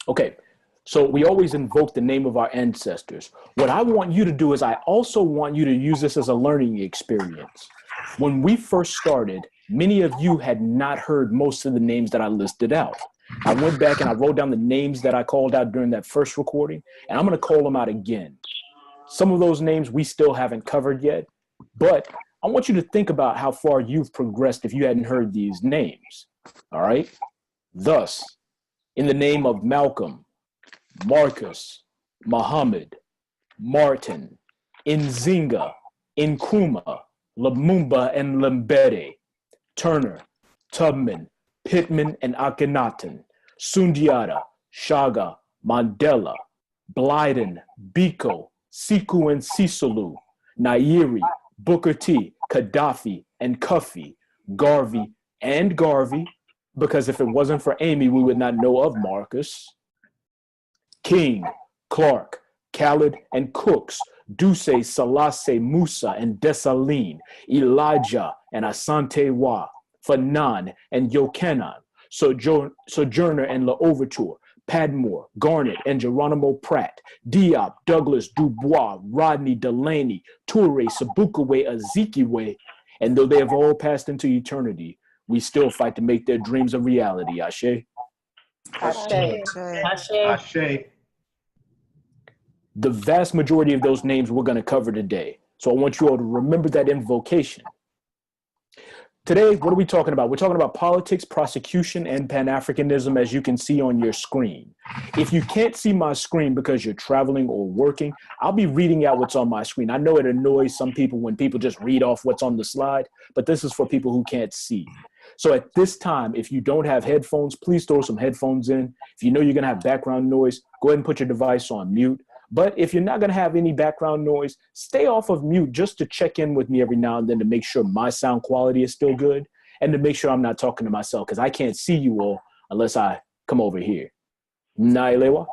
Okay, so we always invoke the name of our ancestors. What I want you to do is I also want you to use this as a learning experience. When we first started, many of you had not heard most of the names that I listed out. I went back and I wrote down the names that I called out during that first recording, and I'm going to call them out again. Some of those names we still haven't covered yet, but I want you to think about how far you've progressed if you hadn't heard these names. All right? Thus, in the name of Malcolm, Marcus, Muhammad, Martin, Nzinga, Nkrumah, Lumumba and Lembede, Turner, Tubman, Pittman and Akhenaten, Sundiata, Shaga, Mandela, Blyden, Biko, Siku and Sisulu, Nairi, Booker T, Gaddafi and Cuffy, Garvey and Garvey, because if it wasn't for Amy, we would not know of Marcus, King, Clark, Khaled and Cooks, Duce, Selassie, Musa and Dessalines, Elijah and Asante Wa, Fanon and Yochanan, Sojourner and La Overture, Padmore, Garnett and Geronimo Pratt, Diop, Douglas, Dubois, Rodney, Delaney, Toure, Sabukawe, Azikiwe, and though they have all passed into eternity, we still fight to make their dreams a reality. Ashe. Ashe. Ashe. The vast majority of those names we're going to cover today. So I want you all to remember that invocation. Today, what are we talking about? We're talking about politics, prosecution, and Pan-Africanism, as you can see on your screen. If you can't see my screen because you're traveling or working, I'll be reading out what's on my screen. I know it annoys some people when people just read off what's on the slide, but this is for people who can't see. So at this time, if you don't have headphones, please throw some headphones in. If you know you're going to have background noise, go ahead and put your device on mute. But if you're not going to have any background noise, stay off of mute just to check in with me every now and then to make sure my sound quality is still good and to make sure I'm not talking to myself because I can't see you all unless I come over here. Naelewa?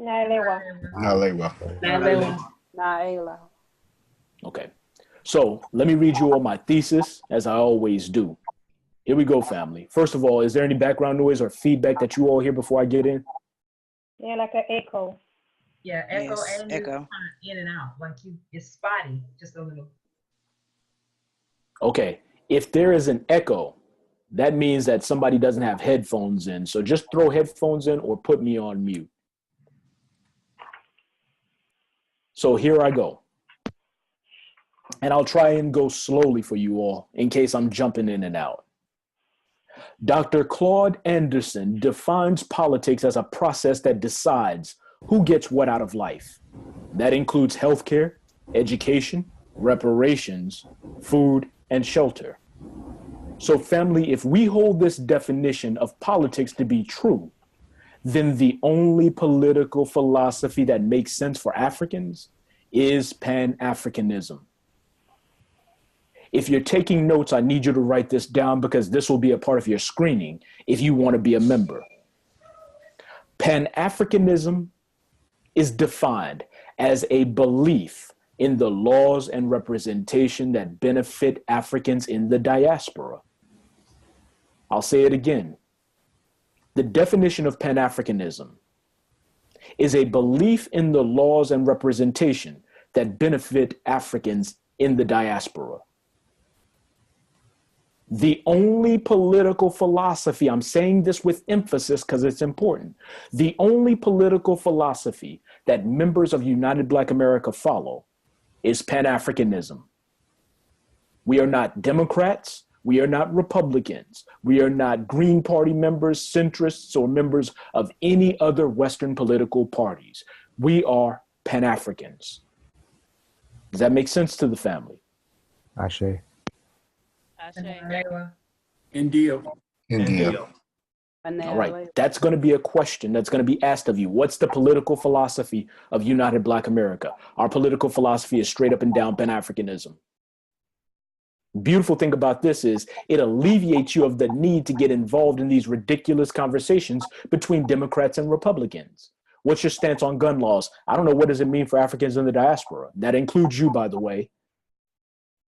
Naelewa. Nalewa. Naelewa. Okay. So let me read you all my thesis as I always do. Here we go, family. First of all, is there any background noise or feedback that you all hear before I get in? Yeah, like an echo. Yeah, echo Yes, and echo. kind of in and out, like it's spotty, just a little. Okay, if there is an echo, that means that somebody doesn't have headphones in. So just throw headphones in or put me on mute. So here I go. And I'll try and go slowly for you all in case I'm jumping in and out. Dr. Claude Anderson defines politics as a process that decides who gets what out of life. That includes healthcare, education, reparations, food, and shelter. So family, if we hold this definition of politics to be true, then the only political philosophy that makes sense for Africans is Pan-Africanism. If you're taking notes, I need you to write this down because this will be a part of your screening if you want to be a member. Pan-Africanism is defined as a belief in the laws and representation that benefit Africans in the diaspora. I'll say it again. The definition of Pan-Africanism is a belief in the laws and representation that benefit Africans in the diaspora. The only political philosophy, I'm saying this with emphasis because it's important, the only political philosophy that members of United Black America follow is Pan-Africanism. We are not Democrats. We are not Republicans. We are not Green Party members, centrists, or members of any other Western political parties. We are Pan-Africans. Does that make sense to the family? Ashe. Indio. India. All right, that's going to be a question that's going to be asked of you. What's the political philosophy of United Black America? Our political philosophy is straight up and down Pan-Africanism. Beautiful thing about this is it alleviates you of the need to get involved in these ridiculous conversations between Democrats and Republicans. What's your stance on gun laws? I don't know. What does it mean for Africans in the diaspora? That includes you, by the way.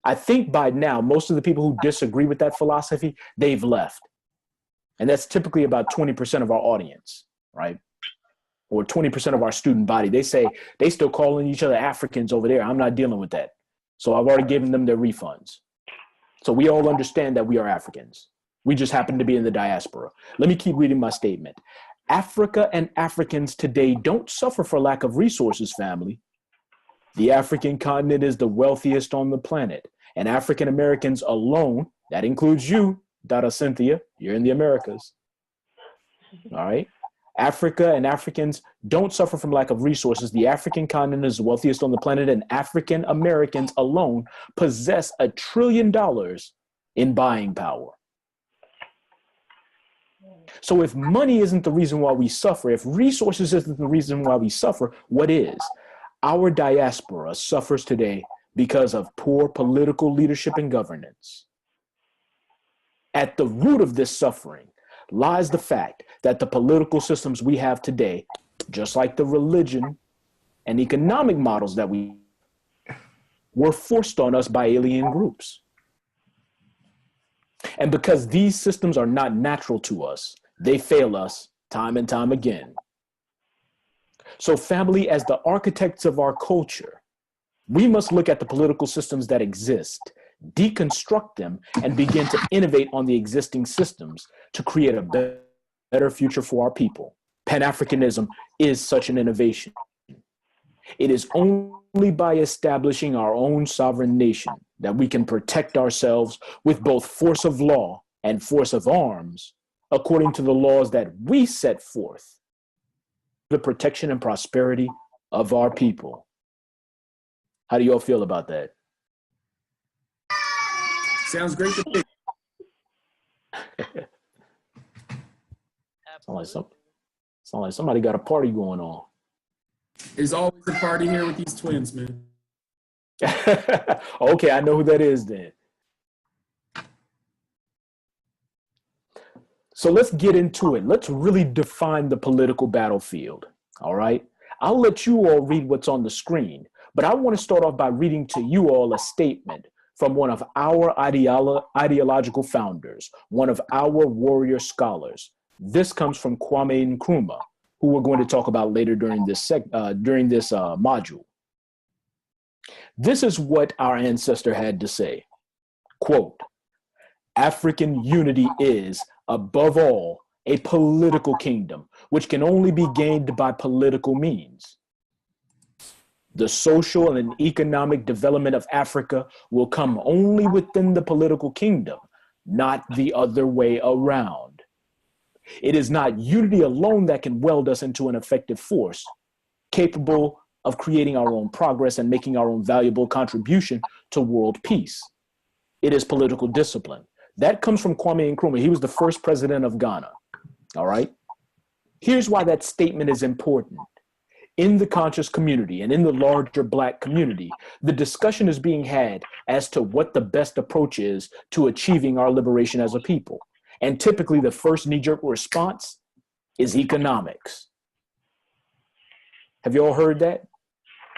I think by now, most of the people who disagree with that philosophy, they've left. And that's typically about 20% of our audience, right? or 20% of our student body. They say they still calling each other Africans over there. I'm not dealing with that. So I've already given them their refunds. So we all understand that we are Africans. We just happen to be in the diaspora. Let me keep reading my statement. Africa and Africans today don't suffer for lack of resources, family. The African continent is the wealthiest on the planet, and African Americans alone, that includes you, Dada Cynthia, you're in the Americas. All right. Africa and Africans don't suffer from lack of resources. The African continent is the wealthiest on the planet, and African Americans alone possess $1 trillion in buying power. So if money isn't the reason why we suffer, if resources isn't the reason why we suffer, what is? Our diaspora suffers today because of poor political leadership and governance. At the root of this suffering lies the fact that the political systems we have today, just like the religion and economic models that we were forced on us by alien groups. And because these systems are not natural to us, they fail us time and time again. So family, as the architects of our culture, we must look at the political systems that exist, deconstruct them, and begin to innovate on the existing systems to create a better future for our people. Pan-Africanism is such an innovation. It is only by establishing our own sovereign nation that we can protect ourselves with both force of law and force of arms, according to the laws that we set forth, the protection and prosperity of our people. How do you all feel about that? Sounds great to me. Sound like somebody got a party going on. There's always a party here with these twins, man. Okay, I know who that is then. So let's get into it. Let's really define the political battlefield, all right? I'll let you all read what's on the screen, but I want to start off by reading to you all a statement from one of our ideological founders, one of our warrior scholars. This comes from Kwame Nkrumah, who we're going to talk about later during this module. This is what our ancestor had to say. Quote, African unity is, above all, a political kingdom, which can only be gained by political means. The social and economic development of Africa will come only within the political kingdom, not the other way around. It is not unity alone that can weld us into an effective force, capable of creating our own progress and making our own valuable contribution to world peace. It is political discipline. That comes from Kwame Nkrumah. He was the first president of Ghana, all right? Here's why that statement is important. In the conscious community and in the larger Black community, the discussion is being had as to what the best approach is to achieving our liberation as a people. And typically the first knee-jerk response is economics. Have you all heard that?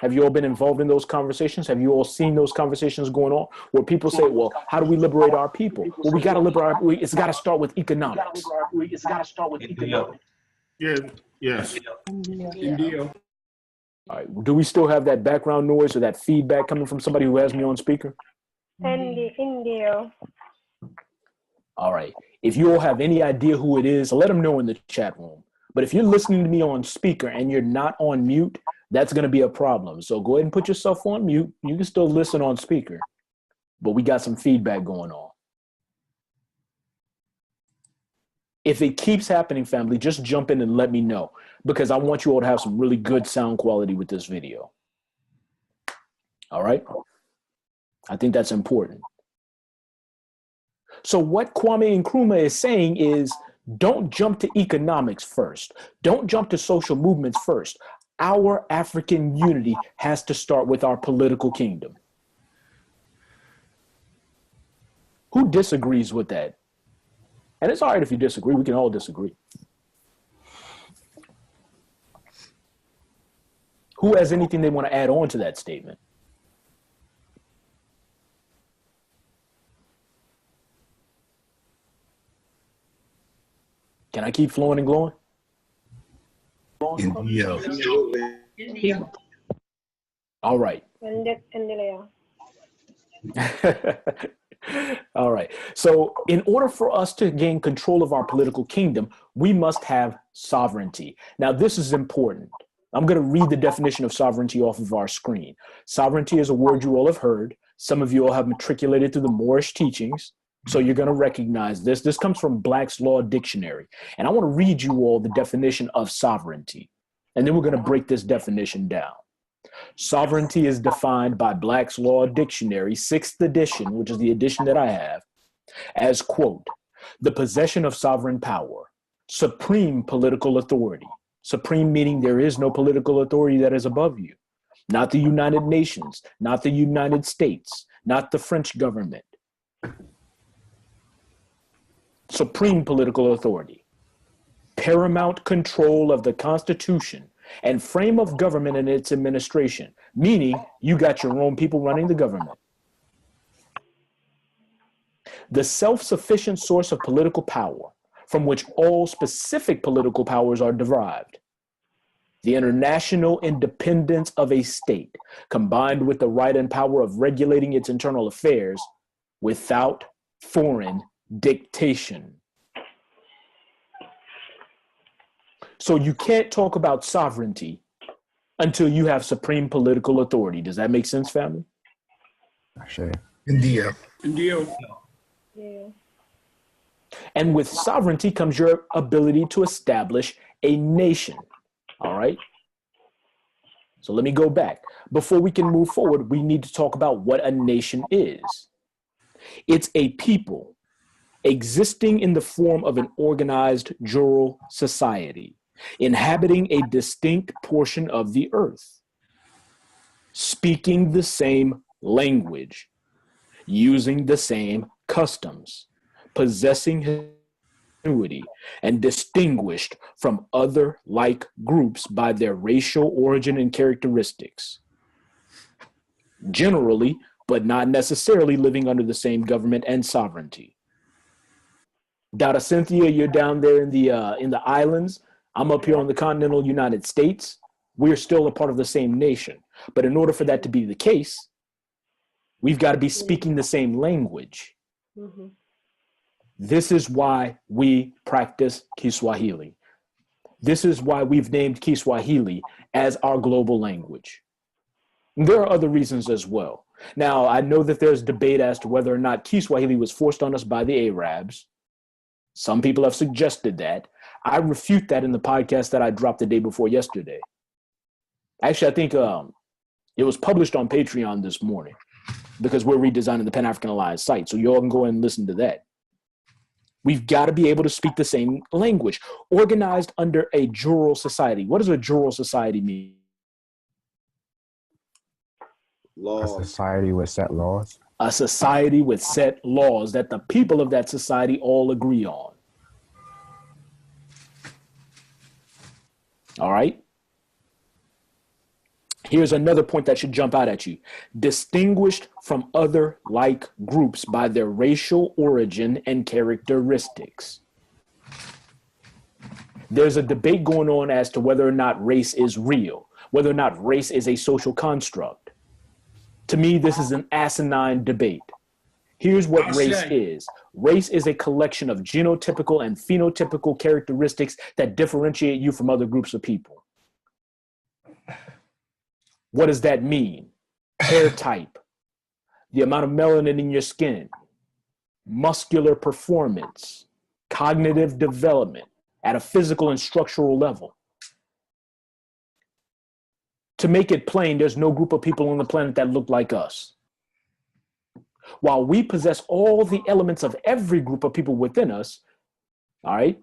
Have you all been involved in those conversations? Have you all seen those conversations going on where people say, well, how do we liberate our people? Well, we got to liberate it's got to start with economics. It's got to start with economics. Yeah, yes. India. All right, do we still have that background noise or that feedback coming from somebody who has me on speaker? India. All right, if you all have any idea who it is, let them know in the chat room. But if you're listening to me on speaker and you're not on mute, that's going to be a problem. So go ahead and put yourself on mute. You can still listen on speaker, but we got some feedback going on. If it keeps happening, family, just jump in and let me know, because I want you all to have some really good sound quality with this video. All right? I think that's important. So what Kwame Nkrumah is saying is, don't jump to economics first. Don't jump to social movements first. Our African unity has to start with our political kingdom. Who disagrees with that? And it's all right if you disagree. We can all disagree. Who has anything they want to add on to that statement? Can I keep flowing and glowing? Indio. Indio. All right. Endelea. All right. So in order for us to gain control of our political kingdom, we must have sovereignty. Now, this is important. I'm going to read the definition of sovereignty off of our screen. Sovereignty is a word you all have heard. Some of you all have matriculated through the Moorish teachings, so you're going to recognize this. This comes from Black's Law Dictionary. And I want to read you all the definition of sovereignty. And then we're going to break this definition down. Sovereignty is defined by Black's Law Dictionary, 6th edition, which is the edition that I have, as, quote, the possession of sovereign power, supreme political authority. Supreme meaning there is no political authority that is above you. Not the United Nations, not the United States, not the French government. Supreme political authority. Paramount control of the Constitution and frame of government and its administration, meaning you got your own people running the government. The self-sufficient source of political power from which all specific political powers are derived. The international independence of a state, combined with the right and power of regulating its internal affairs without foreign dictation. So you can't talk about sovereignty until you have supreme political authority. Does that make sense, family? Sure. Indio. Yeah. And with sovereignty comes your ability to establish a nation. All right. So let me go back. Before we can move forward, we need to talk about what a nation is. It's a people existing in the form of an organized jural society, inhabiting a distinct portion of the earth, speaking the same language, using the same customs, possessing ingenuity, and distinguished from other like groups by their racial origin and characteristics. Generally, but not necessarily living under the same government and sovereignty. Dada Cynthia, you're down there in the islands. I'm up here on the continental United States. We're still a part of the same nation. But in order for that to be the case, we've got to be speaking the same language. Mm-hmm. This is why we practice Kiswahili. This is why we've named Kiswahili as our global language. And there are other reasons as well. Now, I know that there's debate as to whether or not Kiswahili was forced on us by the Arabs. Some people have suggested that. I refute that in the podcast that I dropped the day before yesterday. Actually, I think it was published on Patreon this morning because we're redesigning the Pan-African Alliance site. So you all can go and listen to that. We've got to be able to speak the same language, organized under a jural society. What does a jural society mean? A society with set laws. A society with set laws that the people of that society all agree on. All right. Here's another point that should jump out at you. Distinguished from other like groups by their racial origin and characteristics. There's a debate going on as to whether or not race is real, whether or not race is a social construct. To me, this is an asinine debate. Here's what race is. Race is a collection of genotypical and phenotypical characteristics that differentiate you from other groups of people. What does that mean? Hair type, the amount of melanin in your skin, muscular performance, cognitive development at a physical and structural level. To make it plain, there's no group of people on the planet that look like us. While we possess all the elements of every group of people within us, all right,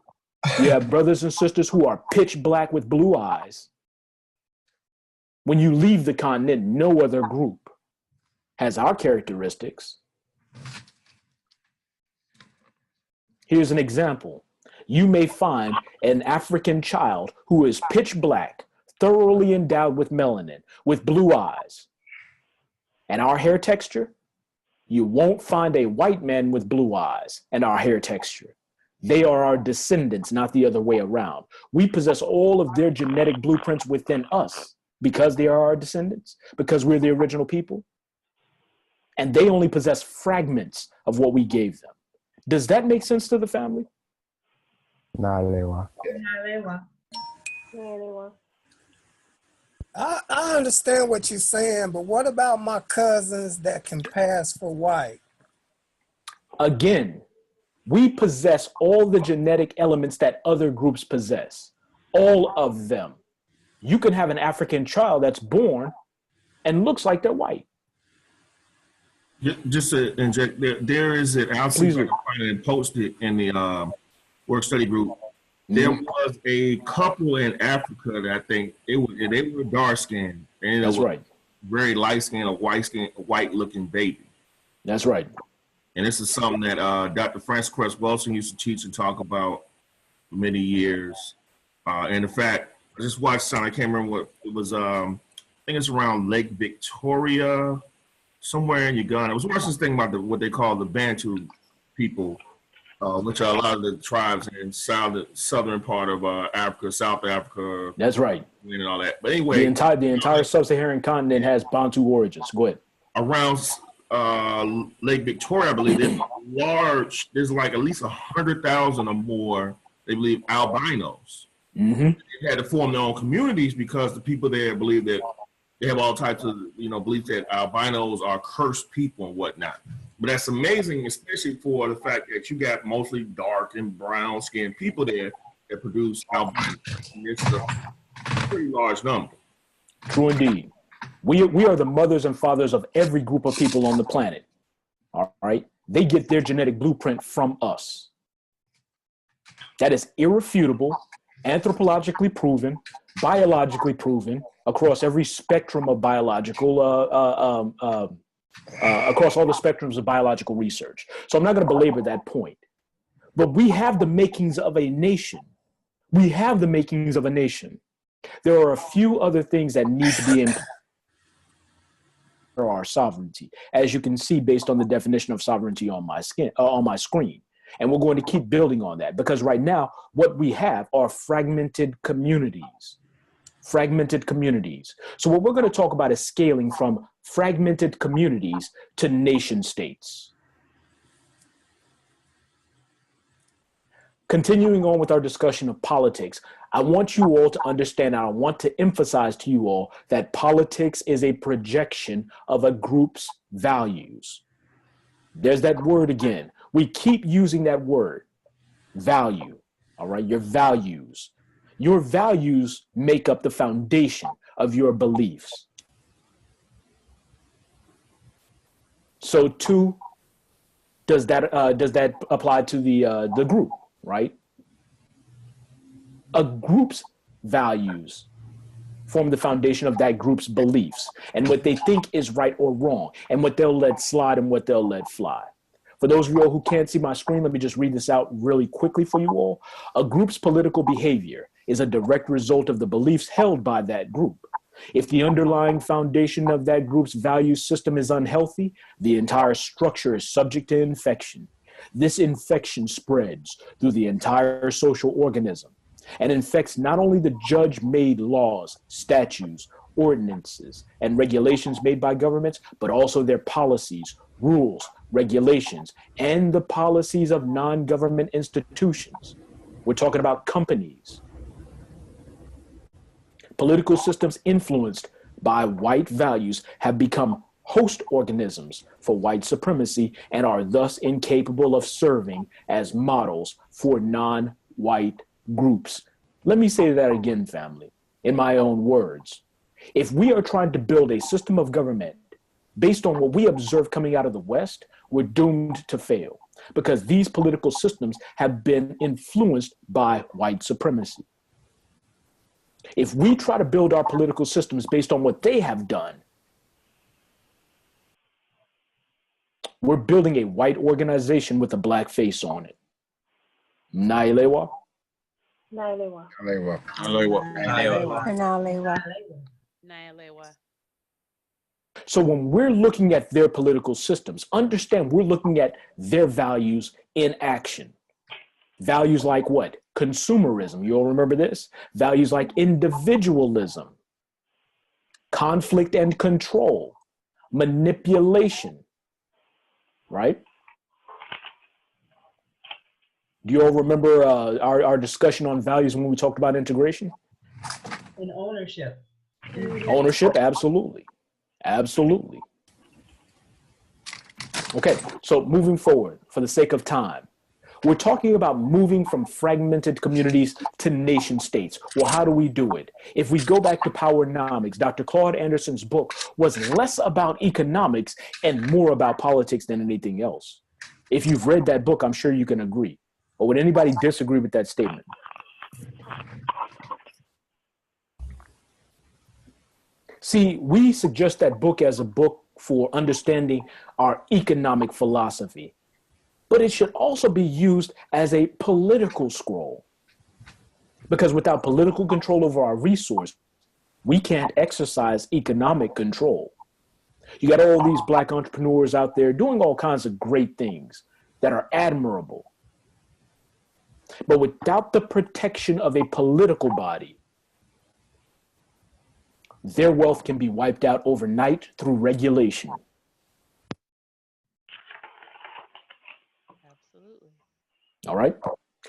you have brothers and sisters who are pitch black with blue eyes. When you leave the continent, no other group has our characteristics. Here's an example. You may find an African child who is pitch black, thoroughly endowed with melanin, with blue eyes. And our hair texture, you won't find a white man with blue eyes and our hair texture. They are our descendants, not the other way around. We possess all of their genetic blueprints within us because they are our descendants, because we're the original people. And they only possess fragments of what we gave them. Does that make sense to the family? Nalewa. I understand what you're saying, but what about my cousins that can pass for white? Again, we possess all the genetic elements that other groups possess, all of them. You can have an African child that's born and looks like they're white. Just to inject, there is an outside and posted in the work study group. There was a couple in Africa that I think they were dark skinned, and that's right, very light skinned, white looking baby. That's right. And this is something that Dr. Francis Cress Wilson used to teach and talk about for many years. And in fact, I just watched something. I can't remember what it was. I think it's around Lake Victoria, somewhere in Uganda. I was watching this thing about what they call the Bantu people, which are a lot of the tribes in southern part of Africa, South Africa. That's right. And all that. But anyway, the entire sub-Saharan continent has Bantu origins. Go ahead. Around Lake Victoria, I believe there's like at least 100,000 or more, they believe, albinos. Mm-hmm. They had to form their own communities because the people there believe that they have all types of, beliefs that albinos are cursed people and whatnot. But that's amazing, especially for the fact that you got mostly dark and brown skinned people there that produce albinos. And it's a pretty large number. True indeed. We are the mothers and fathers of every group of people on the planet. All right. They get their genetic blueprint from us. That is irrefutable, anthropologically proven, biologically proven across every spectrum of biological, across all the spectrums of biological research. So I'm not going to belabor that point. But we have the makings of a nation. We have the makings of a nation. There are a few other things that need to be in for our sovereignty, as you can see based on the definition of sovereignty on my screen. And we're going to keep building on that because right now, what we have are fragmented communities. Fragmented communities. So what we're going to talk about is scaling from fragmented communities to nation states. Continuing on with our discussion of politics, I want you all to understand, and I want to emphasize to you all that politics is a projection of a group's values. There's that word again. We keep using that word, value, all right? Your values. Your values make up the foundation of your beliefs. So too, does that apply to the group, right? A group's values form the foundation of that group's beliefs and what they think is right or wrong and what they'll let slide and what they'll let fly. For those of you all who can't see my screen, let me just read this out really quickly for you all. A group's political behavior is a direct result of the beliefs held by that group. If the underlying foundation of that group's value system is unhealthy, the entire structure is subject to infection. This infection spreads through the entire social organism and infects not only the judge-made laws, statutes, ordinances, and regulations made by governments, but also their policies, rules, regulations, and the policies of non-government institutions. We're talking about companies. Political systems influenced by white values have become host organisms for white supremacy and are thus incapable of serving as models for non-white groups. Let me say that again, family, in my own words. If we are trying to build a system of government based on what we observe coming out of the West, we're doomed to fail because these political systems have been influenced by white supremacy. If we try to build our political systems based on what they have done, we're building a white organization with a black face on it. Nailewa? Nailewa. Nailewa. Nailewa. Nailewa. So when we're looking at their political systems, understand we're looking at their values in action. Values like what? Consumerism. You all remember this? Values like individualism, conflict and control, manipulation, right? Do you all remember our discussion on values when we talked about integration? And ownership. Ownership, absolutely. Absolutely. Okay, so moving forward, for the sake of time, we're talking about moving from fragmented communities to nation states. Well, how do we do it? If we go back to Powernomics, Dr. Claude Anderson's book was less about economics and more about politics than anything else. If you've read that book, I'm sure you can agree. Or would anybody disagree with that statement? See, we suggest that book as a book for understanding our economic philosophy, but it should also be used as a political scroll. Because without political control over our resource, we can't exercise economic control. You got all these Black entrepreneurs out there doing all kinds of great things that are admirable. But without the protection of a political body, their wealth can be wiped out overnight through regulation. Absolutely. All right.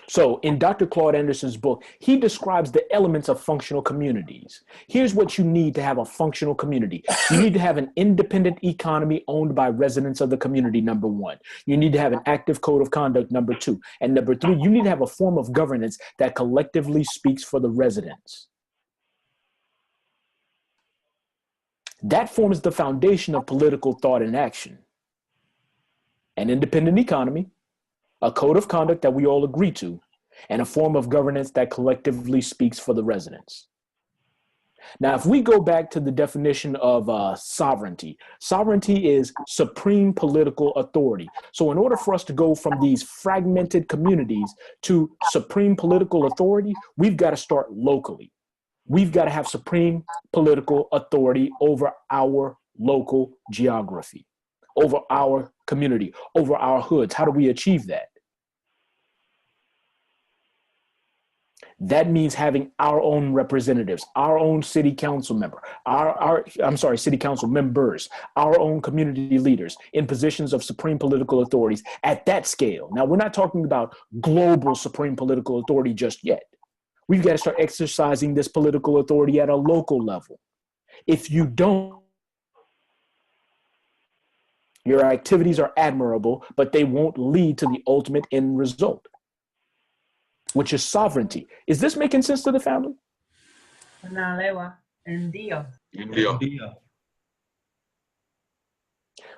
So in Dr. Claude Anderson's book, he describes the elements of functional communities. Here's what you need to have a functional community. You need to have an independent economy owned by residents of the community, number one. You need to have an active code of conduct, number two. And number three, you need to have a form of governance that collectively speaks for the residents. That forms the foundation of political thought and action. An independent economy, a code of conduct that we all agree to, and a form of governance that collectively speaks for the residents. Now, if we go back to the definition of sovereignty, sovereignty is supreme political authority. So in order for us to go from these fragmented communities to supreme political authority, we've got to start locally. We've got to have supreme political authority over our local geography, over our community, over our hoods. How do we achieve that? That means having our own representatives, our own city council member, city council members, our own community leaders in positions of supreme political authorities at that scale. Now, we're not talking about global supreme political authority just yet. We've got to start exercising this political authority at a local level. If you don't, your activities are admirable, but they won't lead to the ultimate end result, which is sovereignty. Is this making sense to the family?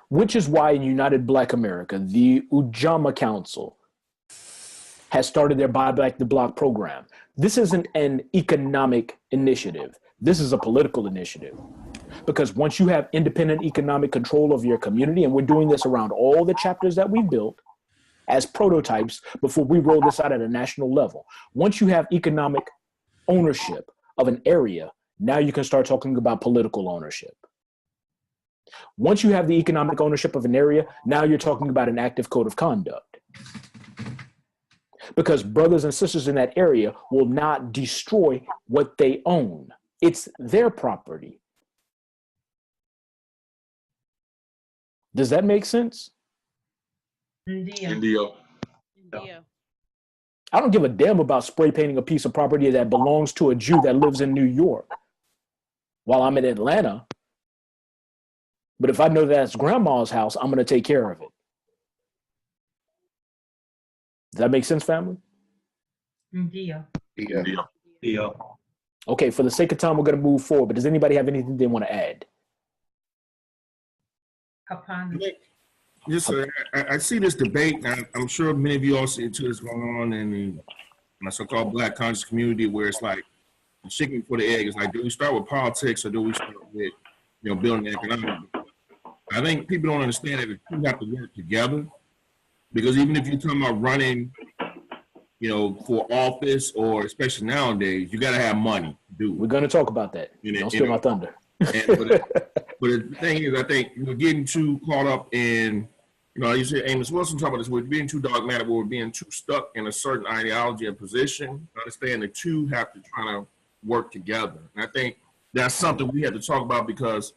Which is why in United Black America, the Ujamaa Council has started their Buy Back the Block program. This isn't an economic initiative. This is a political initiative. Because once you have independent economic control of your community, and we're doing this around all the chapters that we've built as prototypes before we roll this out at a national level. Once you have economic ownership of an area, now you can start talking about political ownership. Once you have the economic ownership of an area, now you're talking about an active code of conduct. Because brothers and sisters in that area will not destroy what they own. It's their property. Does that make sense? India. I don't give a damn about spray painting a piece of property that belongs to a Jew that lives in New York while I'm in Atlanta. But if I know that's grandma's house, I'm going to take care of it. Does that make sense, family? India. Okay, for the sake of time, we're going to move forward. But does anybody have anything they want to add? Just, I see this debate, and I'm sure many of you all see it too, that's going on in the so-called Black conscious community, where it's like the chicken before the egg. It's like, do we start with politics or do we start with, building the economy? I think people don't understand that the two have to work together, because even if you're talking about running, for office, or especially nowadays, you got to have money to do it. We're going to talk about that. Don't steal my thunder. But the thing is, I think we're getting too caught up in You know, you see Amos Wilson talk about this, we're being too dogmatic, we're being too stuck in a certain ideology and position. Understand the two have to try to work together. And I think that's something we have to talk about because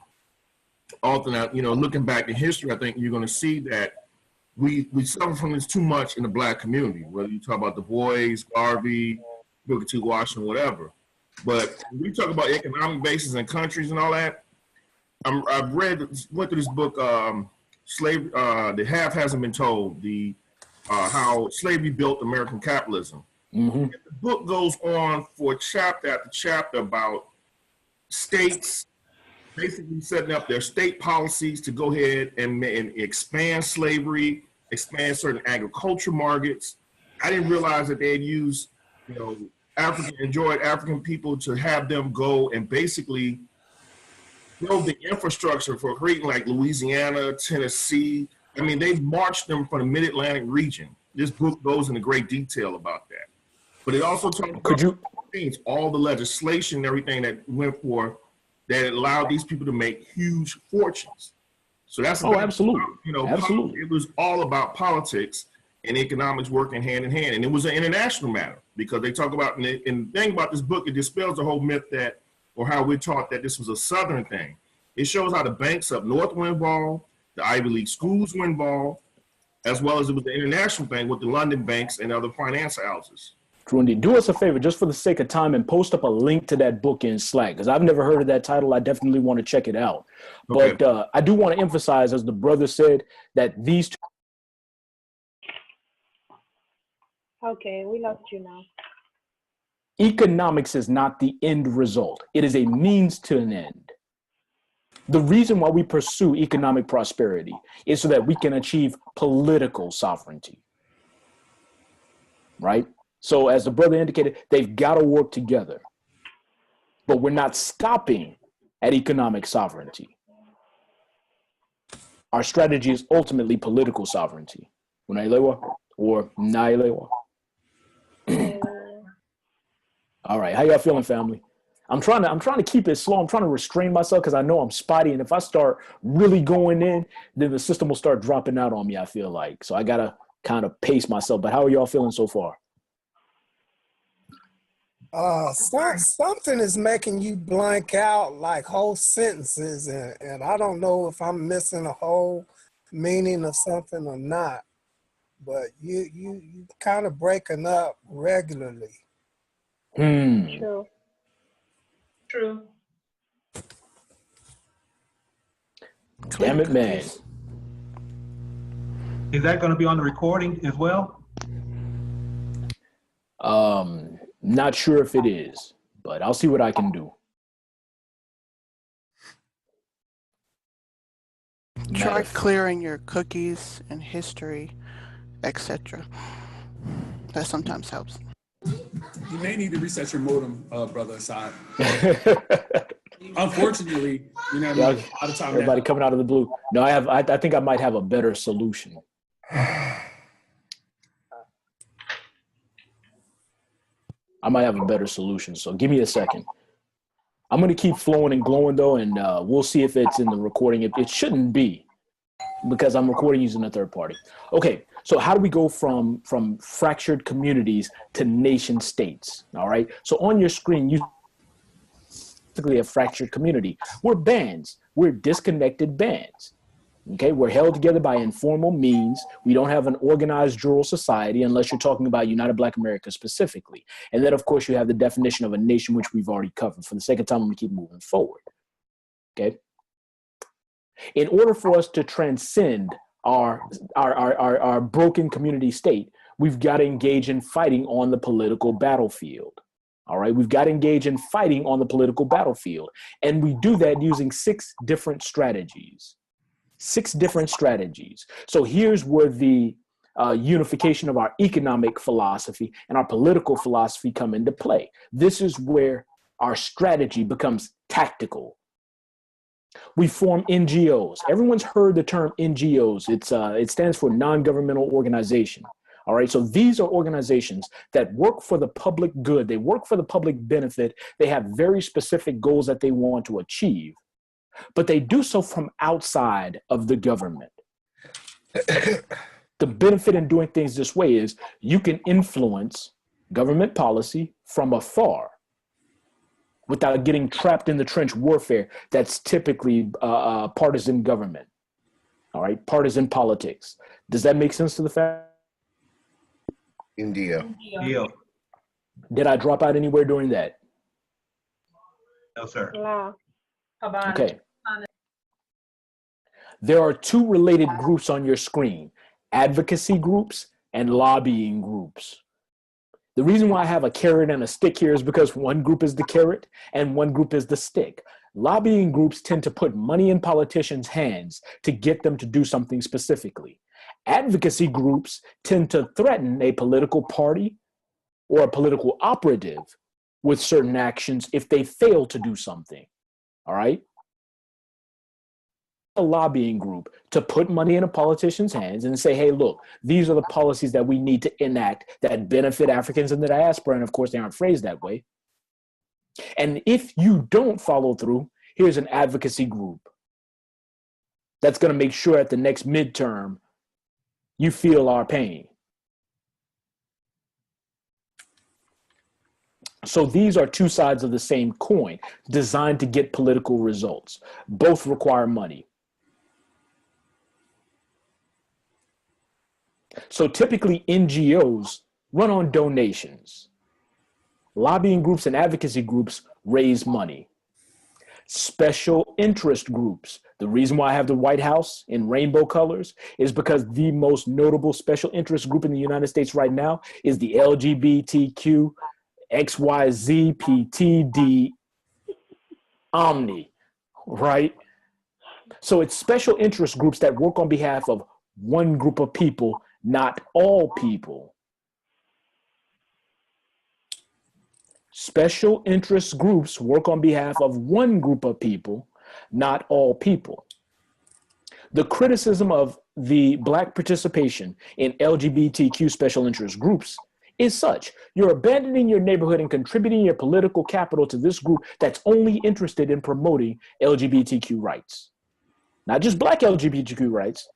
often, you know, looking back in history, I think you're going to see that we suffer from this too much in the black community, whether you talk about Du Bois, Garvey, Booker T. Washington, whatever. But when we talk about economic bases and countries and all that, went through this book, The Half Hasn't Been Told, how slavery built American capitalism. Mm-hmm. The book goes on for chapter after chapter about states basically setting up their state policies to go ahead and expand slavery, expand certain agriculture markets. I didn't realize that they had used, you know, African people to have them go and basically build the infrastructure for creating like Louisiana, Tennessee. I mean, they marched them from the Mid-Atlantic region. This book goes into great detail about that. But it also talks about all the legislation and everything that went for that allowed these people to make huge fortunes. So that's absolutely. You know, absolutely. It was all about politics and economics working hand in hand, and it was an international matter because they talk about and the thing about this book, it dispels the whole myth that or how we're taught that this was a Southern thing. It shows how the banks up north were involved, the Ivy League schools were involved, as well as it was the international thing with the London banks and other finance houses. Trundi, do us a favor, just for the sake of time, and post up a link to that book in Slack, because I've never heard of that title. I definitely want to check it out. Okay. But I do want to emphasize, as the brother said, that these two. Okay, we lost you now. Economics is not the end result. It is a means to an end. The reason why we pursue economic prosperity is so that we can achieve political sovereignty, right? So as the brother indicated, they've got to work together, but we're not stopping at economic sovereignty. Our strategy is ultimately political sovereignty. Unailewa or nailewa. All right, how y'all feeling, family? I'm trying to keep it slow. I'm trying to restrain myself because I know I'm spotty, and if I start really going in, then the system will start dropping out on me, I feel like. So I gotta kind of pace myself. But how are y'all feeling so far? Something is making you blank out like whole sentences, and I don't know if I'm missing a whole meaning of something or not. But you kind of breaking up regularly. True. True. Damn it, man. Is that going to be on the recording as well? Not sure if it is, but I'll see what I can do. Try clearing your cookies and history, etc. That sometimes helps. You may need to reset your modem, brother Assad. Unfortunately, you know, a lot of time. Everybody coming out of the blue. No, I think I might have a better solution. So give me a second. I'm going to keep flowing and glowing, though, and we'll see if it's in the recording. It shouldn't be, because I'm recording using a third party. Okay, so how do we go from fractured communities to nation states? All right, so on your screen, you basically a fractured community. We're bands. We're disconnected bands. Okay, we're held together by informal means. We don't have an organized jural society unless you're talking about United Black America specifically. And then, of course, you have the definition of a nation, which we've already covered. For the sake of time, I'm going to keep moving forward. Okay. In order for us to transcend our broken community state, we've got to engage in fighting on the political battlefield. All right, we've got to engage in fighting on the political battlefield. And we do that using 6 different strategies. 6 different strategies. So here's where the unification of our economic philosophy and our political philosophy come into play. This is where our strategy becomes tactical. We form NGOs. Everyone's heard the term NGOs. It stands for non-governmental organization. All right, so these are organizations that work for the public good. They work for the public benefit. They have very specific goals that they want to achieve, but they do so from outside of the government. The benefit in doing things this way is you can influence government policy from afar without getting trapped in the trench warfare that's typically partisan government. All right, partisan politics. Does that make sense to the fact? India. Yeah. Did I drop out anywhere during that? No, sir. No. Okay. There are two related groups on your screen, advocacy groups and lobbying groups. The reason why I have a carrot and a stick here is because one group is the carrot and one group is the stick. Lobbying groups tend to put money in politicians' hands to get them to do something specifically. Advocacy groups tend to threaten a political party or a political operative with certain actions if they fail to do something. All right? A lobbying group to put money in a politician's hands and say, hey, look, these are the policies that we need to enact that benefit Africans in the diaspora. And of course, they aren't phrased that way. And if you don't follow through, here's an advocacy group that's going to make sure at the next midterm you feel our pain. So these are two sides of the same coin designed to get political results. Both require money. So typically NGOs run on donations. Lobbying groups and advocacy groups raise money. Special interest groups. The reason why I have the White House in rainbow colors is because the most notable special interest group in the United States right now is the LGBTQ XYZ PTD Omni, right? So it's special interest groups that work on behalf of one group of people, not all people. Special interest groups work on behalf of one group of people, not all people. The criticism of the Black participation in LGBTQ special interest groups is such: you're abandoning your neighborhood and contributing your political capital to this group that's only interested in promoting LGBTQ rights. Not just Black LGBTQ rights,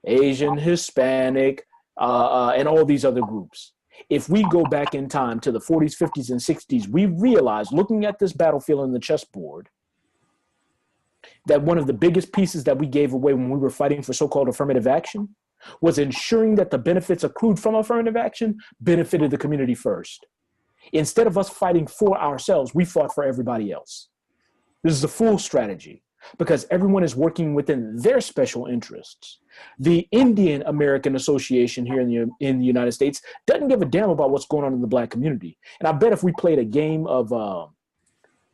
Asian, Hispanic, and all these other groups. If we go back in time to the 40s, 50s, and 60s, we realize, looking at this battlefield on the chessboard, that one of the biggest pieces that we gave away when we were fighting for so-called affirmative action was ensuring that the benefits accrued from affirmative action benefited the community first. Instead of us fighting for ourselves, we fought for everybody else. This is a fool strategy because everyone is working within their special interests. The Indian American Association here in the United States doesn't give a damn about what's going on in the Black community. And I bet if we played a game of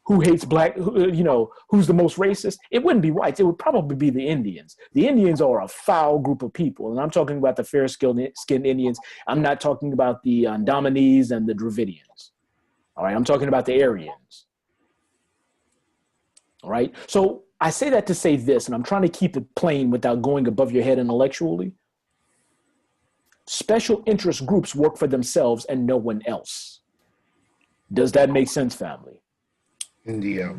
who hates Black, who's the most racist, it wouldn't be whites. It would probably be the Indians. The Indians are a foul group of people. And I'm talking about the fair-skinned Indians. I'm not talking about the Andamanese and the Dravidians. All right, I'm talking about the Aryans. All right, so I say that to say this, and I'm trying to keep it plain without going above your head intellectually. Special interest groups work for themselves and no one else. Does that make sense, family? India.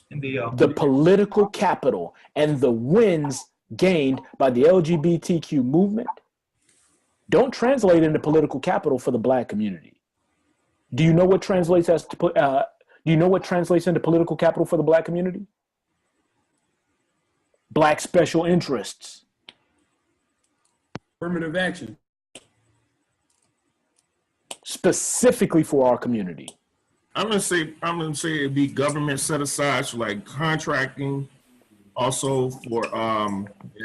The political capital and the wins gained by the LGBTQ movement don't translate into political capital for the Black community. Do you know what translates into political capital for the Black community? Black special interests. Affirmative action. Specifically for our community. I'm gonna say it'd be government set aside, so like contracting, also for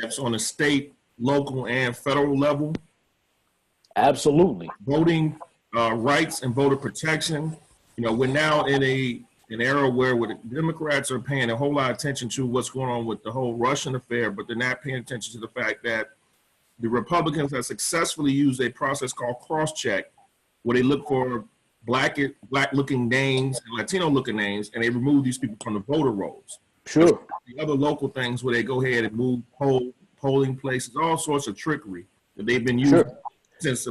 that's on the state, local, and federal level. Absolutely. Voting rights and voter protection. You know, we're now in an era where the Democrats are paying a whole lot of attention to what's going on with the whole Russian affair, but they're not paying attention to the fact that the Republicans have successfully used a process called cross-check, where they look for black-looking names and Latino-looking names, and they remove these people from the voter rolls. Sure. The other local things where they go ahead and move polling places, all sorts of trickery that they've been using since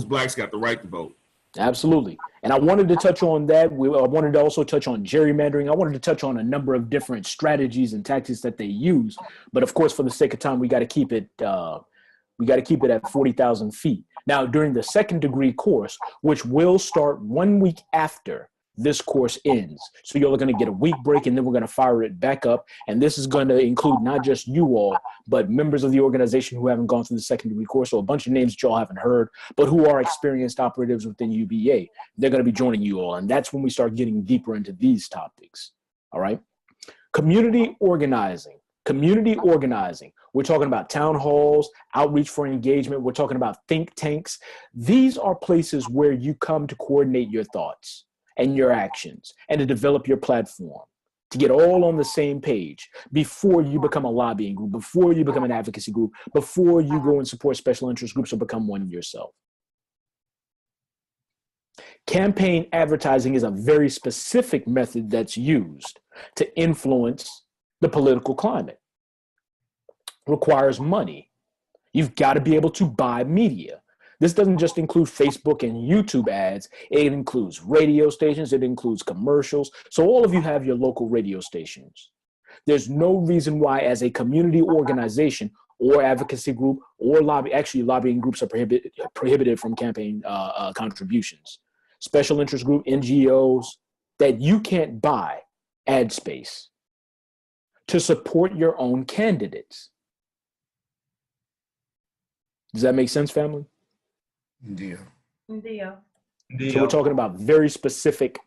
blacks got the right to vote. Absolutely. And I wanted to touch on that. I wanted to also touch on gerrymandering. I wanted to touch on a number of different strategies and tactics that they use. But of course, for the sake of time, we got to keep it We got to keep it at 40,000 feet. Now, during the second degree course, which will start 1 week after this course ends. So you're going to get a week break, and then we're going to fire it back up. And this is going to include not just you all, but members of the organization who haven't gone through the second degree course. So a bunch of names that y'all haven't heard, but who are experienced operatives within UBA. They're going to be joining you all. And that's when we start getting deeper into these topics. All right. Community organizing. Community organizing. We're talking about town halls, outreach for engagement. We're talking about think tanks. These are places where you come to coordinate your thoughts and your actions and to develop your platform, to get all on the same page before you become a lobbying group, before you become an advocacy group, before you go and support special interest groups or become one yourself. Campaign advertising is a very specific method that's used to influence the political climate. Requires money. You've got to be able to buy media. This doesn't just include Facebook and YouTube ads. It includes radio stations. It includes commercials. So all of you have your local radio stations. There's no reason why, as a community organization or advocacy group or lobbying groups are prohibited from campaign contributions. Special interest group, NGOs, that you can't buy ad space to support your own candidates. Does that make sense, family? Yeah. So we're talking about very specific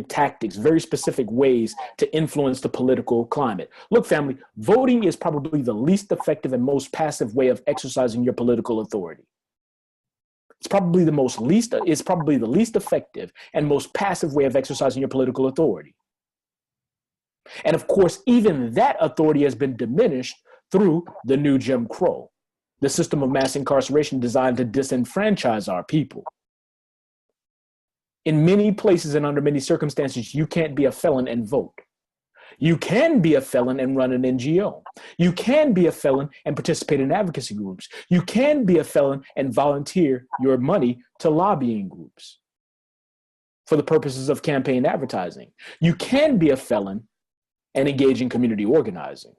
tactics, very specific ways to influence the political climate. Look, family, voting is probably the least effective and most passive way of exercising your political authority. It's probably the least effective and most passive way of exercising your political authority. And of course, even that authority has been diminished through the new Jim Crow, the system of mass incarceration designed to disenfranchise our people. In many places and under many circumstances, you can't be a felon and vote. You can be a felon and run an NGO. You can be a felon and participate in advocacy groups. You can be a felon and volunteer your money to lobbying groups for the purposes of campaign advertising. You can be a felon and engage in community organizing.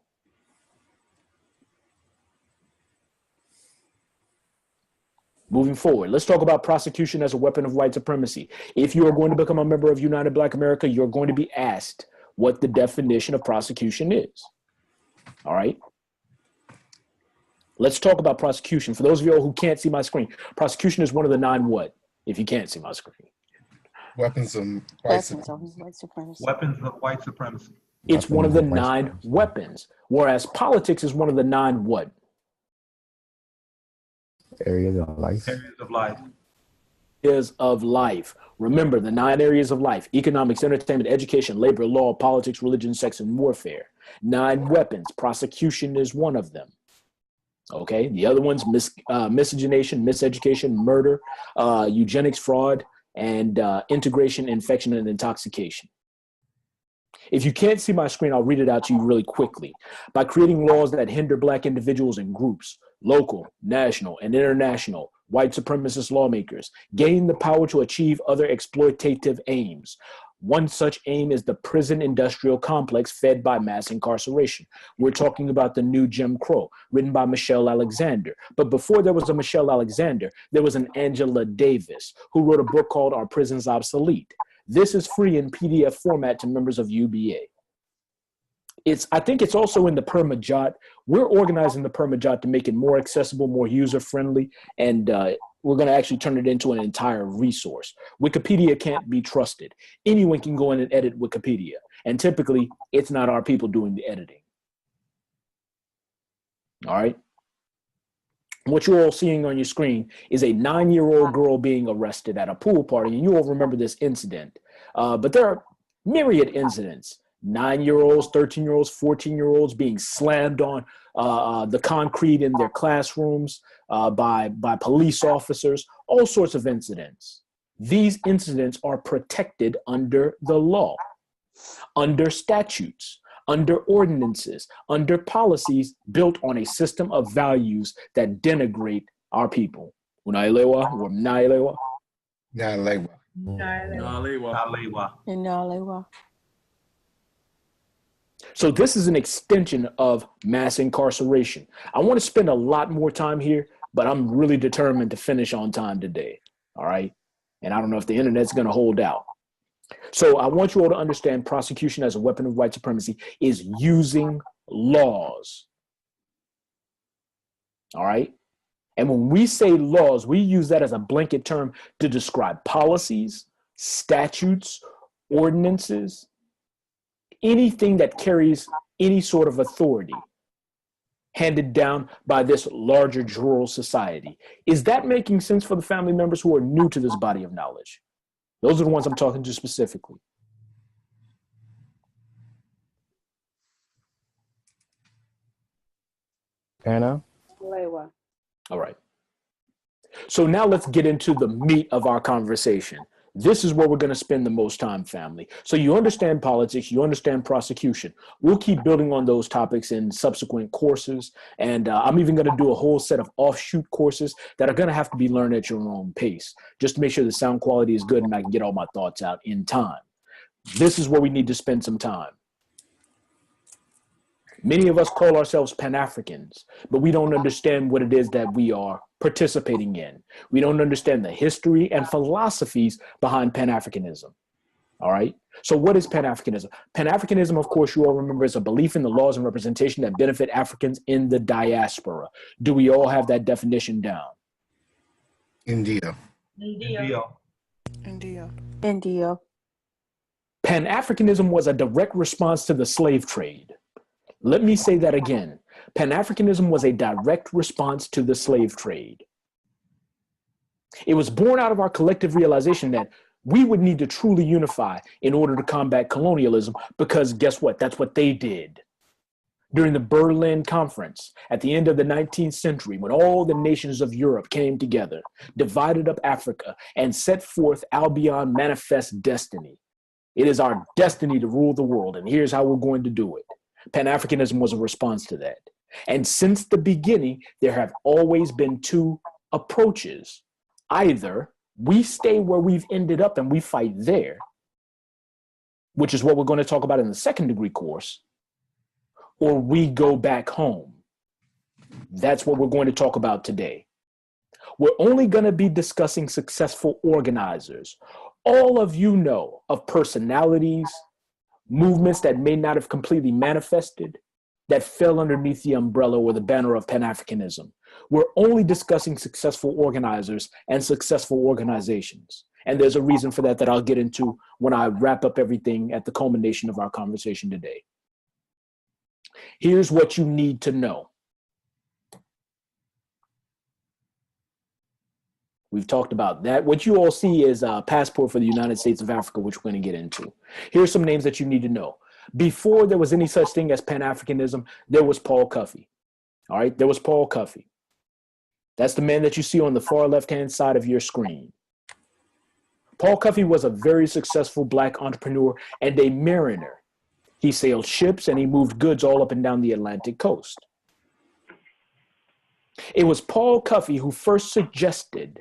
Moving forward, let's talk about prosecution as a weapon of white supremacy. If you are going to become a member of United Black America, you're going to be asked what the definition of prosecution is. All right. Let's talk about prosecution. For those of you who can't see my screen, prosecution is one of the 9 what, if you can't see my screen? Weapons of white supremacy. Weapons of white supremacy. It's one of the 9 weapons, whereas politics is one of the 9 what? Areas of life. Areas of life. Areas of life. Remember the 9 areas of life: economics, entertainment, education, labor, law, politics, religion, sex, and warfare. 9 weapons. Prosecution is one of them. Okay. The other ones: miscegenation, miseducation, murder, eugenics, fraud, and integration, infection, and intoxication. If you can't see my screen, I'll read it out to you really quickly. By creating laws that hinder Black individuals and groups, local, national, and international, white supremacist lawmakers gain the power to achieve other exploitative aims. One such aim is the prison industrial complex fed by mass incarceration. We're talking about the new Jim Crow, written by Michelle Alexander. But before there was a Michelle Alexander, there was an Angela Davis, who wrote a book called Are Prisons Obsolete? This is free in PDF format to members of UBA. I think it's also in the Permajot. We're organizing the Permajot to make it more accessible, more user-friendly, and we're going to actually turn it into an entire resource. Wikipedia can't be trusted. Anyone can go in and edit Wikipedia, and typically, it's not our people doing the editing. All right? What you're all seeing on your screen is a 9-year-old girl being arrested at a pool party, and you all remember this incident. But there are myriad incidents. 9-year-olds, 13-year-olds, 14-year-olds being slammed on the concrete in their classrooms by police officers, all sorts of incidents. These incidents are protected under the law, under statutes, under ordinances, under policies built on a system of values that denigrate our people. Unailewa or mnailewa? Nalewa. Nalewa. Nalewa. Inalewa. So this is an extension of mass incarceration. I want to spend a lot more time here, but I'm really determined to finish on time today. All right. And I don't know if the internet's going to hold out. So I want you all to understand prosecution as a weapon of white supremacy is using laws. All right. And when we say laws, we use that as a blanket term to describe policies, statutes, ordinances, anything that carries any sort of authority handed down by this larger jural society. Is that making sense for the family members who are new to this body of knowledge? Those are the ones I'm talking to specifically. Anna? Lewa. All right. So now let's get into the meat of our conversation. This is where we're going to spend the most time, family. So you understand politics, you understand prosecution. We'll keep building on those topics in subsequent courses. And I'm even going to do a whole set of offshoot courses that are going to have to be learned at your own pace, just to make sure the sound quality is good and I can get all my thoughts out in time. This is where we need to spend some time. Many of us call ourselves Pan-Africans, but we don't understand what it is that we are participating in. We don't understand the history and philosophies behind Pan-Africanism. All right. So what is Pan-Africanism? Pan-Africanism, of course, you all remember, is a belief in the laws and representation that benefit Africans in the diaspora. Do we all have that definition down? India. India. India. India. Pan-Africanism was a direct response to the slave trade. Let me say that again. Pan-Africanism was a direct response to the slave trade. It was born out of our collective realization that we would need to truly unify in order to combat colonialism, because guess what? That's what they did. During the Berlin Conference at the end of the 19th century, when all the nations of Europe came together, divided up Africa, and set forth Albion Manifest Destiny. It is our destiny to rule the world, and here's how we're going to do it. Pan-Africanism was a response to that. And since the beginning, there have always been two approaches. Either we stay where we've ended up and we fight there, which is what we're going to talk about in the second degree course, or we go back home. That's what we're going to talk about today. We're only going to be discussing successful organizers. All of you know of personalities, movements that may not have completely manifested, that fell underneath the umbrella or the banner of Pan-Africanism. We're only discussing successful organizers and successful organizations. And there's a reason for that I'll get into when I wrap up everything at the culmination of our conversation today. Here's what you need to know. We've talked about that. What you all see is a passport for the United States of Africa, which we're going to get into. Here's some names that you need to know. Before there was any such thing as Pan-Africanism, there was Paul Cuffey. All right, there was Paul Cuffey. That's the man that you see on the far left-hand side of your screen. Paul Cuffey was a very successful Black entrepreneur and a mariner. He sailed ships and he moved goods all up and down the Atlantic coast. It was Paul Cuffey who first suggested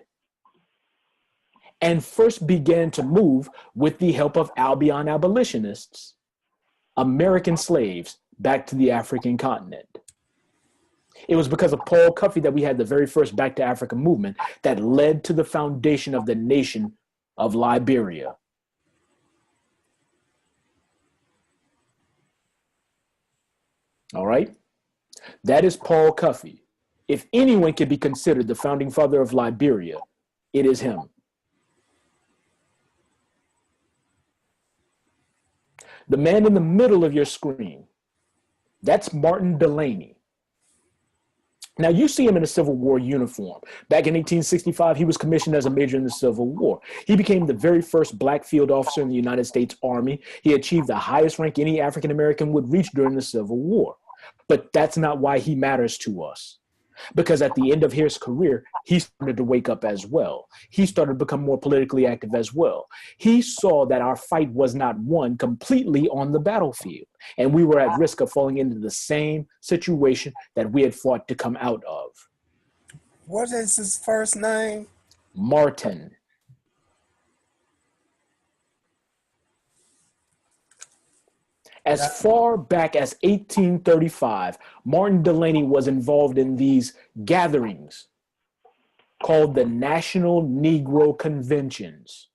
and first began to move, with the help of Albion abolitionists, American slaves back to the African continent. It was because of Paul Cuffey that we had the very first Back to Africa movement that led to the foundation of the nation of Liberia. All right? That is Paul Cuffey. If anyone can be considered the founding father of Liberia, it is him. The man in the middle of your screen, that's Martin Delany. Now, you see him in a Civil War uniform. Back in 1865, he was commissioned as a major in the Civil War. He became the very first Black field officer in the United States Army. He achieved the highest rank any African American would reach during the Civil War. But that's not why he matters to us. Because at the end of his career, he started to wake up as well. He started to become more politically active as well. He saw that our fight was not won completely on the battlefield, and we were at risk of falling into the same situation that we had fought to come out of. What is his first name? Martin. As far back as 1835, Martin Delany was involved in these gatherings called the National Negro Conventions.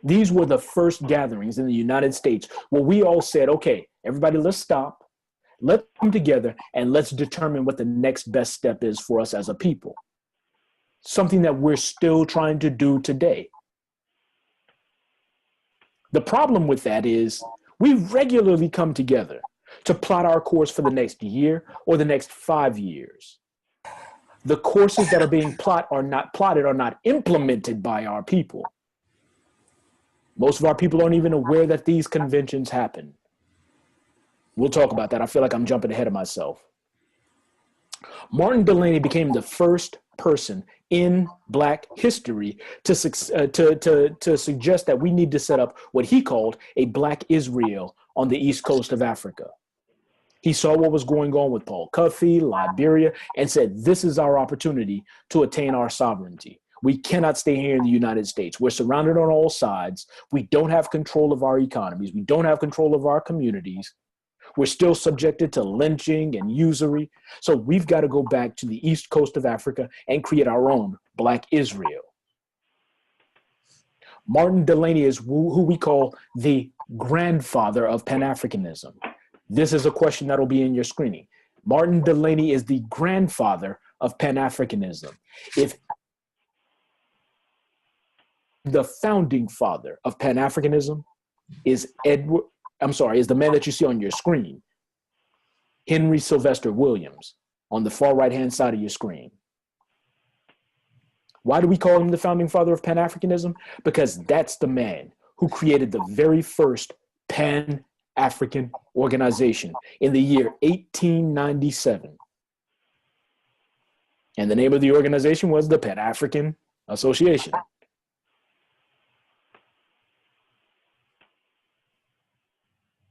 These were the first gatherings in the United States where we all said, okay, everybody, let's stop, let's come together, and let's determine what the next best step is for us as a people. Something that we're still trying to do today. The problem with that is we regularly come together to plot our course for the next year or the next 5 years. The courses that are being plotted are not implemented by our people. Most of our people aren't even aware that these conventions happen. We'll talk about that. I feel like I'm jumping ahead of myself. Martin Delany became the first person in Black history to suggest that we need to set up what he called a Black Israel on the east coast of Africa. He saw what was going on with Paul Cuffey, Liberia, and said, this is our opportunity to attain our sovereignty. We cannot stay here in the United States. We're surrounded on all sides. We don't have control of our economies. We don't have control of our communities. We're still subjected to lynching and usury. So we've got to go back to the east coast of Africa and create our own Black Israel. Martin Delany is who we call the grandfather of Pan-Africanism. This is a question that'll be in your screening. Martin Delany is the grandfather of Pan-Africanism. If the founding father of Pan-Africanism is the man that you see on your screen, Henry Sylvester Williams, on the far right-hand side of your screen. Why do we call him the founding father of Pan-Africanism? Because that's the man who created the very first Pan-African organization in the year 1897. And the name of the organization was the Pan-African Association.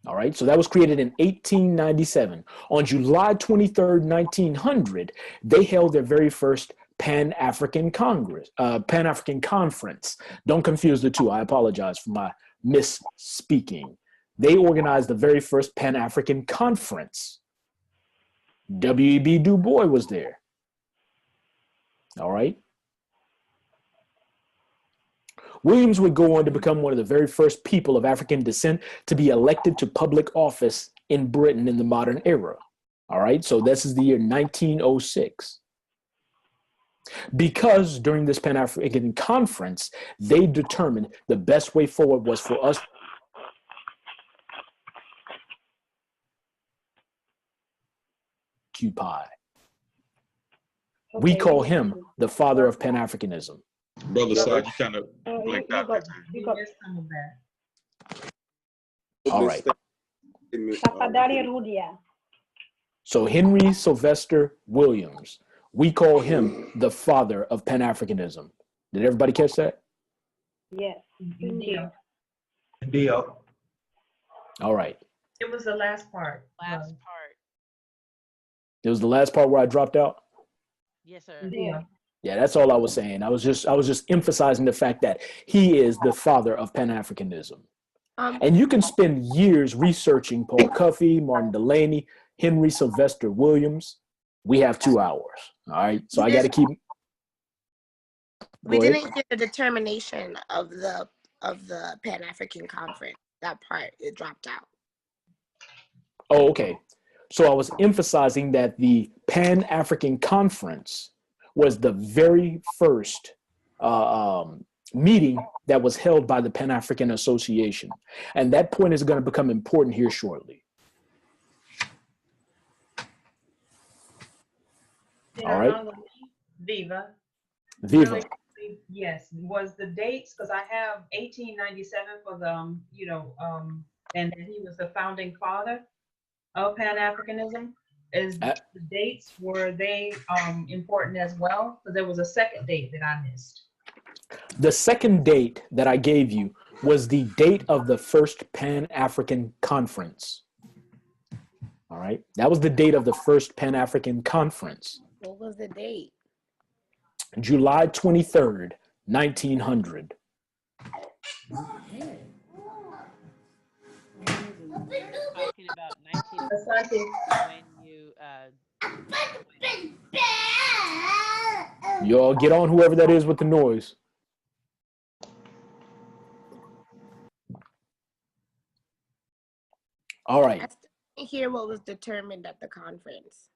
All right, so that was created in 1897. On July 23rd, 1900, they held their very first Pan-African Conference. Don't confuse the two. I apologize for my misspeaking. They organized the very first Pan-African Conference. W.E.B. Du Bois was there. All right. Williams would go on to become one of the very first people of African descent to be elected to public office in Britain in the modern era. All right, so this is the year 1906. Because during this Pan-African Conference, they determined the best way forward was for us to occupy. We call him the father of Pan-Africanism. Brother Side, you kind of blanked out. All right. So Henry Sylvester Williams, we call him the father of Pan-Africanism. Did everybody catch that? Yes. Deal. All right. It was the last part. Last part. It was the last part where I dropped out? Yes, sir. Yeah. Yeah, that's all I was saying. I was just emphasizing the fact that he is the father of Pan-Africanism. And you can spend years researching Paul Cuffey, Martin Delany, Henry Sylvester Williams. We have 2 hours. All right. So I got to keep. We didn't get the determination of the Pan-African Conference. That part, it dropped out. Oh, okay. So I was emphasizing that the Pan-African Conference was the very first meeting that was held by the Pan-African Association. And that point is going to become important here shortly. All right. Viva. Viva. Yes. Was the dates, because I have 1897 for the, and then he was the founding father of Pan-Africanism. The dates, were they important as well? Because there was a second date that I missed. The second date that I gave you was the date of the first Pan-African Conference. All right. That was the date of the first Pan-African Conference. What was the date? July 23rd, 1900. Asante. when you Y'all get on whoever that is with the noise. All right. I still didn't hear what was determined at the conference.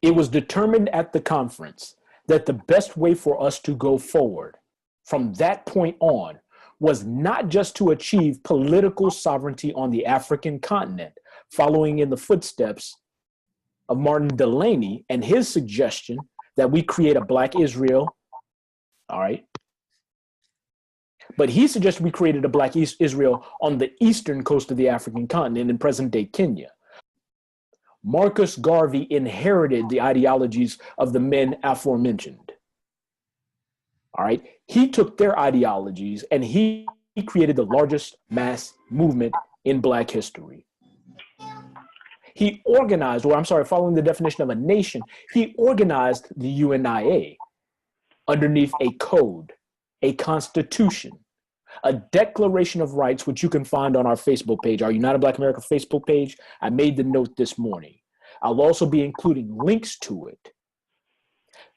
It was determined at the conference that the best way for us to go forward from that point on was not just to achieve political sovereignty on the African continent, following in the footsteps of Martin Delany and his suggestion that we create a Black Israel, all right? But he suggested we created a Black Israel on the eastern coast of the African continent in present-day Kenya. Marcus Garvey inherited the ideologies of the men aforementioned. All right. He took their ideologies and he created the largest mass movement in Black history. He organized, or I'm sorry, following the definition of a nation, he organized the UNIA underneath a code, a constitution, a declaration of rights, which you can find on our Facebook page, our United Black America Facebook page. I made the note this morning. I'll also be including links to it.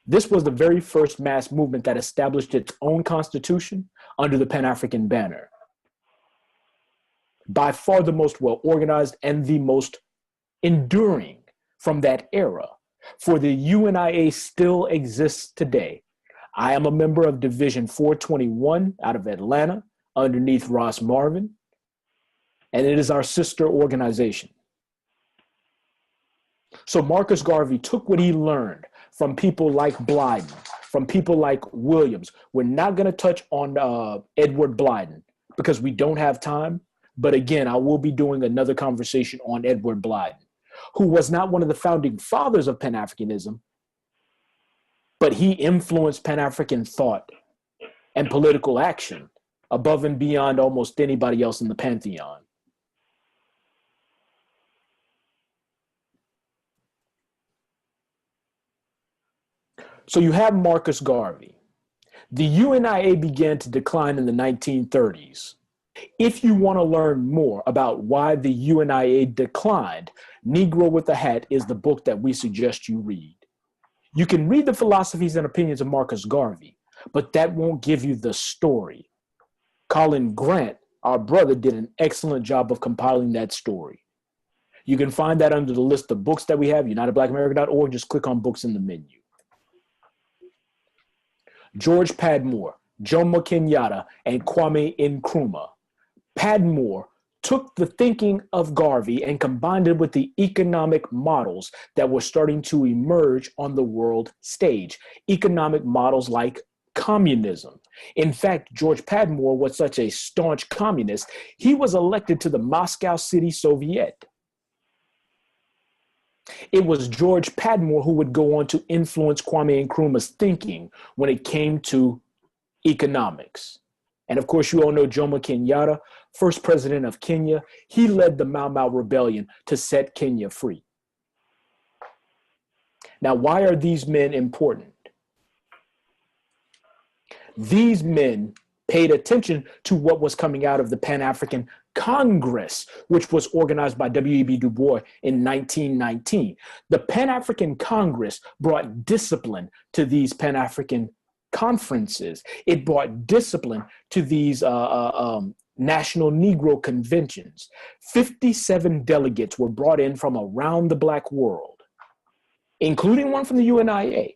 This was the very first mass movement that established its own constitution under the Pan-African banner. By far the most well-organized and the most enduring from that era. For the UNIA still exists today. I am a member of Division 421 out of Atlanta underneath Ross Marvin, and it is our sister organization. So Marcus Garvey took what he learned from people like Blyden, from people like Williams. We're not going to touch on Edward Blyden because we don't have time. But again, I will be doing another conversation on Edward Blyden, who was not one of the founding fathers of Pan-Africanism, but he influenced Pan-African thought and political action above and beyond almost anybody else in the pantheon. So you have Marcus Garvey. The UNIA began to decline in the 1930s. If you want to learn more about why the UNIA declined, Negro with a Hat is the book that we suggest you read. You can read the philosophies and opinions of Marcus Garvey, but that won't give you the story. Colin Grant, our brother, did an excellent job of compiling that story. You can find that under the list of books that we have, UnitedBlackAmerica.org. Just click on books in the menu. George Padmore, Jomo Kenyatta, and Kwame Nkrumah. Padmore took the thinking of Garvey and combined it with the economic models that were starting to emerge on the world stage. Economic models like communism. In fact, George Padmore was such a staunch communist, he was elected to the Moscow City Soviet. It was George Padmore who would go on to influence Kwame Nkrumah's thinking when it came to economics. And of course, you all know Jomo Kenyatta, first president of Kenya. He led the Mau Mau Rebellion to set Kenya free. Now, why are these men important? These men paid attention to what was coming out of the Pan-African Congress, which was organized by W.E.B. Du Bois in 1919. The Pan-African Congress brought discipline to these Pan-African conferences. It brought discipline to these National Negro Conventions. 57 delegates were brought in from around the Black world, including one from the UNIA.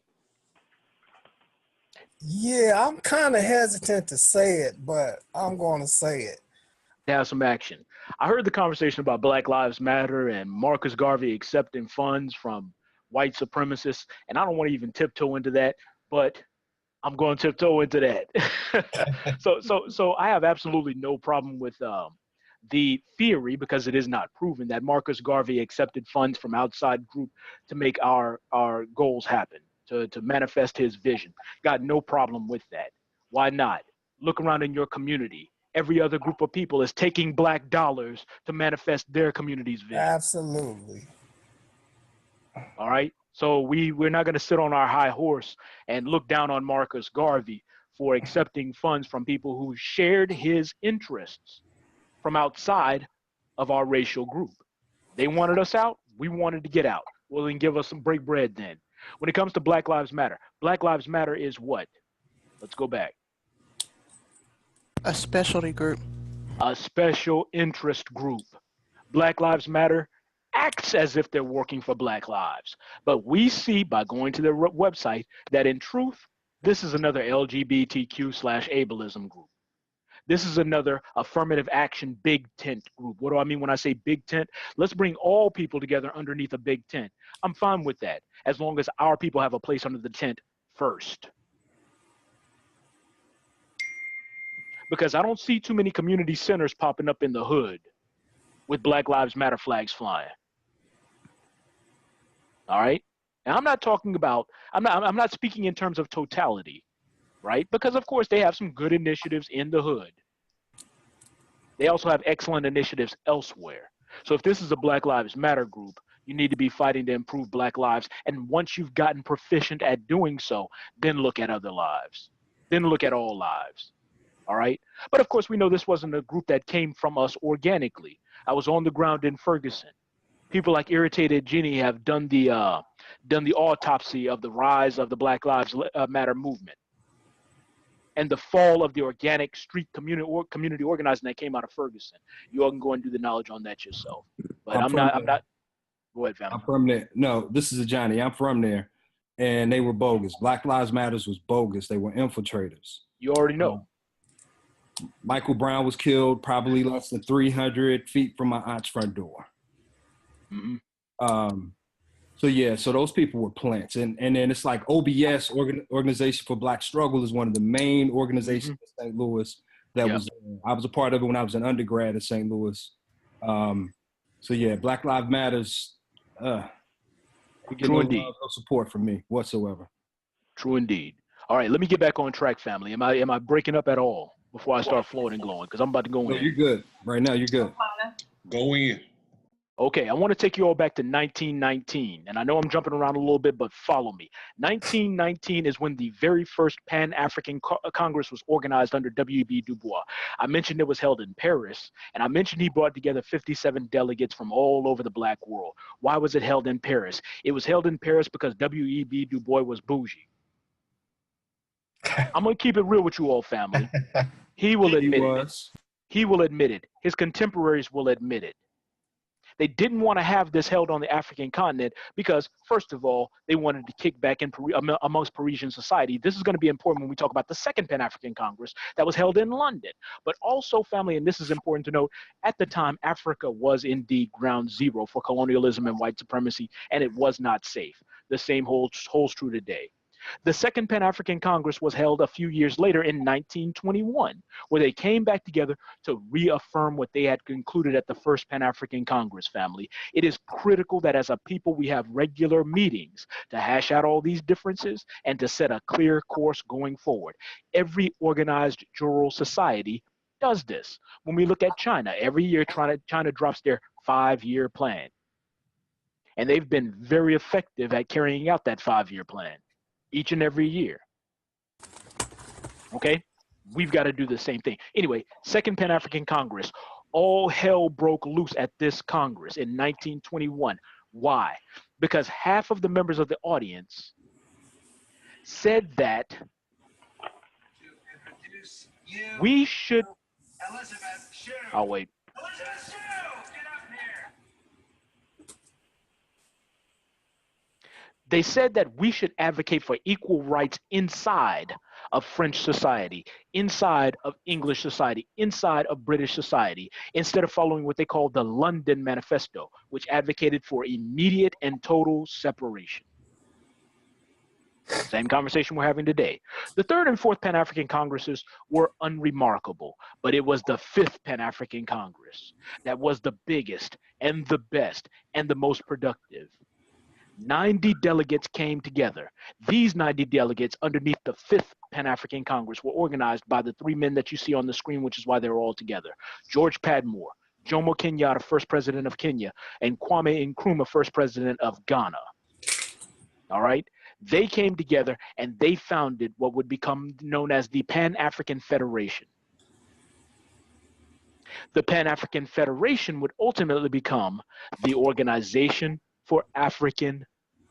Yeah, I'm kind of hesitant to say it, but I'm going to say it. Have some action. I heard the conversation about Black Lives Matter and Marcus Garvey accepting funds from white supremacists, and I don't want to even tiptoe into that, but I'm going to tiptoe into that. So I have absolutely no problem with the theory, because it is not proven, that Marcus Garvey accepted funds from outside group to make our goals happen, to manifest his vision. Got no problem with that. Why not? Look around in your community. Every other group of people is taking Black dollars to manifest their community's vision. Absolutely. All right. So we're not going to sit on our high horse and look down on Marcus Garvey for accepting funds from people who shared his interests from outside of our racial group. They wanted us out. We wanted to get out. Well, then give us some break bread then. When it comes to Black Lives Matter is what? Let's go back. A specialty group. A special interest group. Black Lives Matter acts as if they're working for Black lives. But we see by going to their website that in truth, this is another LGBTQ/ableism group. This is another affirmative action big tent group. What do I mean when I say big tent? Let's bring all people together underneath a big tent. I'm fine with that, as long as our people have a place under the tent first. Because I don't see too many community centers popping up in the hood with Black Lives Matter flags flying. All right? And I'm not talking about, I'm not speaking in terms of totality, right? Because of course they have some good initiatives in the hood. They also have excellent initiatives elsewhere. So if this is a Black Lives Matter group, you need to be fighting to improve Black lives. And once you've gotten proficient at doing so, then look at other lives. Then look at all lives. All right? But of course, we know this wasn't a group that came from us organically. I was on the ground in Ferguson. People like Irritated Jenny have done the autopsy of the rise of the Black Lives Matter movement and the fall of the organic street community organizing that came out of Ferguson. You all can go and do the knowledge on that yourself. But I'm not. Go ahead, family. I'm from there. No, this is Johnny. I'm from there, and they were bogus. Black Lives Matters was bogus. They were infiltrators. You already know. Michael Brown was killed probably less than 300 feet from my aunt's front door. Mm-hmm. So those people were plants. And then it's like OBS, Organization for Black Struggle, is one of the main organizations in St. Louis that I was a part of it when I was an undergrad at St. Louis. Black Lives Matters, True indeed. No support from me whatsoever. True indeed. All right, let me get back on track, family. Am I breaking up at all before I start flowing and glowing? Because I'm about to go in. No, you're good. Right now, you're good. Go in. Okay, I want to take you all back to 1919. And I know I'm jumping around a little bit, but follow me. 1919 is when the very first Pan-African Congress was organized under W.E.B. Du Bois. I mentioned it was held in Paris, and I mentioned he brought together 57 delegates from all over the Black world. Why was it held in Paris? It was held in Paris because W.E.B. Du Bois was bougie. I'm going to keep it real with you all, family. He will admit it. He will admit it. His contemporaries will admit it. They didn't want to have this held on the African continent because, first of all, they wanted to kick back in amongst Parisian society. This is going to be important when we talk about the Second Pan-African Congress that was held in London. But also, family, and this is important to note, at the time, Africa was indeed ground zero for colonialism and white supremacy, and it was not safe. The same holds true today. The Second Pan-African Congress was held a few years later in 1921, where they came back together to reaffirm what they had concluded at the First Pan-African Congress, family. It is critical that as a people we have regular meetings to hash out all these differences and to set a clear course going forward. Every organized jural society does this. When we look at China, every year China drops their 5-year plan. And they've been very effective at carrying out that 5-year plan. Each and every year. Okay? We've got to do the same thing. Anyway, Second Pan-African Congress. All hell broke loose at this Congress in 1921. Why? Because half of the members of the audience said that we should. I'll wait. They said that we should advocate for equal rights inside of French society, inside of English society, inside of British society, instead of following what they call the London Manifesto, which advocated for immediate and total separation. Same conversation we're having today. The Third and Fourth Pan-African Congresses were unremarkable, but it was the Fifth Pan-African Congress that was the biggest and the best and the most productive. 90 delegates came together. These 90 delegates underneath the Fifth Pan-African Congress were organized by the 3 men that you see on the screen, which is why they're all together. George Padmore, Jomo Kenyatta, first president of Kenya, and Kwame Nkrumah, first president of Ghana. All right? They came together and they founded what would become known as the Pan-African Federation. The Pan-African Federation would ultimately become the Organization for African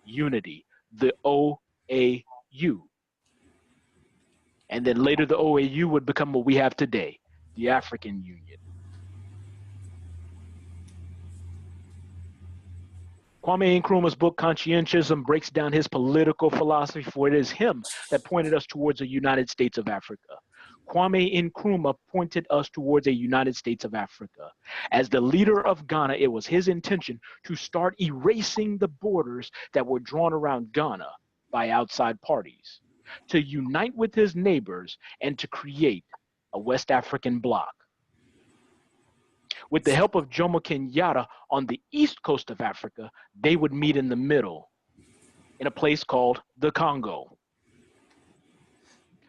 Unity, the OAU. And then later the OAU would become what we have today, the African Union. Kwame Nkrumah's book, Conscientism, breaks down his political philosophy, for it is him that pointed us towards a United States of Africa. Kwame Nkrumah pointed us towards a United States of Africa. As the leader of Ghana, it was his intention to start erasing the borders that were drawn around Ghana by outside parties, to unite with his neighbors, and to create a West African bloc. With the help of Jomo Kenyatta on the east coast of Africa, they would meet in the middle in a place called the Congo.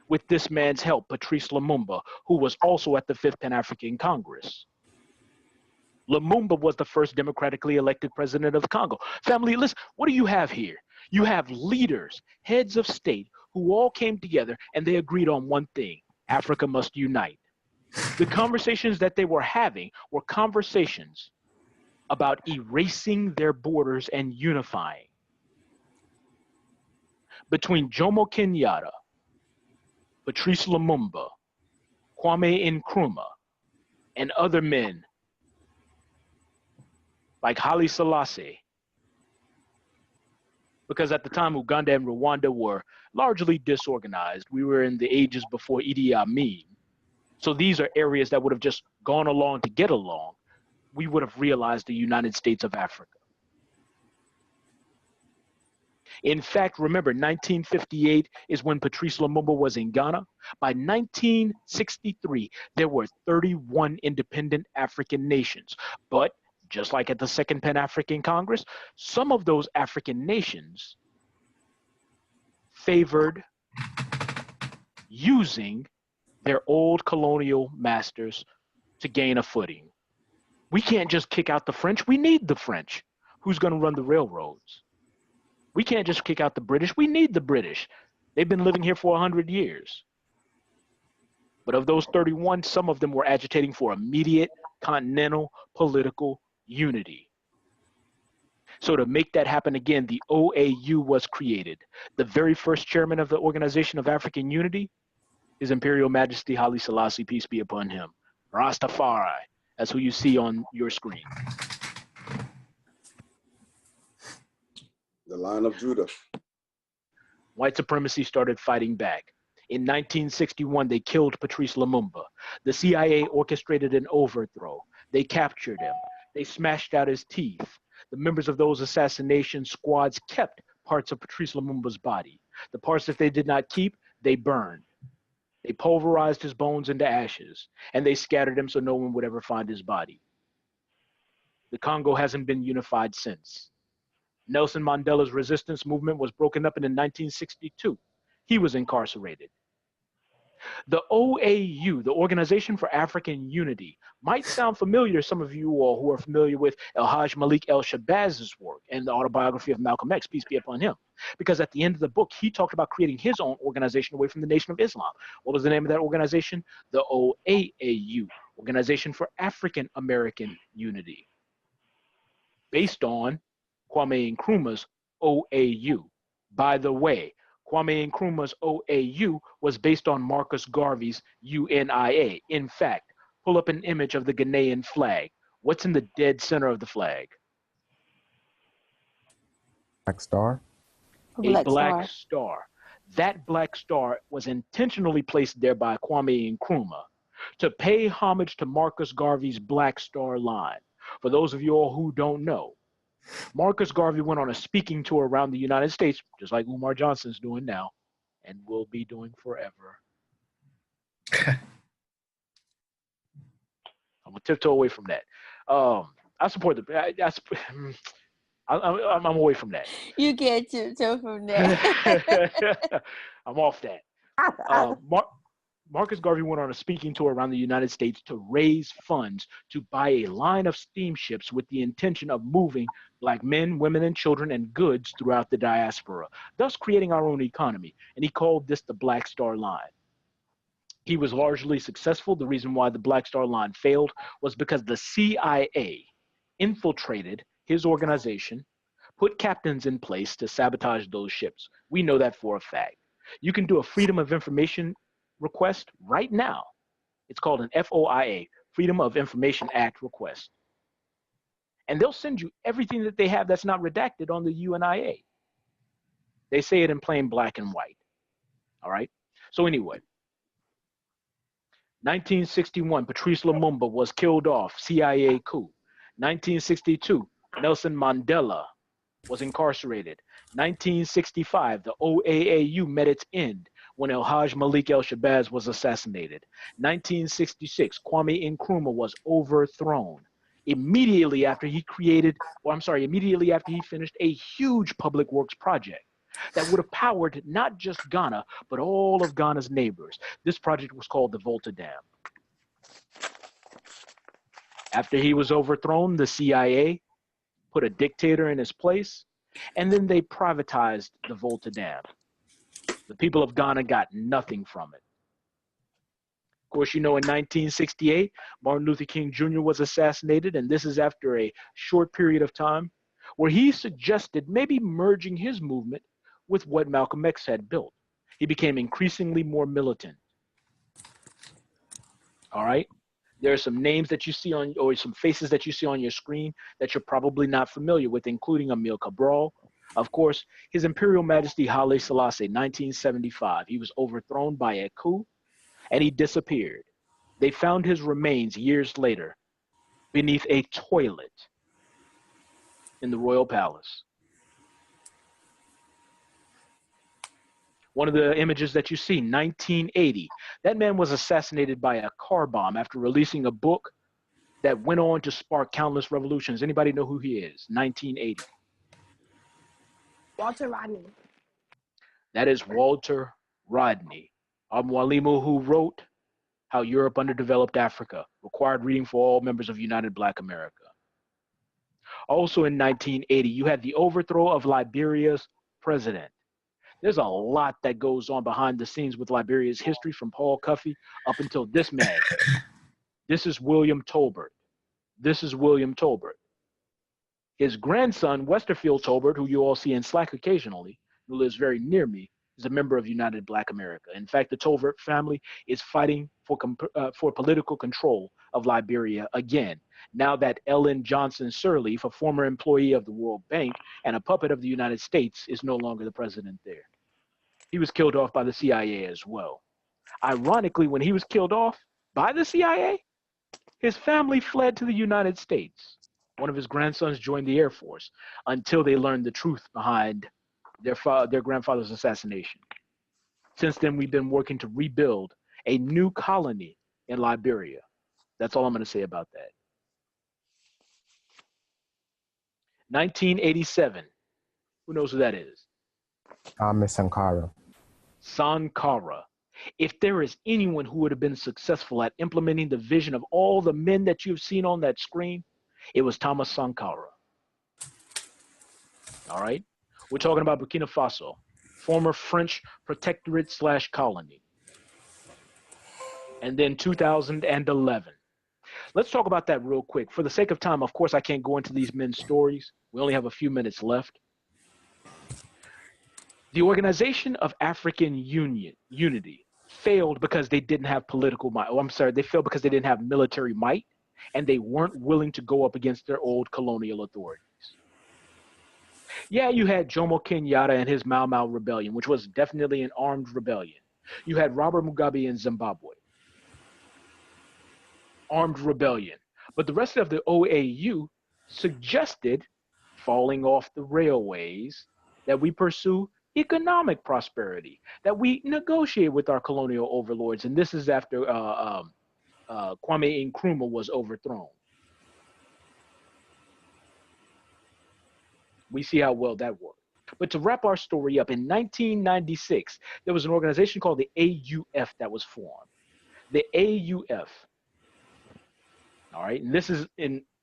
With this man's help, Patrice Lumumba, who was also at the Fifth Pan-African Congress. Lumumba was the first democratically elected president of the Congo. Family, listen, what do you have here? You have leaders, heads of state, who all came together and they agreed on one thing: Africa must unite. The conversations that they were having were conversations about erasing their borders and unifying. Between Jomo Kenyatta, Patrice Lumumba, Kwame Nkrumah, and other men like Haile Selassie, because at the time Uganda and Rwanda were largely disorganized. We were in the ages before Idi Amin. So these are areas that would have just gone along to get along. We would have realized the United States of Africa. In fact, remember, 1958 is when Patrice Lumumba was in Ghana. By 1963, there were 31 independent African nations. But just like at the Second Pan-African Congress, some of those African nations favored using their old colonial masters to gain a footing. We can't just kick out the French. We need the French. Who's going to run the railroads? We can't just kick out the British. We need the British. They've been living here for 100 years. But of those 31, some of them were agitating for immediate continental political unity. So to make that happen again, the OAU was created. The very first chairman of the Organization of African Unity, His Imperial Majesty Haile Selassie, peace be upon him. Rastafari, that's who you see on your screen. The Lion of Judah. White supremacy started fighting back. In 1961, they killed Patrice Lumumba. The CIA orchestrated an overthrow. They captured him. They smashed out his teeth. The members of those assassination squads kept parts of Patrice Lumumba's body. The parts that they did not keep, they burned. They pulverized his bones into ashes, and they scattered him so no one would ever find his body. The Congo hasn't been unified since. Nelson Mandela's resistance movement was broken up in 1962. He was incarcerated. The OAU, the Organization for African Unity, might sound familiar to some of you all who are familiar with El-Hajj Malik El-Shabaz's work and the autobiography of Malcolm X, peace be upon him. Because at the end of the book, he talked about creating his own organization away from the Nation of Islam. What was the name of that organization? The OAAU, Organization for African American Unity, based on Kwame Nkrumah's OAU. By the way, Kwame Nkrumah's OAU was based on Marcus Garvey's UNIA. In fact, pull up an image of the Ghanaian flag. What's in the dead center of the flag? Black star. A black star. That black star was intentionally placed there by Kwame Nkrumah to pay homage to Marcus Garvey's Black Star Line. For those of you all who don't know, Marcus Garvey went on a speaking tour around the United States, just like Umar Johnson's doing now, and will be doing forever. I'm gonna tiptoe away from that. I support the. I'm away from that. You can't tiptoe from that. I'm off that. Marcus Garvey went on a speaking tour around the United States to raise funds to buy a line of steamships with the intention of moving Black men, women, and children and goods throughout the diaspora, thus creating our own economy. And he called this the Black Star Line. He was largely successful. The reason why the Black Star Line failed was because the CIA infiltrated his organization, put captains in place to sabotage those ships. We know that for a fact. You can do a Freedom of Information request right now. It's called an FOIA, Freedom of Information Act request. And they'll send you everything that they have that's not redacted on the UNIA. They say it in plain black and white. All right? So anyway, 1961, Patrice Lumumba was killed off, CIA coup. 1962, Nelson Mandela was incarcerated. 1965, the OAAU met its end when El Haj Malik El Shabazz was assassinated. 1966, Kwame Nkrumah was overthrown. Immediately after he finished a huge public works project that would have powered not just Ghana, but all of Ghana's neighbors. This project was called the Volta Dam. After he was overthrown, the CIA put a dictator in his place, and then they privatized the Volta Dam. The people of Ghana got nothing from it. Of course, you know, in 1968, Martin Luther King Jr. was assassinated, and this is after a short period of time where he suggested maybe merging his movement with what Malcolm X had built. He became increasingly more militant. All right? There are some names that you see on, or some faces that you see on your screen that you're probably not familiar with, including Emil Cabral. Of course, His Imperial Majesty Haile Selassie, 1975. He was overthrown by a coup, and he disappeared. They found his remains years later beneath a toilet in the royal palace. One of the images that you see, 1980, that man was assassinated by a car bomb after releasing a book that went on to spark countless revolutions. Anybody know who he is? 1980. Walter Rodney. That is Walter Rodney, a Mwalimu who wrote How Europe Underdeveloped Africa, required reading for all members of United Black America. Also in 1980, you had the overthrow of Liberia's president. There's a lot that goes on behind the scenes with Liberia's history, from Paul Cuffey up until this man. This is William Tolbert. This is William Tolbert. His grandson, Westerfield Tolbert, who you all see in Slack occasionally, who lives very near me, is a member of United Black America. In fact, the Tolbert family is fighting for political control of Liberia again, now that Ellen Johnson Sirleaf, a former employee of the World Bank and a puppet of the United States, is no longer the president there. He was killed off by the CIA as well. Ironically, when he was killed off by the CIA, his family fled to the United States. One of his grandsons joined the Air Force until they learned the truth behind their grandfather's assassination. Since then, we've been working to rebuild a new colony in Liberia. That's all I'm going to say about that. 1987. Who knows who that is? Miss Sankara. Sankara. If there is anyone who would have been successful at implementing the vision of all the men that you've seen on that screen, it was Thomas Sankara. All right? We're talking about Burkina Faso, former French protectorate / colony. And then 2011. Let's talk about that real quick. For the sake of time, of course, I can't go into these men's stories. We only have a few minutes left. The Organization of African Unity failed because they didn't have political might. They failed because they didn't have military might, and they weren't willing to go up against their old colonial authorities. Yeah, you had Jomo Kenyatta and his Mau Mau rebellion, which was definitely an armed rebellion. You had Robert Mugabe in Zimbabwe. Armed rebellion. But the rest of the OAU suggested, falling off the railways, that we pursue economic prosperity, that we negotiate with our colonial overlords. And this is after Kwame Nkrumah was overthrown. We see how well that worked. But to wrap our story up, in 1996, there was an organization called the AUF that was formed. The AUF. All right, and this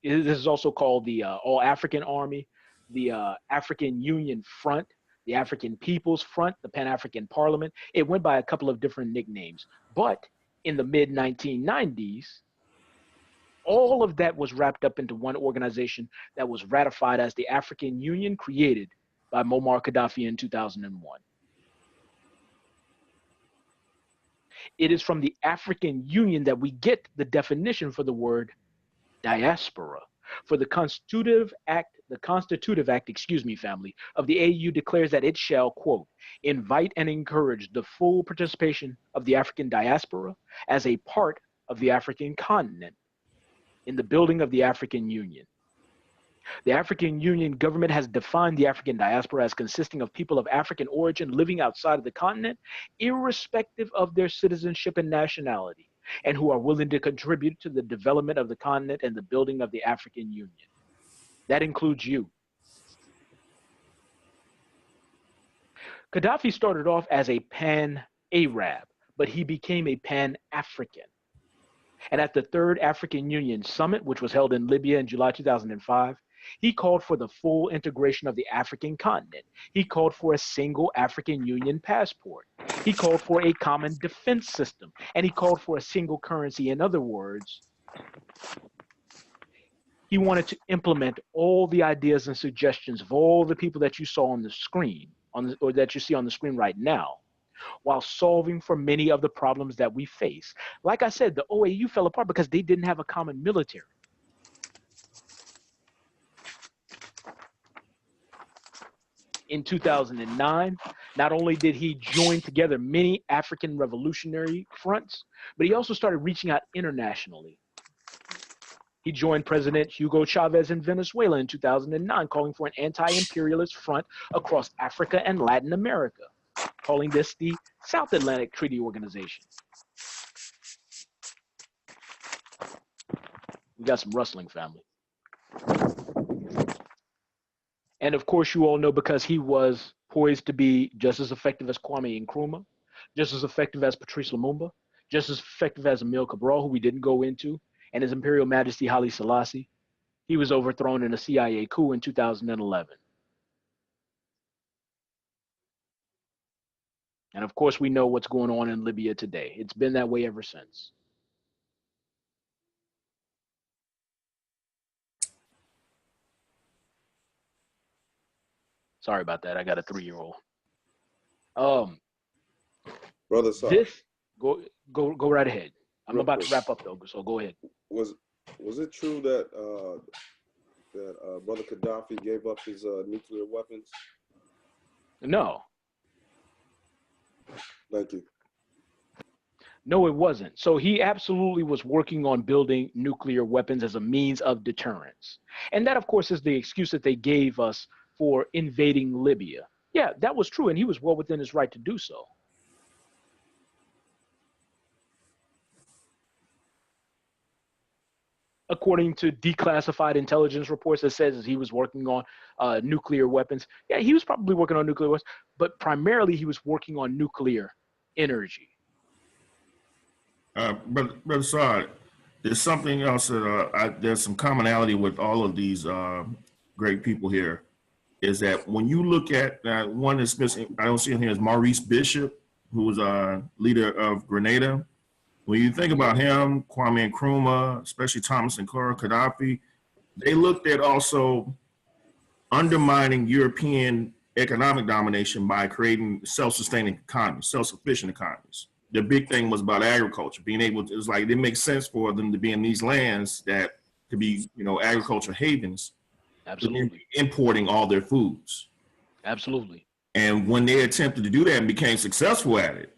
is also called the All African Army, the African Union Front, the African People's Front, the Pan-African Parliament. It went by a couple of different nicknames, but in the mid 1990s, all of that was wrapped up into one organization that was ratified as the African Union, created by Muammar Gaddafi in 2001. It is from the African Union that we get the definition for the word diaspora. For the Constitutive Act, family, of the AU declares that it shall, quote, invite and encourage the full participation of the African diaspora as a part of the African continent in the building of the African Union. The African Union government has defined the African diaspora as consisting of people of African origin living outside of the continent, irrespective of their citizenship and nationality, and who are willing to contribute to the development of the continent and the building of the African Union. That includes you. Gaddafi started off as a pan-Arab, but he became a pan-African. And at the Third African Union Summit, which was held in Libya in July 2005, he called for the full integration of the African continent. He called for a single African Union passport. He called for a common defense system, and he called for a single currency. In other words, he wanted to implement all the ideas and suggestions of all the people that you saw on the screen, or that you see on the screen right now, while solving for many of the problems that we face. Like I said, the OAU fell apart because they didn't have a common military. In 2009, not only did he join together many African revolutionary fronts, but he also started reaching out internationally. He joined President Hugo Chavez in Venezuela in 2009, calling for an anti-imperialist front across Africa and Latin America, calling this the South Atlantic Treaty Organization. We got some rustling, family. And of course, you all know, because he was poised to be just as effective as Kwame Nkrumah, just as effective as Patrice Lumumba, just as effective as Emile Cabral, who we didn't go into, and His Imperial Majesty Haile Selassie. He was overthrown in a CIA coup in 2011. And of course, we know what's going on in Libya today. It's been that way ever since. Sorry about that. I got a 3-year-old. Brother Sar, This, go right ahead. I'm real about quick. to wrap up though, so go ahead. Was it true that Brother Gaddafi gave up his nuclear weapons? No. Thank you. No, it wasn't. So he absolutely was working on building nuclear weapons as a means of deterrence. And that, of course, is the excuse that they gave us for invading Libya. Yeah, that was true, and he was well within his right to do so. According to declassified intelligence reports that says he was working on nuclear weapons. Yeah, he was probably working on nuclear weapons, but primarily he was working on nuclear energy. Brother Saad, there's something else that there's some commonality with all of these great people here, is that when you look at one that's missing, I don't see him here, is Maurice Bishop, who was a leader of Grenada. When you think about him, Kwame Nkrumah, especially Thomas Sankara, Gaddafi, they looked at also undermining European economic domination by creating self-sustaining economies, self-sufficient economies. The big thing was about agriculture, being able to, it's like it makes sense for them to be in these lands that could be, agriculture havens. Absolutely. Importing all their foods. Absolutely. And when they attempted to do that and became successful at it,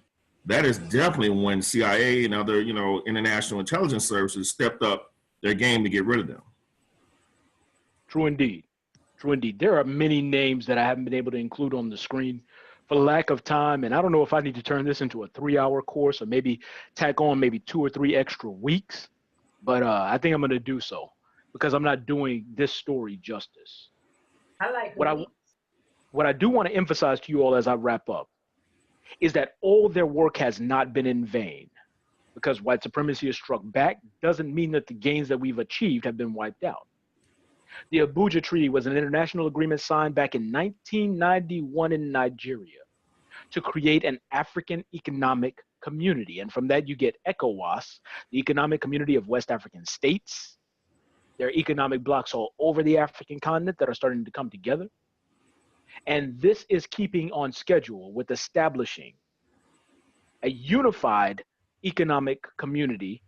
that is definitely when CIA and other, international intelligence services stepped up their game to get rid of them. True indeed. True indeed. There are many names that I haven't been able to include on the screen for lack of time. And I don't know if I need to turn this into a 3-hour course or maybe tack on maybe 2 or 3 extra weeks. But I think I'm going to do so because I'm not doing this story justice. I like what I do want to emphasize to you all as I wrap up is that all their work has not been in vain. Because white supremacy has struck back doesn't mean that the gains that we've achieved have been wiped out. The Abuja Treaty was an international agreement signed back in 1991 in Nigeria to create an African Economic community. And from that, you get ECOWAS, the Economic Community of West African States. There are economic blocs all over the African continent that are starting to come together. And this is keeping on schedule with establishing a unified economic community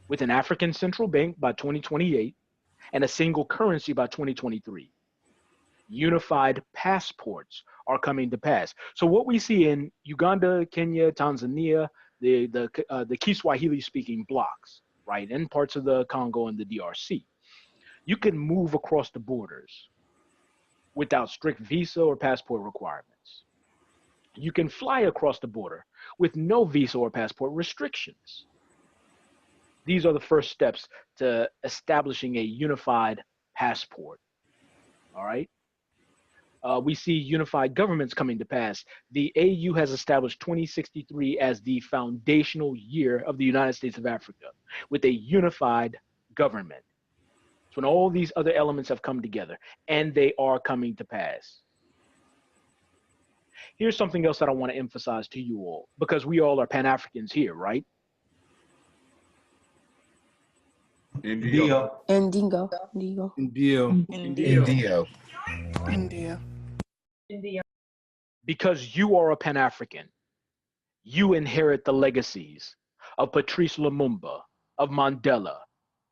with an African central bank by 2028 and a single currency by 2023. Unified passports are coming to pass. So what we see in Uganda, Kenya, Tanzania, the Kiswahili speaking blocs, right, and parts of the Congo and the DRC, you can move across the borders without strict visa or passport requirements. You can fly across the border with no visa or passport restrictions. These are the first steps to establishing a unified passport, all right? We see unified governments coming to pass. The AU has established 2063 as the foundational year of the United States of Africa with a unified government. So when all these other elements have come together, and they are coming to pass. Here's something else that I want to emphasize to you all, because we all are Pan-Africans here, right? Indio. Indigo. India. Because you are a Pan-African, you inherit the legacies of Patrice Lumumba, of Mandela,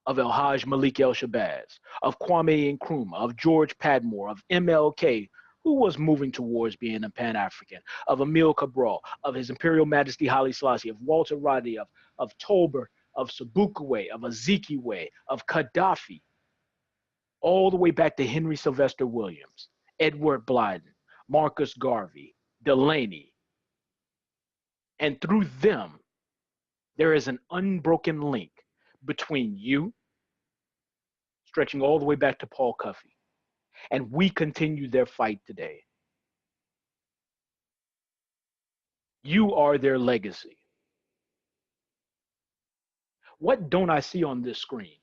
of El Haj Malik El Shabazz, of Kwame Nkrumah, of George Padmore, of MLK, who was moving towards being a Pan-African, of Emile Cabral, of His Imperial Majesty Haile Selassie, of Walter Rodney, of Tolbert, of Sobukwe, of Azikiwe, of Gaddafi, all the way back to Henry Sylvester Williams, Edward Blyden, Marcus Garvey, Delaney. And through them, there is an unbroken link between you, stretching all the way back to Paul Cuffey, and we continue their fight today. You are their legacy. What don't I see on this screen?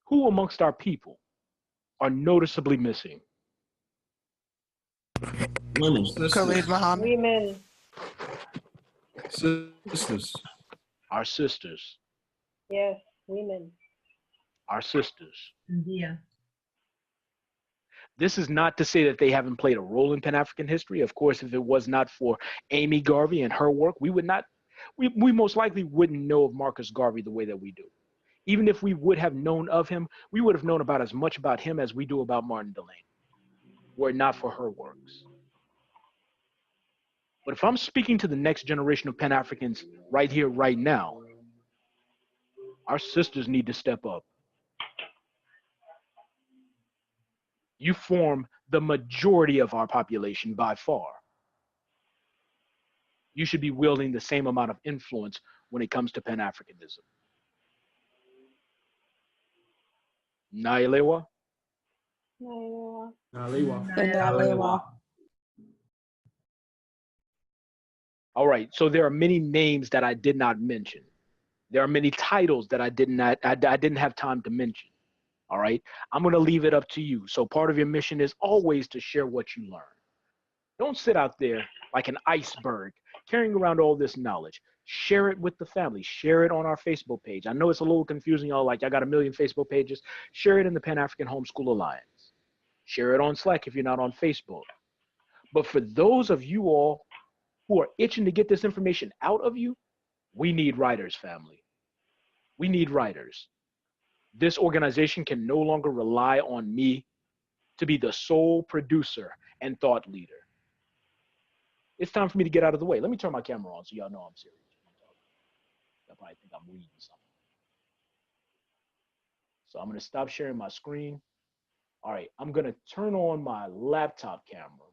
Who amongst our people are noticeably missing? Women. Khalid Muhammad. Women. Sisters. Our sisters. Yes, women. Our sisters. India. This is not to say that they haven't played a role in Pan-African history. Of course, if it was not for Amy Garvey and her work, we most likely wouldn't know of Marcus Garvey the way that we do. Even if we would have known of him, we would have known about as much about him as we do about Martin Delane, were it not for her works. But if I'm speaking to the next generation of Pan-Africans right here, right now, our sisters need to step up. You form the majority of our population by far. You should be wielding the same amount of influence when it comes to Pan-Africanism. Nailewa? Nailewa. All right, so there are many names that I did not mention. There are many titles that I didn't have time to mention. All right, I'm gonna leave it up to you. So part of your mission is always to share what you learn. Don't sit out there like an iceberg carrying around all this knowledge. Share it with the family. Share it on our Facebook page. I know it's a little confusing, y'all, like I got a million Facebook pages. Share it in the Pan-African Homeschool Alliance. Share it on Slack if you're not on Facebook. But for those of you all who are itching to get this information out of you, we need writers, family. We need writers. This organization can no longer rely on me to be the sole producer and thought leader. It's time for me to get out of the way. Let me turn my camera on so y'all know I'm serious. Y'all probably think I'm reading something. So I'm gonna stop sharing my screen. All right, I'm gonna turn on my laptop camera,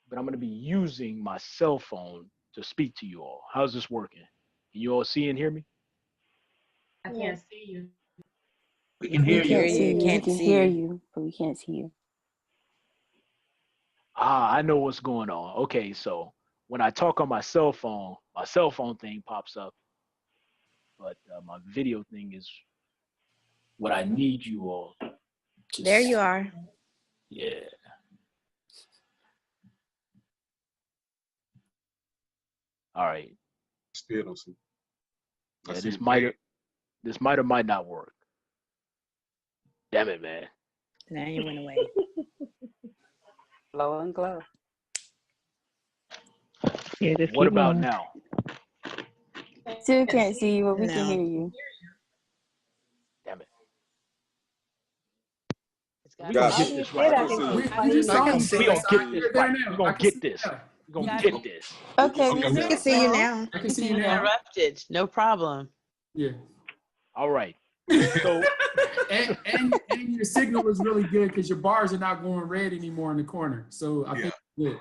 but I'm gonna be using my cell phone to speak to you all. How's this working? Can you all see and hear me? I can't see you. We can hear you. We can hear you, but we can't see you. Ah, I know what's going on. Okay, so when I talk on my cell phone thing pops up, but my video thing is what I need you all to There see. you are. Yeah. All right. Still don't see. Yeah, this might or might not work. Damn it, man. Now you went away. Glow and glow. Yeah, just What keep about going. now? Still can't see you, but we No. can hear you. Damn it. It's We got gonna How get do you this say right. that I can in see you. We just saw I can him. see We you. gonna get this There right. now. We I gonna can get see this. that. We gonna Yeah. get this. Okay, Okay, we now. I can see you now. I can see you now. interrupted. No problem. Yeah. All right. So and your signal was really good because your bars are not going red anymore in the corner. So I think it's good.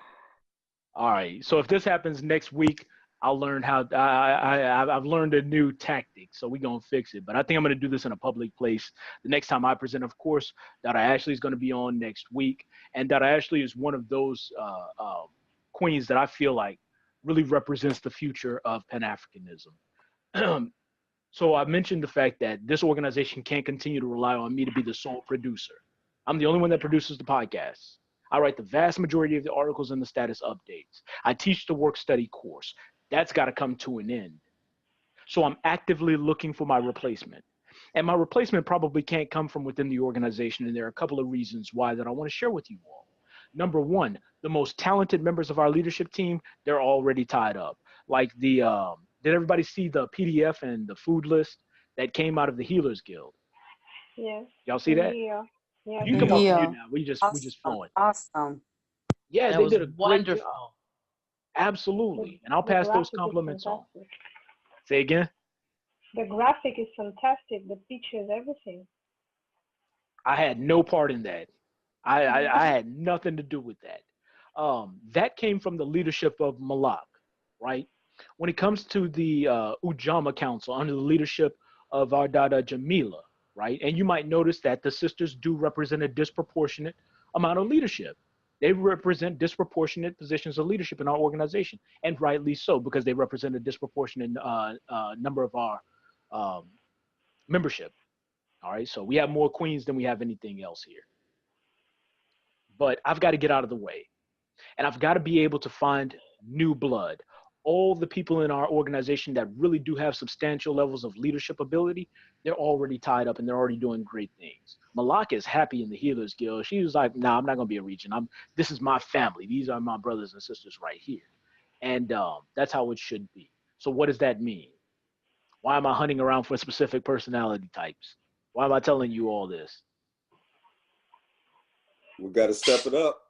all right. So if this happens next week, I'll learn how. I've learned a new tactic, so we're gonna fix it. But I think I'm gonna do this in a public place the next time I present. Of course, Dr. Ashley is gonna be on next week, and Dr. Ashley is one of those queens that I feel like really represents the future of Pan-Africanism. So I mentioned the fact that this organization can't continue to rely on me to be the sole producer. I'm the only one that produces the podcast. I write the vast majority of the articles and the status updates. I teach the work study course. That's got to come to an end. So I'm actively looking for my replacement. And my replacement probably can't come from within the organization. And there are a couple of reasons why that I want to share with you all. Number one, the most talented members of our leadership team, they're already tied up. Like did everybody see the PDF and the food list that came out of the Healers Guild? Yes. Y'all see that? Yeah. Yeah. You can come off Yeah. mute now. We just flowing. Awesome. Yeah, That they was did a great job. wonderful. Absolutely. And I'll The pass those graphic is compliments on. fantastic. Say again? The graphic is fantastic. The pictures, everything. I had no part in that. I had nothing to do with that. That came from the leadership of Malak, right? When it comes to the Ujama Council under the leadership of our Dada Jamila, right? And you might notice that the sisters do represent a disproportionate amount of leadership. They represent disproportionate positions of leadership in our organization, and rightly so, because they represent a disproportionate number of our membership. All right, so we have more queens than we have anything else here. But I've got to get out of the way. And I've got to be able to find new blood. All the people in our organization that really do have substantial levels of leadership ability, they're already tied up and they're already doing great things. Malaka is happy in the Healers Guild. She was like, nah, I'm not going to be a regent. This is my family. These are my brothers and sisters right here. And that's how it should be. So what does that mean? Why am I hunting around for specific personality types? Why am I telling you all this? We got to step it up.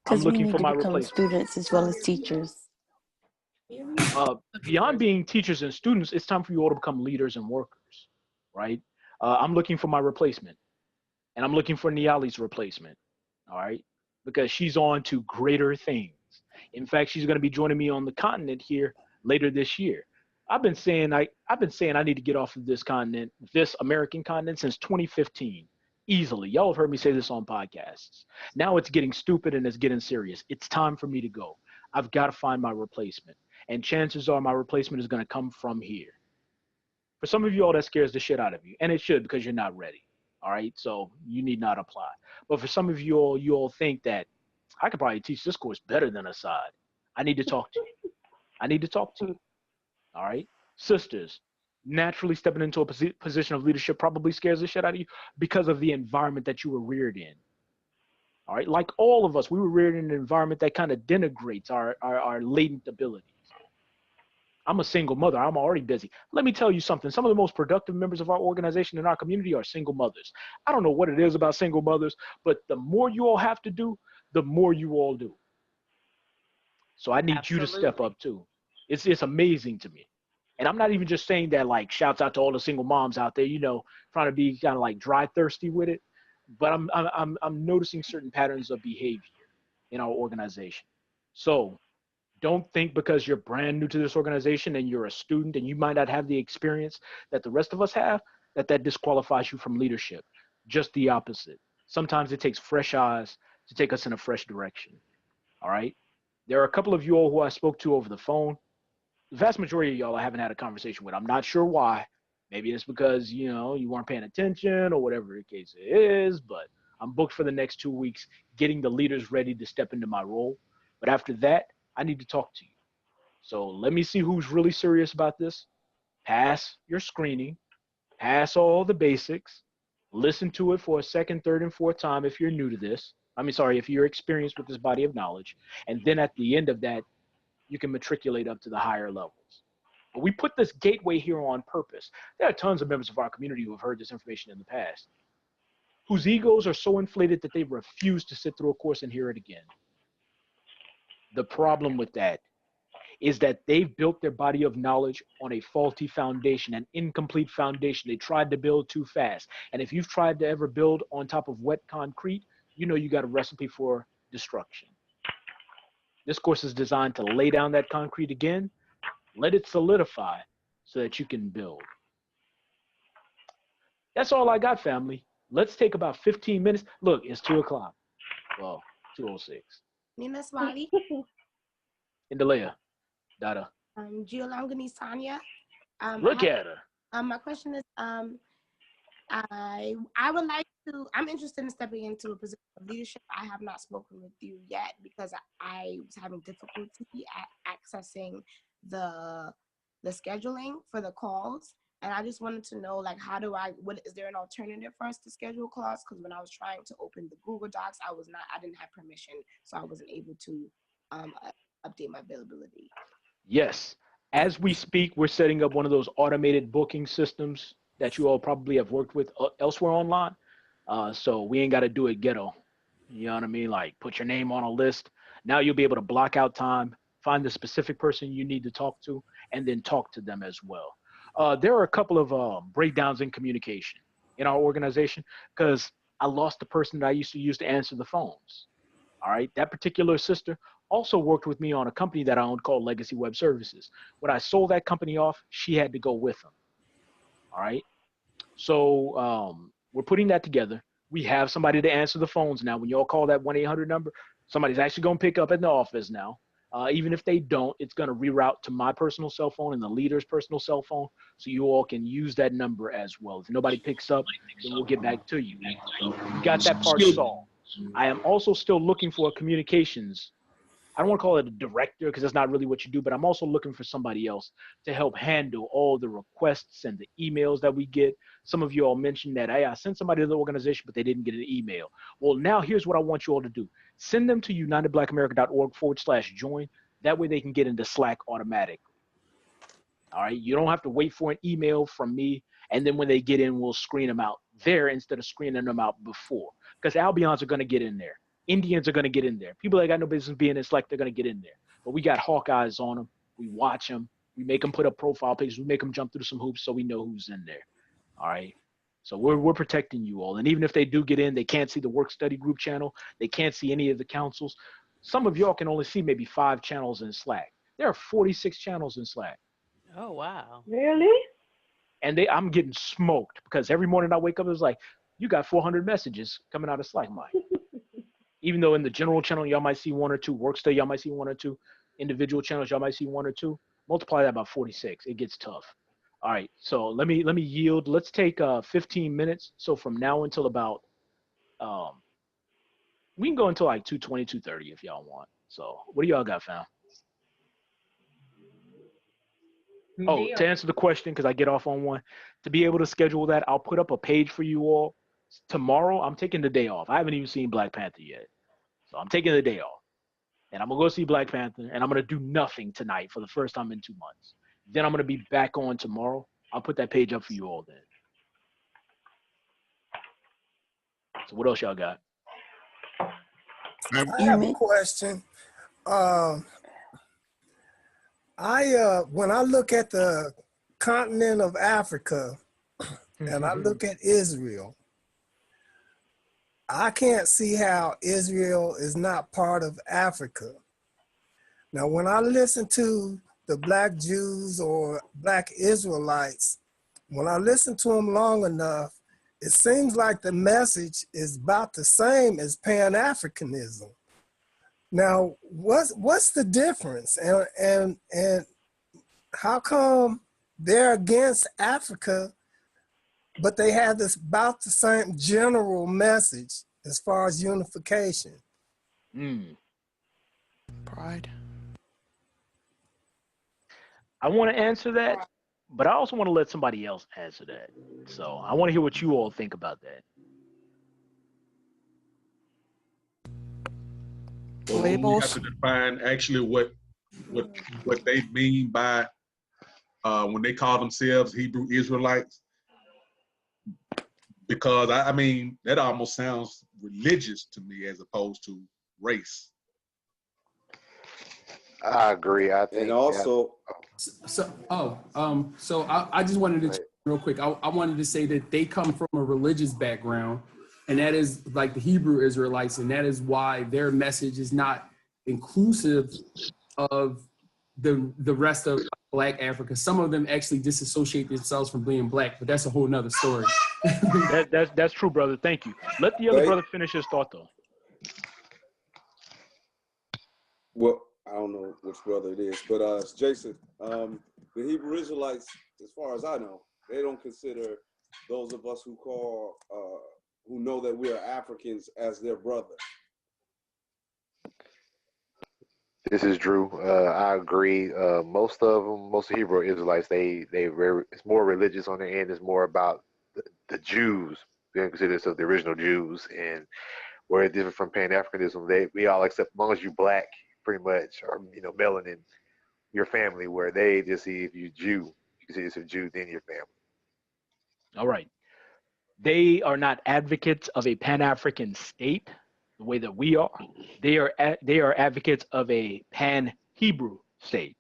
Because we looking need for to my become replacement. students as well as teachers. Beyond being teachers and students, it's time for you all to become leaders and workers, right? I'm looking for my replacement, and I'm looking for Niali's replacement, all right? Because she's on to greater things. In fact, she's going to be joining me on the continent here later this year. I've been saying I need to get off of this continent, this American continent, since 2015. Easily. Y'all have heard me say this on podcasts. Now it's getting stupid and it's getting serious. It's time for me to go. I've got to find my replacement. And chances are my replacement is going to come from here. For some of you all, that scares the shit out of you. And it should, because you're not ready. All right? So you need not apply. But for some of you all think that I could probably teach this course better than Assad. I need to talk to you. I need to talk to you. All right? Sisters, naturally stepping into a position of leadership probably scares the shit out of you because of the environment that you were reared in. All right, like all of us, we were reared in an environment that kind of denigrates our latent abilities. I'm a single mother. I'm already busy. Let me tell you something. Some of the most productive members of our organization and our community are single mothers. I don't know what it is about single mothers, but the more you all have to do, the more you all do. So I need you to step up too. It's amazing to me. And I'm not even just saying that like shouts out to all the single moms out there, trying to be kind of like dry thirsty with it. But I'm noticing certain patterns of behavior in our organization. So don't think because you're brand new to this organization and you're a student and you might not have the experience that the rest of us have, that disqualifies you from leadership. Just the opposite. Sometimes it takes fresh eyes to take us in a fresh direction. All right. There are a couple of you all who I spoke to over the phone. The vast majority of y'all I haven't had a conversation with. I'm not sure why. Maybe it's because, you weren't paying attention or whatever the case is, but I'm booked for the next 2 weeks, getting the leaders ready to step into my role. But after that, I need to talk to you. So let me see who's really serious about this. Pass your screening, pass all the basics, listen to it for a second, third, and fourth time if you're new to this. If you're experienced with this body of knowledge. And then at the end of that, you can matriculate up to the higher levels. But we put this gateway here on purpose. There are tons of members of our community who have heard this information in the past, whose egos are so inflated that they refuse to sit through a course and hear it again. The problem with that is that they've built their body of knowledge on a faulty foundation, an incomplete foundation. They tried to build too fast. And if you've tried to ever build on top of wet concrete, you know you got a recipe for destruction. This course is designed to lay down that concrete again, let it solidify so that you can build. That's all I got, family. Let's take about 15 minutes. Look, it's 2 o'clock. Well, 2:06. Nina Swali. Indalea. Dada. Giolangani Sanya. Look at her. My question is, I would like to, I'm interested in stepping into a position of leadership. I have not spoken with you yet because I was having difficulty at accessing the scheduling for the calls. And I just wanted to know, like, is there an alternative for us to schedule calls? Because when I was trying to open the Google Docs, I didn't have permission, so I wasn't able to update my availability. Yes. As we speak, we're setting up one of those automated booking systems that you all probably have worked with elsewhere online. So we ain't got to do it ghetto. You know what I mean? Like, put your name on a list. Now you'll be able to block out time, find the specific person you need to talk to, and then talk to them as well. There are a couple of breakdowns in communication in our organization because I lost the person that I used to answer the phones. All right. That particular sister also worked with me on a company that I owned called Legacy Web Services. When I sold that company off, she had to go with them. All right. So we're putting that together. We have somebody to answer the phones now. When y'all call that 1-800 number, somebody's actually going to pick up in the office now. Even if they don't, it's going to reroute to my personal cell phone and the leader's personal cell phone, so you all can use that number as well. If nobody picks up, then we'll get back to you. So we got that part solved. I am also still looking for a communications. I don't want to call it a director because that's not really what you do, but I'm also looking for somebody else to help handle all the requests and the emails that we get. Some of you all mentioned that, hey, I sent somebody to the organization, but they didn't get an email. Well, now here's what I want you all to do. Send them to unitedblackamerica.org/join. That way they can get into Slack automatically. All right. You don't have to wait for an email from me. And then when they get in, we'll screen them out there instead of screening them out before. Because Albions are going to get in there. Indians are going to get in there. People that got no business being in Slack, they're going to get in there. But we got hawk eyes on them. We watch them. We make them put up profile pictures. We make them jump through some hoops so we know who's in there. All right. So we're protecting you all. And even if they do get in, they can't see the work study group channel. They can't see any of the councils. Some of y'all can only see maybe 5 channels in Slack. There are 46 channels in Slack. Oh, wow. Really? And I'm getting smoked because every morning I wake up, it's like, you got 400 messages coming out of Slack, Mike. Even though in the general channel, y'all might see 1 or 2. Work study, y'all might see 1 or 2. Individual channels, y'all might see 1 or 2. Multiply that by 46. It gets tough. All right. So let me yield. Let's take 15 minutes. So from now until about, we can go until like 2:20, 2:30 if y'all want. So what do y'all got, fam? Oh, to answer the question, because I get off on one, to be able to schedule that, I'll put up a page for you all. Tomorrow, I'm taking the day off. I haven't even seen Black Panther yet. So I'm taking the day off. And I'm going to go see Black Panther, and I'm going to do nothing tonight for the first time in 2 months. Then I'm going to be back on tomorrow. I'll put that page up for you all then. So what else y'all got? I have a question. When I look at the continent of Africa and I look at Israel, I can't see how Israel is not part of Africa. Now, when I listen to the Black Jews or Black Israelites, when I listen to them long enough, it seems like the message is about the same as Pan-Africanism. Now, what's the difference? And how come they're against Africa, but they have this about the same general message as far as unification? Pride. I want to answer that, but I also want to let somebody else answer that. So I want to hear what you all think about that. Well, we have to define actually what they mean by when they call themselves Hebrew Israelites, because I mean that almost sounds religious to me as opposed to race. I agree. I think, and also, So I just wanted to real quick. I wanted to say that they come from a religious background, and that is like the Hebrew Israelites, and that is why their message is not inclusive of the rest of Black Africa. Some of them actually disassociate themselves from being Black, but that's a whole nother story. That's true, brother. Thank you. Let the other brother finish his thought, though. well, I don't know which brother it is, but it's Jason. The Hebrew Israelites, as far as I know, they don't consider those of us who know that we are Africans as their brother. This is Drew. I agree. Most of Hebrew Israelites, it's more religious on their end. It's more about the Jews. They consider themselves the original Jews, and where it's different from Pan-Africanism. We all accept, as long as you Black, pretty much, or melanin, your family. Where they just see if you Jew, you consider yourself Jew, then your family. All right. They are not advocates of a Pan-African state the way that we are. They are advocates of a Pan-Hebrew state.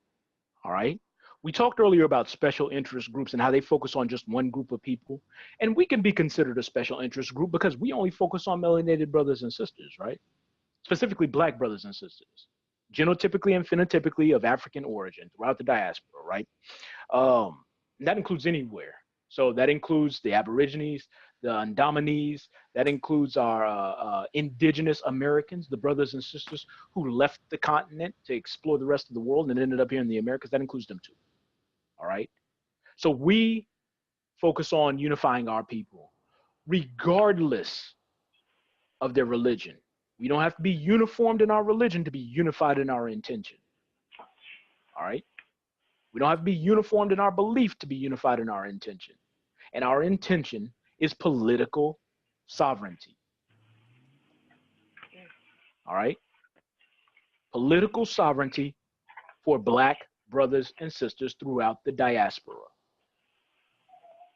All right. We talked earlier about special interest groups and how they focus on just one group of people. And we can be considered a special interest group because we only focus on melanated brothers and sisters, right? Specifically Black brothers and sisters, genotypically and phenotypically of African origin throughout the diaspora, right? That includes anywhere. So that includes the Aborigines, the Andamanese, that includes our indigenous Americans, the brothers and sisters who left the continent to explore the rest of the world and ended up here in the Americas. That includes them too. All right. So we focus on unifying our people, regardless of their religion. We don't have to be uniformed in our religion to be unified in our intention. All right. We don't have to be uniformed in our belief to be unified in our intention. And our intention is political sovereignty. All right. Political sovereignty for Black brothers and sisters throughout the diaspora.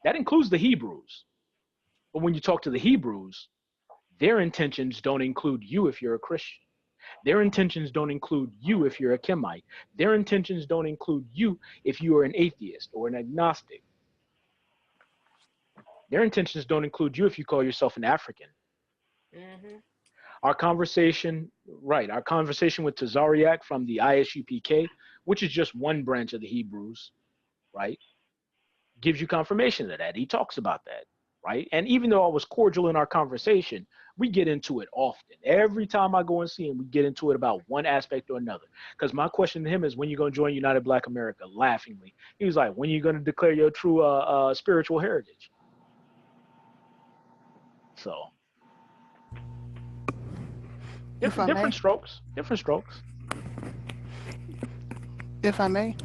That includes the Hebrews. But when you talk to the Hebrews, their intentions don't include you if you're a Christian. Their intentions don't include you if you're a Kemite. Their intentions don't include you if you are an atheist or an agnostic. Their intentions don't include you if you call yourself an African. Mm-hmm. Our conversation with Tazariak from the ISUPK, which is just one branch of the Hebrews, right, gives you confirmation of that. He talks about that, right? And even though I was cordial in our conversation, we get into it often. Every time I go and see him, we get into it about one aspect or another. Because my question to him is, when you going to join United Black America? Laughingly. He was like, when are you going to declare your true spiritual heritage? So, different strokes. If I may.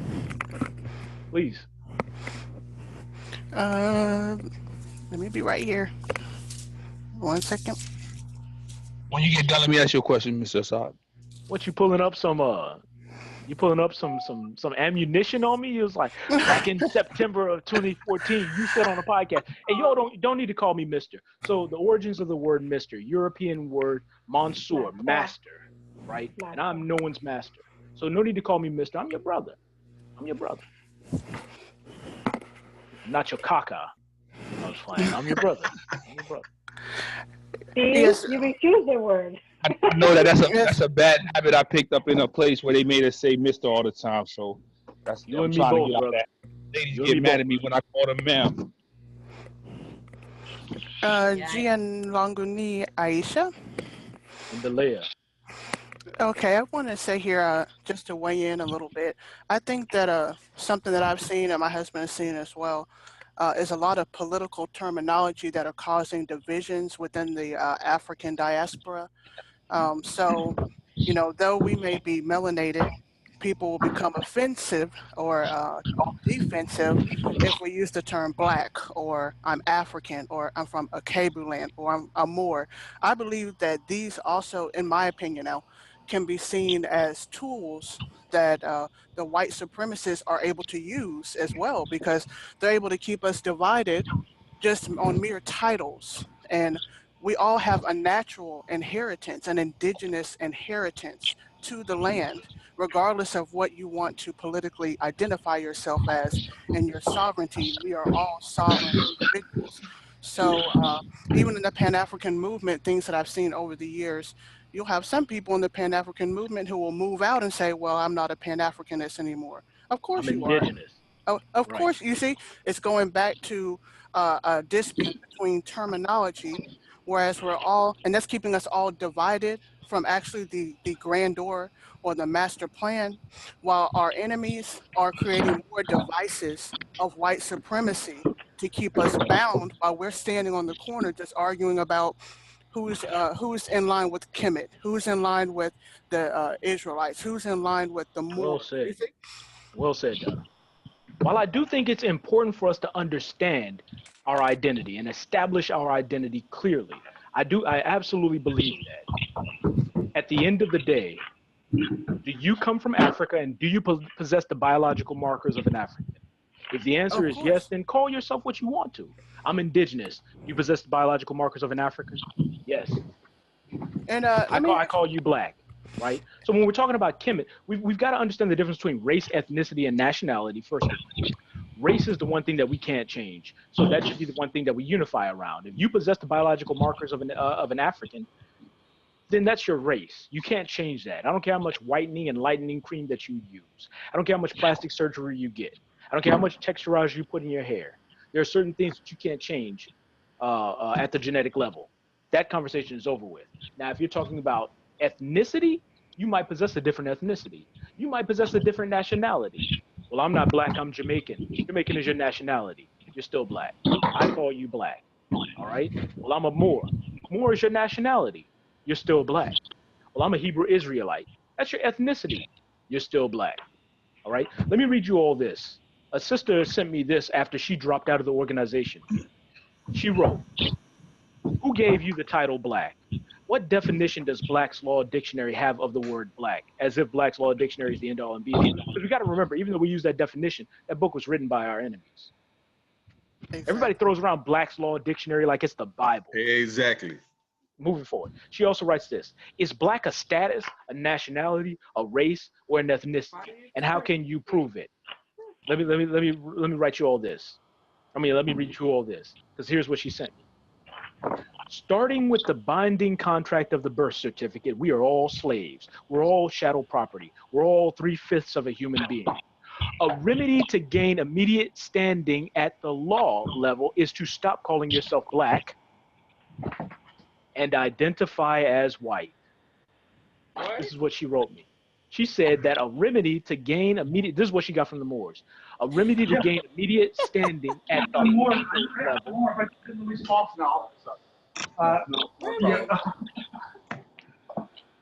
Please. Let me be right here. 1 second. When you get done, let me ask you a question, Mr. Assad. What, you pulling up some some ammunition on me? It was like back in September of 2014, you said on a podcast, hey, yo, don't need to call me Mr. So the origins of the word Mr., European word Mansour, master, right? And I'm no one's master. So no need to call me Mr. I'm your brother. I'm not your caca. I was playing. I'm your brother. Yes. You refuse the word. I know that's a bad habit I picked up in a place where they made us say Mr. all the time. So that's you and me both, brother. Ladies get mad at me when I call them ma'am. Gianlonguni Aisha. Indalea. Okay, I want to say here, just to weigh in a little bit, I think that something that I've seen and my husband has seen as well is a lot of political terminology that are causing divisions within the African diaspora. So, though we may be melanated, people will become offensive or defensive if we use the term black, or I'm African, or I'm from a Kebu land, or I'm Moor. I believe that these also, in my opinion now, can be seen as tools that the white supremacists are able to use as well, because they're able to keep us divided just on mere titles. And we all have a natural inheritance, an indigenous inheritance to the land, regardless of what you want to politically identify yourself as and your sovereignty. We are all sovereign individuals. So even in the Pan-African movement, things that I've seen over the years, you'll have some people in the Pan-African movement who will move out and say, well, I'm not a Pan-Africanist anymore. Of course I'm you are. indigenous. Of Right. course, you see, it's going back to a dispute between terminology, whereas we're all, and that's keeping us all divided from actually the grandeur or the master plan, while our enemies are creating more devices of white supremacy to keep us bound while we're standing on the corner just arguing about who's in line with Kemet, who's in line with the Israelites, who's in line with the Well Moors. said. Well said, John. While I do think it's important for us to understand our identity and establish our identity clearly, I absolutely believe that at the end of the day, do you come from Africa and do you possess the biological markers of an African? If the answer is yes, then call yourself what you want to. I'm indigenous. You possess the biological markers of an African? Yes. And I call you black, right? So when we're talking about Kemet, we've got to understand the difference between race, ethnicity, and nationality, first of all. Race is the one thing that we can't change. So that should be the one thing that we unify around. If you possess the biological markers of an African, then that's your race. You can't change that. I don't care how much whitening and lightening cream that you use. I don't care how much plastic surgery you get. I don't care how much texturizers you put in your hair. There are certain things that you can't change at the genetic level. That conversation is over with. Now, if you're talking about ethnicity, you might possess a different ethnicity. You might possess a different nationality. Well, I'm not black, I'm Jamaican. Jamaican is your nationality. You're still black. I call you black. All right? Well, I'm a Moor. Moor is your nationality. You're still black. Well, I'm a Hebrew Israelite. That's your ethnicity. You're still black. All right? Let me read you all this. A sister sent me this after she dropped out of the organization. She wrote, "Who gave you the title black? What definition does Black's Law Dictionary have of the word black?" As if Black's Law Dictionary is the end all and be all. Because we got to remember, even though we use that definition, that book was written by our enemies. Exactly. Everybody throws around Black's Law Dictionary like it's the Bible. Exactly. Moving forward, she also writes this: "Is black a status, a nationality, a race, or an ethnicity? And how can you prove it?" Let me write you all this. Let me read you all this, because here's what she sent me. "Starting with the binding contract of the birth certificate, we are all slaves. We're all chattel property. We're all 3/5 of a human being. A remedy to gain immediate standing at the law level is to stop calling yourself black and identify as white." This is what she wrote me. She said that a remedy to gain immediate, this is what she got from the Moors, a remedy to gain immediate standing at the law level.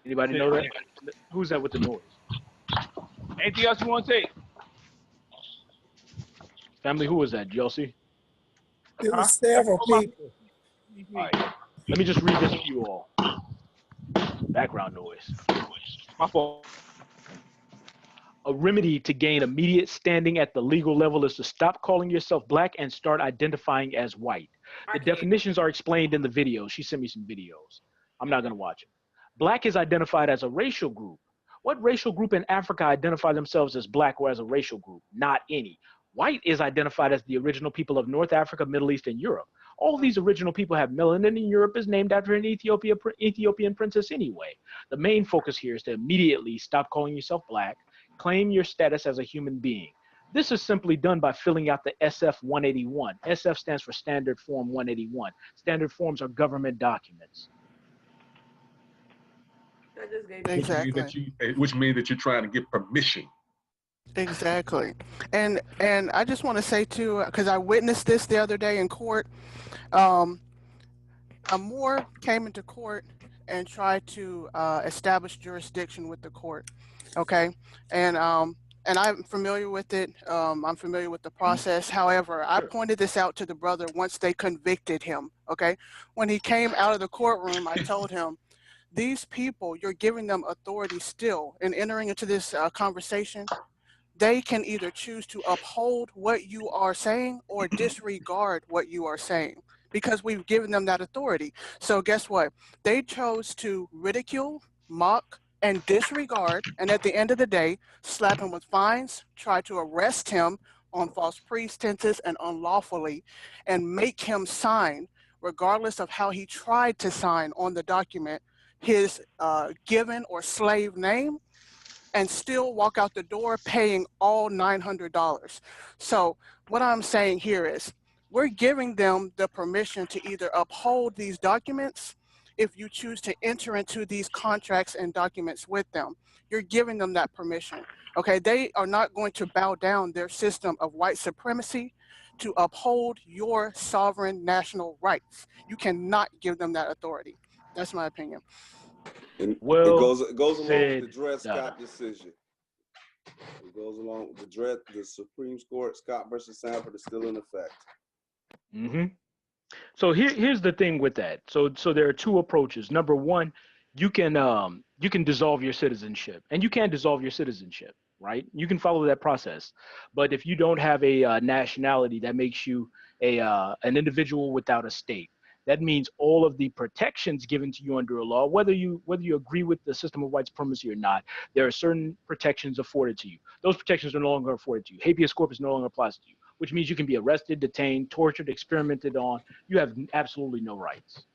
Anybody know that? Who's that with the noise? Anything else you want to say? Family, who was that? Josie? It was several people. All right. Let me just read this to you all. Background noise. My fault. A remedy to gain immediate standing at the legal level is to stop calling yourself black and start identifying as white. The definitions are explained in the video. She sent me some videos. I'm not going to watch it. Black is identified as a racial group. What racial group in Africa identify themselves as black or as a racial group? Not any. White is identified as the original people of North Africa, Middle East, and Europe. All these original people have melanin, and Europe is named after an Ethiopian princess anyway. The main focus here is to immediately stop calling yourself black, claim your status as a human being. This is simply done by filling out the SF 181. SF stands for Standard Form 181. Standard forms are government documents. Exactly. Which means that you're trying to get permission. Exactly. And I just want to say too, because I witnessed this the other day in court, a Moor came into court and tried to establish jurisdiction with the court. Okay, and I'm familiar with it. I'm familiar with the process. However, I pointed this out to the brother once they convicted him. Okay, when he came out of the courtroom, I told him, these people, you're giving them authority still in entering into this conversation. They can either choose to uphold what you are saying or disregard what you are saying, because we've given them that authority. So guess what? They chose to ridicule, mock, and disregard, and at the end of the day, slap him with fines, try to arrest him on false pretenses and unlawfully, and make him sign, regardless of how he tried to sign on the document, his given or slave name, and still walk out the door paying all $900. So what I'm saying here is, we're giving them the permission to either uphold these documents if you choose to enter into these contracts and documents with them. You're giving them that permission. Okay, they are not going to bow down their system of white supremacy to uphold your sovereign national rights. You cannot give them that authority. That's my opinion. And Well, it goes along with the said Dred Dada. Scott decision. It goes along with the Supreme Court, Scott versus Sanford is still in effect. Mm-hmm. So here's the thing with that. So there are two approaches. Number one, you can dissolve your citizenship, and you can dissolve your citizenship, right? You can follow that process. But if you don't have a nationality, that makes you an individual without a state. That means all of the protections given to you under a law, whether you agree with the system of white supremacy or not, there are certain protections afforded to you. Those protections are no longer afforded to you. Habeas corpus no longer applies to you, which means you can be arrested, detained, tortured, experimented on. You have absolutely no rights.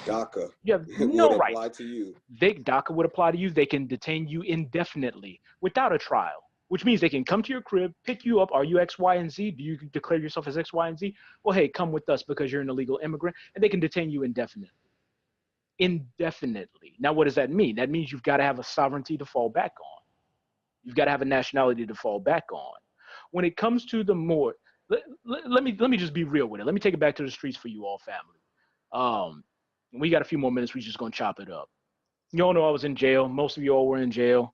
DACA. You have no would rights. apply to you. DACA would apply to you. They can detain you indefinitely without a trial, which means they can come to your crib, pick you up. Are you X, Y, and Z? Do you declare yourself as X, Y, and Z? Well, hey, come with us because you're an illegal immigrant, and they can detain you indefinitely. Indefinitely. Now, what does that mean? That means you've got to have a sovereignty to fall back on. You've got to have a nationality to fall back on. When it comes to the more, let me just be real with it. Let me take it back to the streets for you all, family. We got a few more minutes. We're just gonna chop it up. You all know I was in jail. Most of you all were in jail.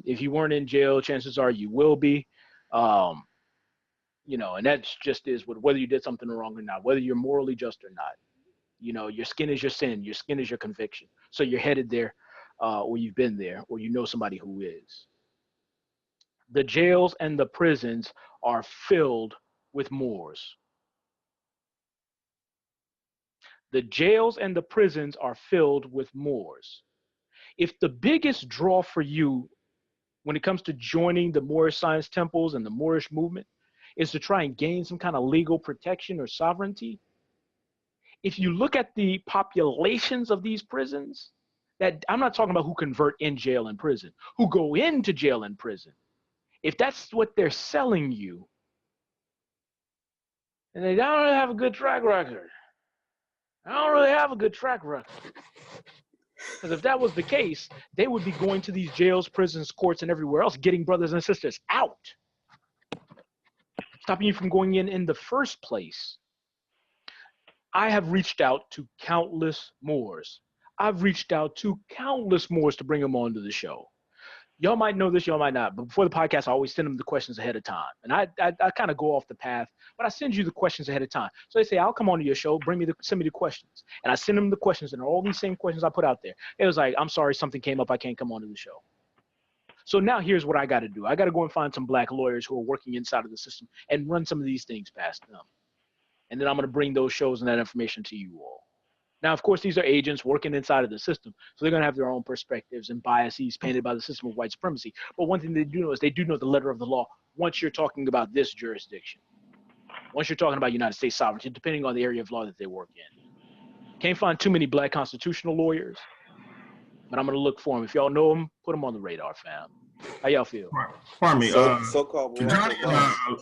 If you weren't in jail, chances are you will be. You know, and that just is whether you did something wrong or not, whether you're morally just or not. You know, your skin is your sin. Your skin is your conviction. So you're headed there, or you've been there, or you know somebody who is. The jails and the prisons are filled with Moors. The jails and the prisons are filled with Moors. If the biggest draw for you when it comes to joining the Moorish science temples and the Moorish movement is to try and gain some kind of legal protection or sovereignty, if you look at the populations of these prisons, that I'm not talking about who convert in jail and prison, who go into jail and prison. If that's what they're selling you, and they don't really have a good track record. I don't really have a good track record. Because if that was the case, they would be going to these jails, prisons, courts, and everywhere else, getting brothers and sisters out, stopping you from going in the first place. I have reached out to countless Moors. I've reached out to countless Moors to bring them onto the show. Y'all might know this, y'all might not, but before the podcast, I always send them the questions ahead of time. And I kind of go off the path, but I send you the questions ahead of time. So they say, I'll come onto your show, send me the questions. And I send them the questions, and all these same questions I put out there. It was like, I'm sorry, something came up, I can't come onto the show. So now here's what I got to do. I got to go and find some black lawyers who are working inside of the system and run some of these things past them. And then I'm going to bring those shows and that information to you all. Now, of course, these are agents working inside of the system, so they're going to have their own perspectives and biases painted by the system of white supremacy. But one thing they do know is they do know the letter of the law once you're talking about this jurisdiction, once you're talking about United States sovereignty, depending on the area of law that they work in. Can't find too many black constitutional lawyers, but I'm going to look for them. If y'all know them, put them on the radar, fam. How y'all feel? Pardon me. So-called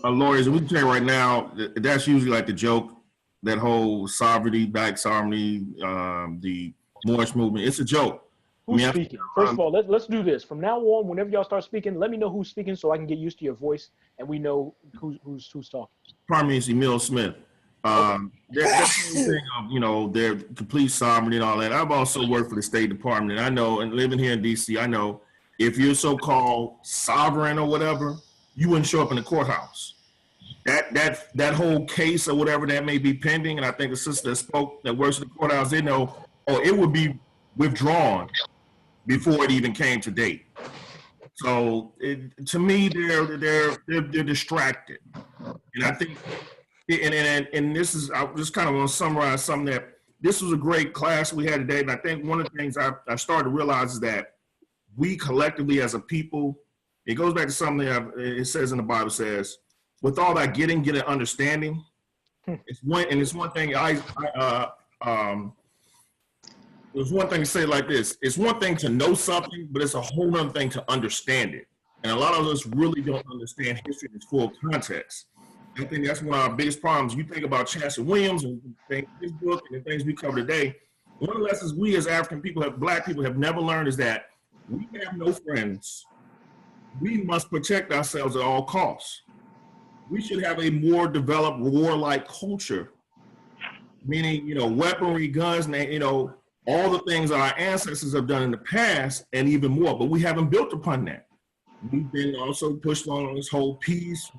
lawyers, we can tell you right now, that's usually like the joke. That whole sovereignty, black sovereignty, the Moorish movement, it's a joke. Who's speaking? First of all, let's do this. From now on, whenever y'all start speaking, let me know who's speaking so I can get used to your voice and we know who's talking. Pardon me, it's Emil Smith. That's the thing of, you know, their complete sovereignty and all that. I've also worked for the State Department, and I know, and living here in D.C., I know if you're so-called sovereign or whatever, you wouldn't show up in the courthouse. That whole case or whatever that may be pending, and I think the sister that spoke that works in the courthouse, they know, it would be withdrawn before it even came to date. So to me, they're distracted, and I think, and this is, I just kind of want to summarize something that this was a great class we had today, and I think one of the things I started to realize is that we collectively as a people, it goes back to something that it says in the Bible, says, with all that getting, get an understanding. It's one thing there's one thing to say like this. It's one thing to know something, but it's a whole other thing to understand it. And a lot of us really don't understand history in its full context. I think that's one of our biggest problems. You think about Chancellor Williams and his book and the things we cover today. One of the lessons we as African people, Black people, have never learned is that we have no friends. We must protect ourselves at all costs. We should have a more developed warlike culture, meaning, weaponry, guns, and, all the things our ancestors have done in the past and even more, but we haven't built upon that. We've been also pushed on this whole peace.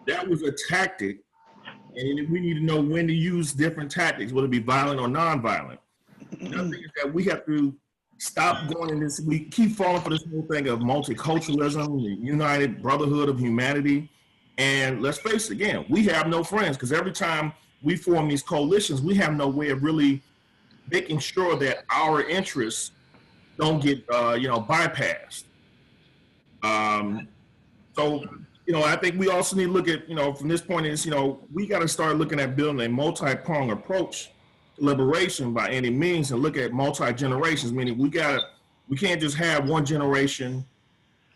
That was a tactic, and we need to know when to use different tactics, whether it be violent or non-violent. Another thing is that we have to stop going in this, we keep falling for this whole thing of multiculturalism, the united brotherhood of humanity. And let's face it, again, we have no friends, because every time we form these coalitions, we have no way of really making sure that our interests don't get, bypassed. So, I think we also need to look at, from this point is, we got to start looking at building a multi-pronged approach to liberation by any means, and look at multi-generations, meaning we can't just have one generation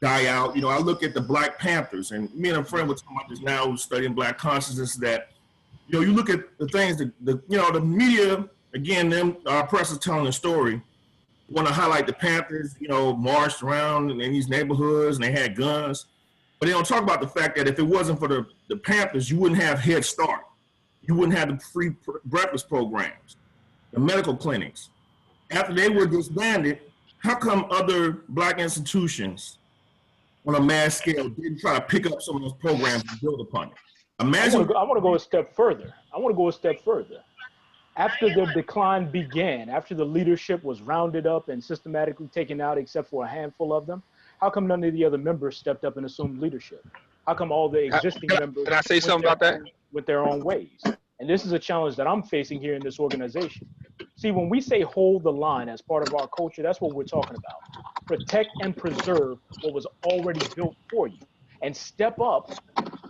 die out. I look at the Black Panthers, and me and a friend were talking about this now, who's studying Black consciousness, that, you look at the things that, the media, again, our press is telling the story, want to highlight the Panthers, marched around in these neighborhoods and they had guns. But they don't talk about the fact that if it wasn't for the Panthers, you wouldn't have Head Start. You wouldn't have the free breakfast programs, the medical clinics. After they were disbanded, how come other Black institutions on a mass scale didn't try to pick up some of those programs and build upon it? Imagine. I want to go a step further. After the decline began, after the leadership was rounded up and systematically taken out, except for a handful of them, how come none of the other members stepped up and assumed leadership? How come all the existing members can I say something about that? With their own ways? And this is a challenge that I'm facing here in this organization. See, when we say hold the line as part of our culture, that's what we're talking about. Protect and preserve what was already built for you. And step up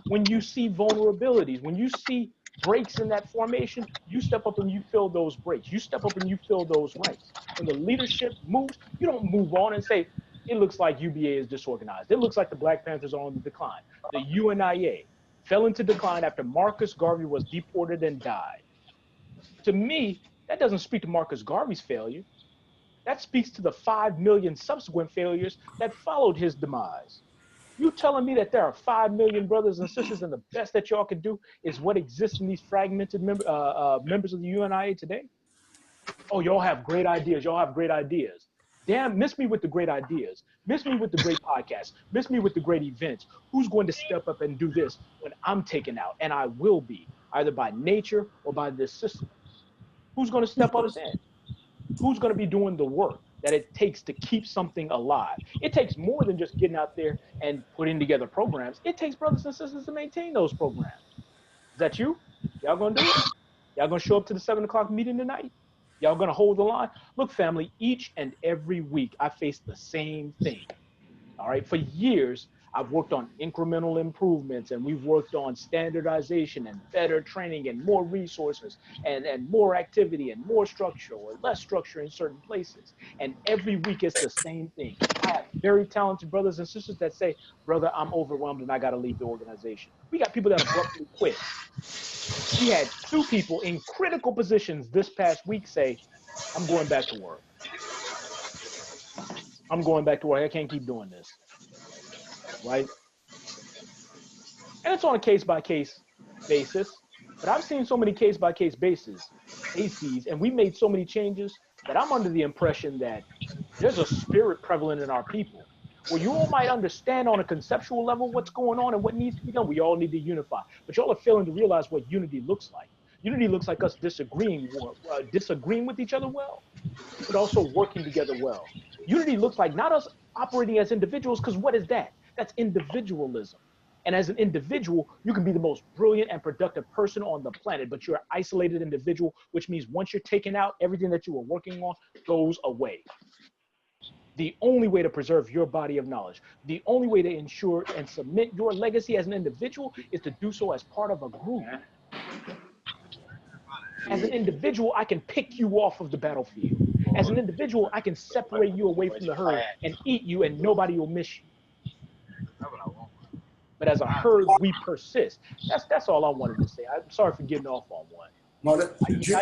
when you see vulnerabilities, when you see breaks in that formation, you step up and you fill those breaks. You step up and you fill those ranks. When the leadership moves, you don't move on and say, it looks like UBA is disorganized. It looks like the Black Panthers are on the decline. The UNIA fell into decline after Marcus Garvey was deported and died. To me, that doesn't speak to Marcus Garvey's failure. That speaks to the 5 million subsequent failures that followed his demise. You telling me that there are 5 million brothers and sisters and the best that y'all can do is what exists in these fragmented members of the UNIA today? Oh, y'all have great ideas. Y'all have great ideas. Damn, miss me with the great ideas. Miss me with the great podcasts. Miss me with the great events. Who's going to step up and do this when I'm taken out? And I will be, either by nature or by this system. Who's going to step up then? Who's going to be doing the work that it takes to keep something alive? It takes more than just getting out there and putting together programs. It takes brothers and sisters to maintain those programs. Is that you? Y'all going to do it? Y'all going to show up to the 7 o'clock meeting tonight? Y'all going to hold the line? Look, family, each and every week I face the same thing. All right. For years, I've worked on incremental improvements, and we've worked on standardization and better training and more resources and more activity and more structure or less structure in certain places. And every week it's the same thing. I have very talented brothers and sisters that say, brother, I'm overwhelmed and I got to leave the organization. We got people that abruptly quit. We had 2 people in critical positions this past week say, I'm going back to work. I'm going back to work. I can't keep doing this. Right? And it's on a case-by-case basis. But I've seen so many case-by-case bases, and we made so many changes that I'm under the impression that there's a spirit prevalent in our people Well, you all might understand on a conceptual level what's going on and what needs to be done. We all need to unify. But y'all are failing to realize what unity looks like. Unity looks like us disagreeing with each other well, but also working together well. Unity looks like not us operating as individuals, because what is that? That's individualism. And as an individual, you can be the most brilliant and productive person on the planet, but you're an isolated individual, which means once you're taken out, everything that you were working on goes away. The only way to preserve your body of knowledge, the only way to ensure and submit your legacy as an individual is to do so as part of a group. As an individual, I can pick you off of the battlefield. As an individual, I can separate you away from the herd and eat you and nobody will miss you. But as a herd, we persist. That's all I wanted to say. I'm sorry for getting off on one. No, peace.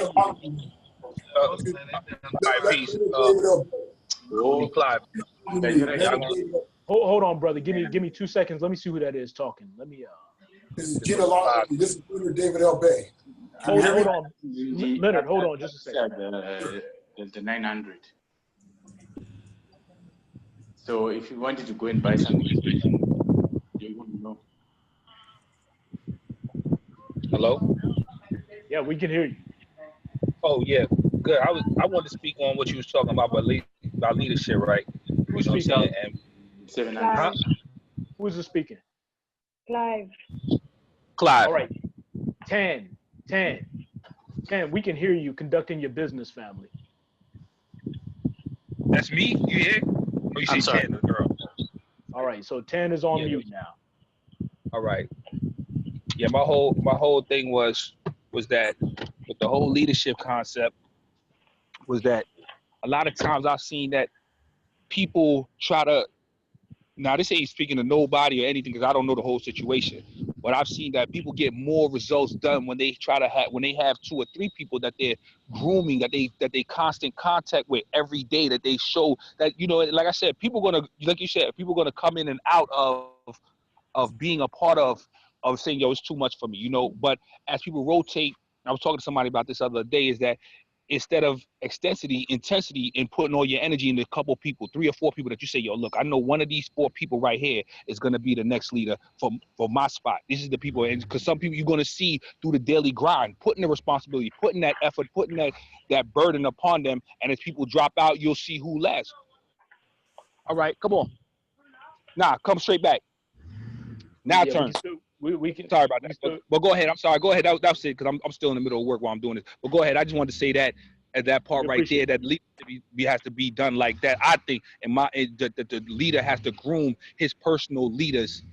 Hold on, brother. Give me 2 seconds. Let me see who that is talking. Let me This is Gina Long. This is Leonard David L. Bay. Hold on. Leonard, hold on just a second. The 900. So if you wanted to go and buy something, you wouldn't know. Hello? Yeah, we can hear you. Oh yeah, good. I wanted to speak on what you was talking about leadership, right? Who's You know speaking? what I'm saying? And, Who is speaking? Clive. Clive. All right. 10. We can hear you conducting your business, family. That's me? You hear? Or you say 10, the girl? All right, so 10 is on mute now. All right. Yeah, my whole thing was that with the whole leadership concept was that a lot of times I've seen that people try to, now this ain't speaking to nobody or anything because I don't know the whole situation, but I've seen that people get more results done when they have 2 or 3 people that they're grooming, that they constant contact with every day, that they show that, you know, like I said, people gonna come in and out of being a part of saying, yo, it's too much for me, you know. But as people rotate, I was talking to somebody about this other day, is that instead of intensity and putting all your energy into a couple people, 3 or 4 people that you say, yo, look, I know one of these 4 people right here is going to be the next leader for my spot. This is the people, and because some people you're going to see through the daily grind, putting the responsibility, putting that effort, putting that burden upon them. And as people drop out, you'll see who lasts. All right, come on. Nah, come straight back. Now turn. We can. Sorry about that. But go ahead. I'm sorry. Go ahead. That was it, because I'm still in the middle of work while I'm doing this. But go ahead. I just wanted to say that at that part right there, that leadership has to be done like that. I think, the leader has to groom his personal leaders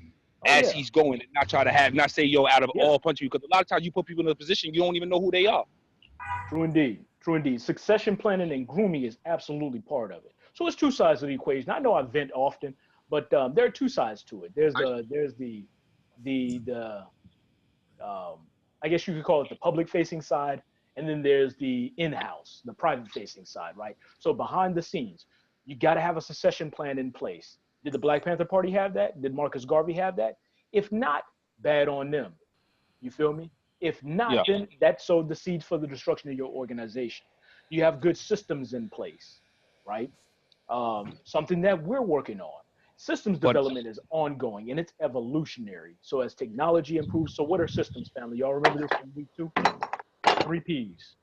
as he's going, and not say, yo, out of all punch you, because a lot of times you put people in a position you don't even know who they are. True indeed. Succession planning and grooming is absolutely part of it. So it's 2 sides of the equation. I know I vent often, but there are 2 sides to it. There's I guess you could call it the public facing side, and then there's the in-house, the private facing side, right? So behind the scenes, you got to have a succession plan in place. Did the Black Panther Party have that? Did Marcus Garvey have that? If not, bad on them. You feel me? If not, then that sowed the seeds for the destruction of your organization. You have good systems in place, right? Something that we're working on. Systems development is ongoing and it's evolutionary. So as technology improves, so what are systems, family? Y'all remember this from week 2? 3 Ps.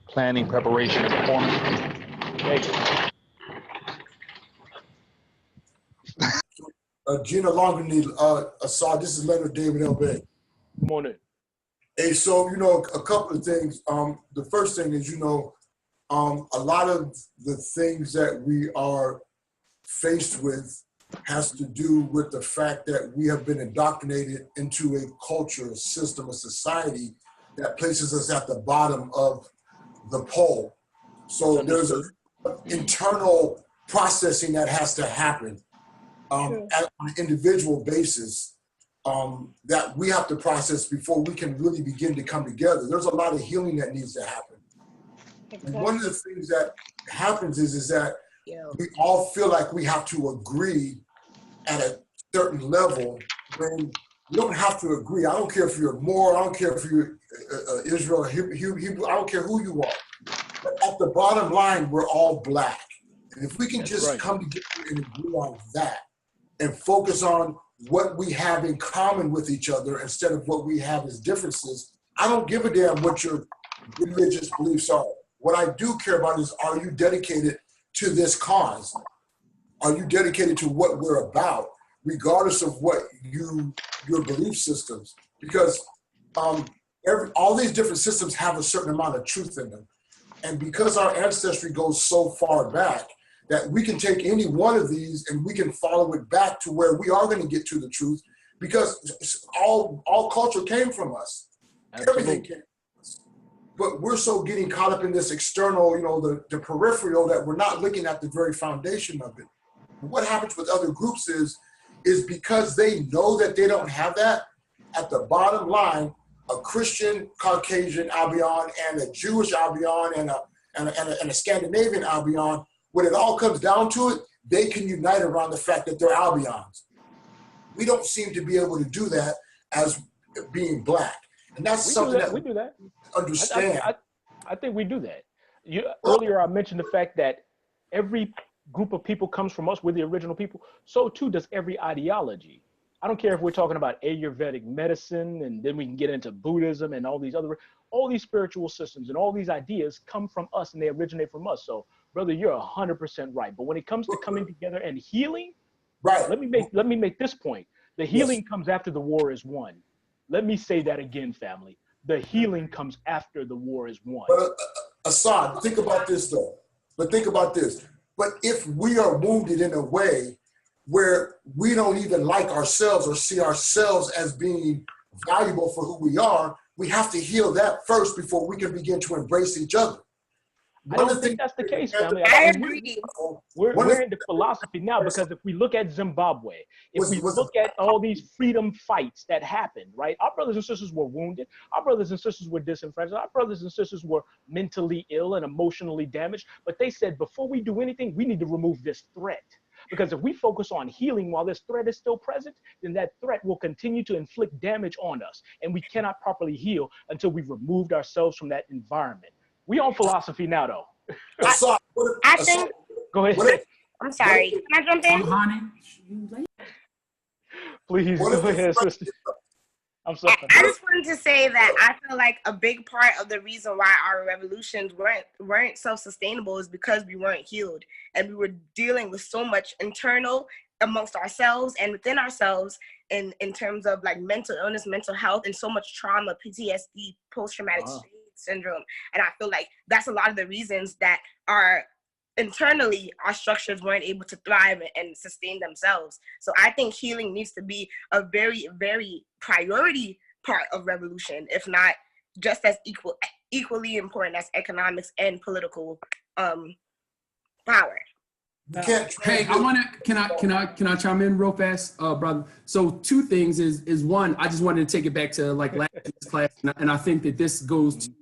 Planning, preparation, and performance. Gina Longany, this is Leonard David L. Bay. Good morning. Hey, so, you know, a couple of things. The first thing is, you know, a lot of the things that we are faced with has to do with the fact that we have been indoctrinated into a culture, a system, a society that places us at the bottom of the pole. So there's an internal processing that has to happen on an individual basis that we have to process before we can really begin to come together. There's a lot of healing that needs to happen. And one of the things that happens is that we all feel like we have to agree at a certain level when we don't have to agree. I don't care if you're Moor, I don't care if you're Israel, Hebrew, I don't care who you are. But at the bottom line, we're all Black. And if we can just come together and agree on that and focus on what we have in common with each other instead of what we have as differences, I don't give a damn what your religious beliefs are. What I do care about is, are you dedicated to this cause? Are you dedicated to what we're about, regardless of what your belief systems? Because all these different systems have a certain amount of truth in them. And because our ancestry goes so far back, that we can take any one of these and we can follow it back to where we are going to get to the truth, because all culture came from us. Absolutely. Everything came from us. But we're so getting caught up in this external, the peripheral, that we're not looking at the very foundation of it. What happens with other groups is because they know that they don't have that, at the bottom line, a Christian Caucasian Albion and a Jewish Albion and a Scandinavian Albion, when it all comes down to it, they can unite around the fact that they're Albions. We don't seem to be able to do that as being black. And that's something that we do that. Understand. I think we do that. Earlier I mentioned the fact that every group of people comes from us. We're the original people. So too does every ideology. I don't care if we're talking about Ayurvedic medicine, and then we can get into Buddhism and all these spiritual systems and all these ideas come from us and they originate from us. So brother, you're 100% right. But when it comes to coming together and healing, right? Let me make this point. The healing comes after the war is won. Let me say that again, family. The healing comes after the war is won. But Assad, think about this though. But think about this. But if we are wounded in a way where we don't even like ourselves or see ourselves as being valuable for who we are, we have to heal that first before we can begin to embrace each other. I don't think that's the case, family. I agree. We're into philosophy now, because if we look at Zimbabwe, if we look at all these freedom fights that happened, right? Our brothers and sisters were wounded. Our brothers and sisters were disenfranchised. Our brothers and sisters were mentally ill and emotionally damaged. But they said, before we do anything, we need to remove this threat. Because if we focus on healing while this threat is still present, then that threat will continue to inflict damage on us. And we cannot properly heal until we've removed ourselves from that environment. We on philosophy now, though. I think. Go ahead. I'm sorry. Can I jump in? Please go ahead, sister. I'm sorry. I just wanted to say that I feel like a big part of the reason why our revolutions weren't self-sustainable is because we weren't healed, and we were dealing with so much internal amongst ourselves and within ourselves in terms of like mental illness, mental health, and so much trauma, PTSD, post-traumatic stress syndrome. And I feel like that's a lot of the reasons that internally our structures weren't able to thrive and sustain themselves. So I think healing needs to be a very, very priority part of revolution, if not just as equally important as economics and political power. Hey, can I chime in real fast, brother? So 2 things is one, I just wanted to take it back to like last year's class, and I think that this goes to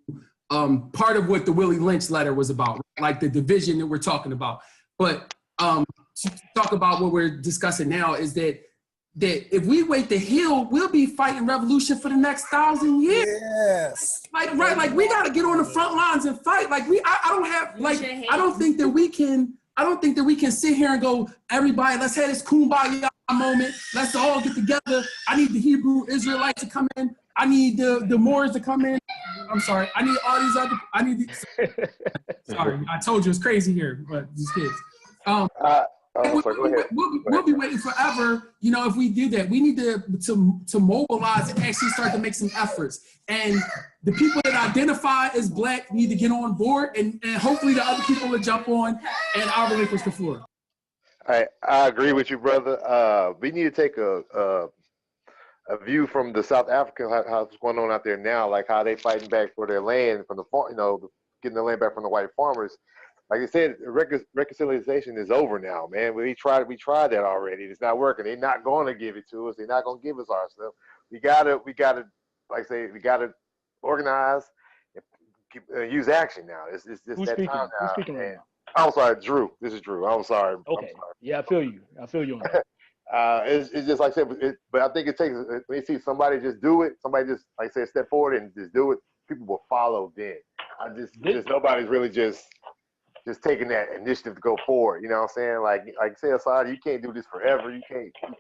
part of what the Willie Lynch letter was about, right? Like the division that we're talking about. But to talk about what we're discussing now is that if we wait to heal, we'll be fighting revolution for the next 1,000 years. Yes. Like, right, like we got to get on the front lines and fight. Like I don't think that we can sit here and go, everybody, let's have this kumbaya moment. Let's all get together. I need the Hebrew Israelites to come in. I need the Moors to come in. I'm sorry. I need all these other. Sorry, I told you it's crazy here, but these kids. We'll be waiting forever. You know, if we do that, we need to mobilize and actually start to make some efforts. And the people that identify as Black need to get on board, and hopefully the other people will jump on, and I'll relinquish the floor. I agree with you, brother. We need to take a view from the South African, how's going on out there now, like how they fighting back for their land from the farm, getting the land back from the white farmers. Like I said, reconciliation is over now, man. We tried that already. It's not working. They're not going to give it to us. They're not going to give us our stuff. We gotta, like I say, we gotta organize and use action now. It's just that time now. Who's speaking right now? I'm sorry, Drew. This is Drew. I'm sorry. Okay. I'm sorry. Yeah, I feel you on that. It's just like I said, but I think it takes, when you see somebody just do it, somebody just, like I said, step forward and just do it, people will follow then. Just nobody's really just just taking that initiative to go forward. You know what I'm saying? Like say aside, you can't do this forever. You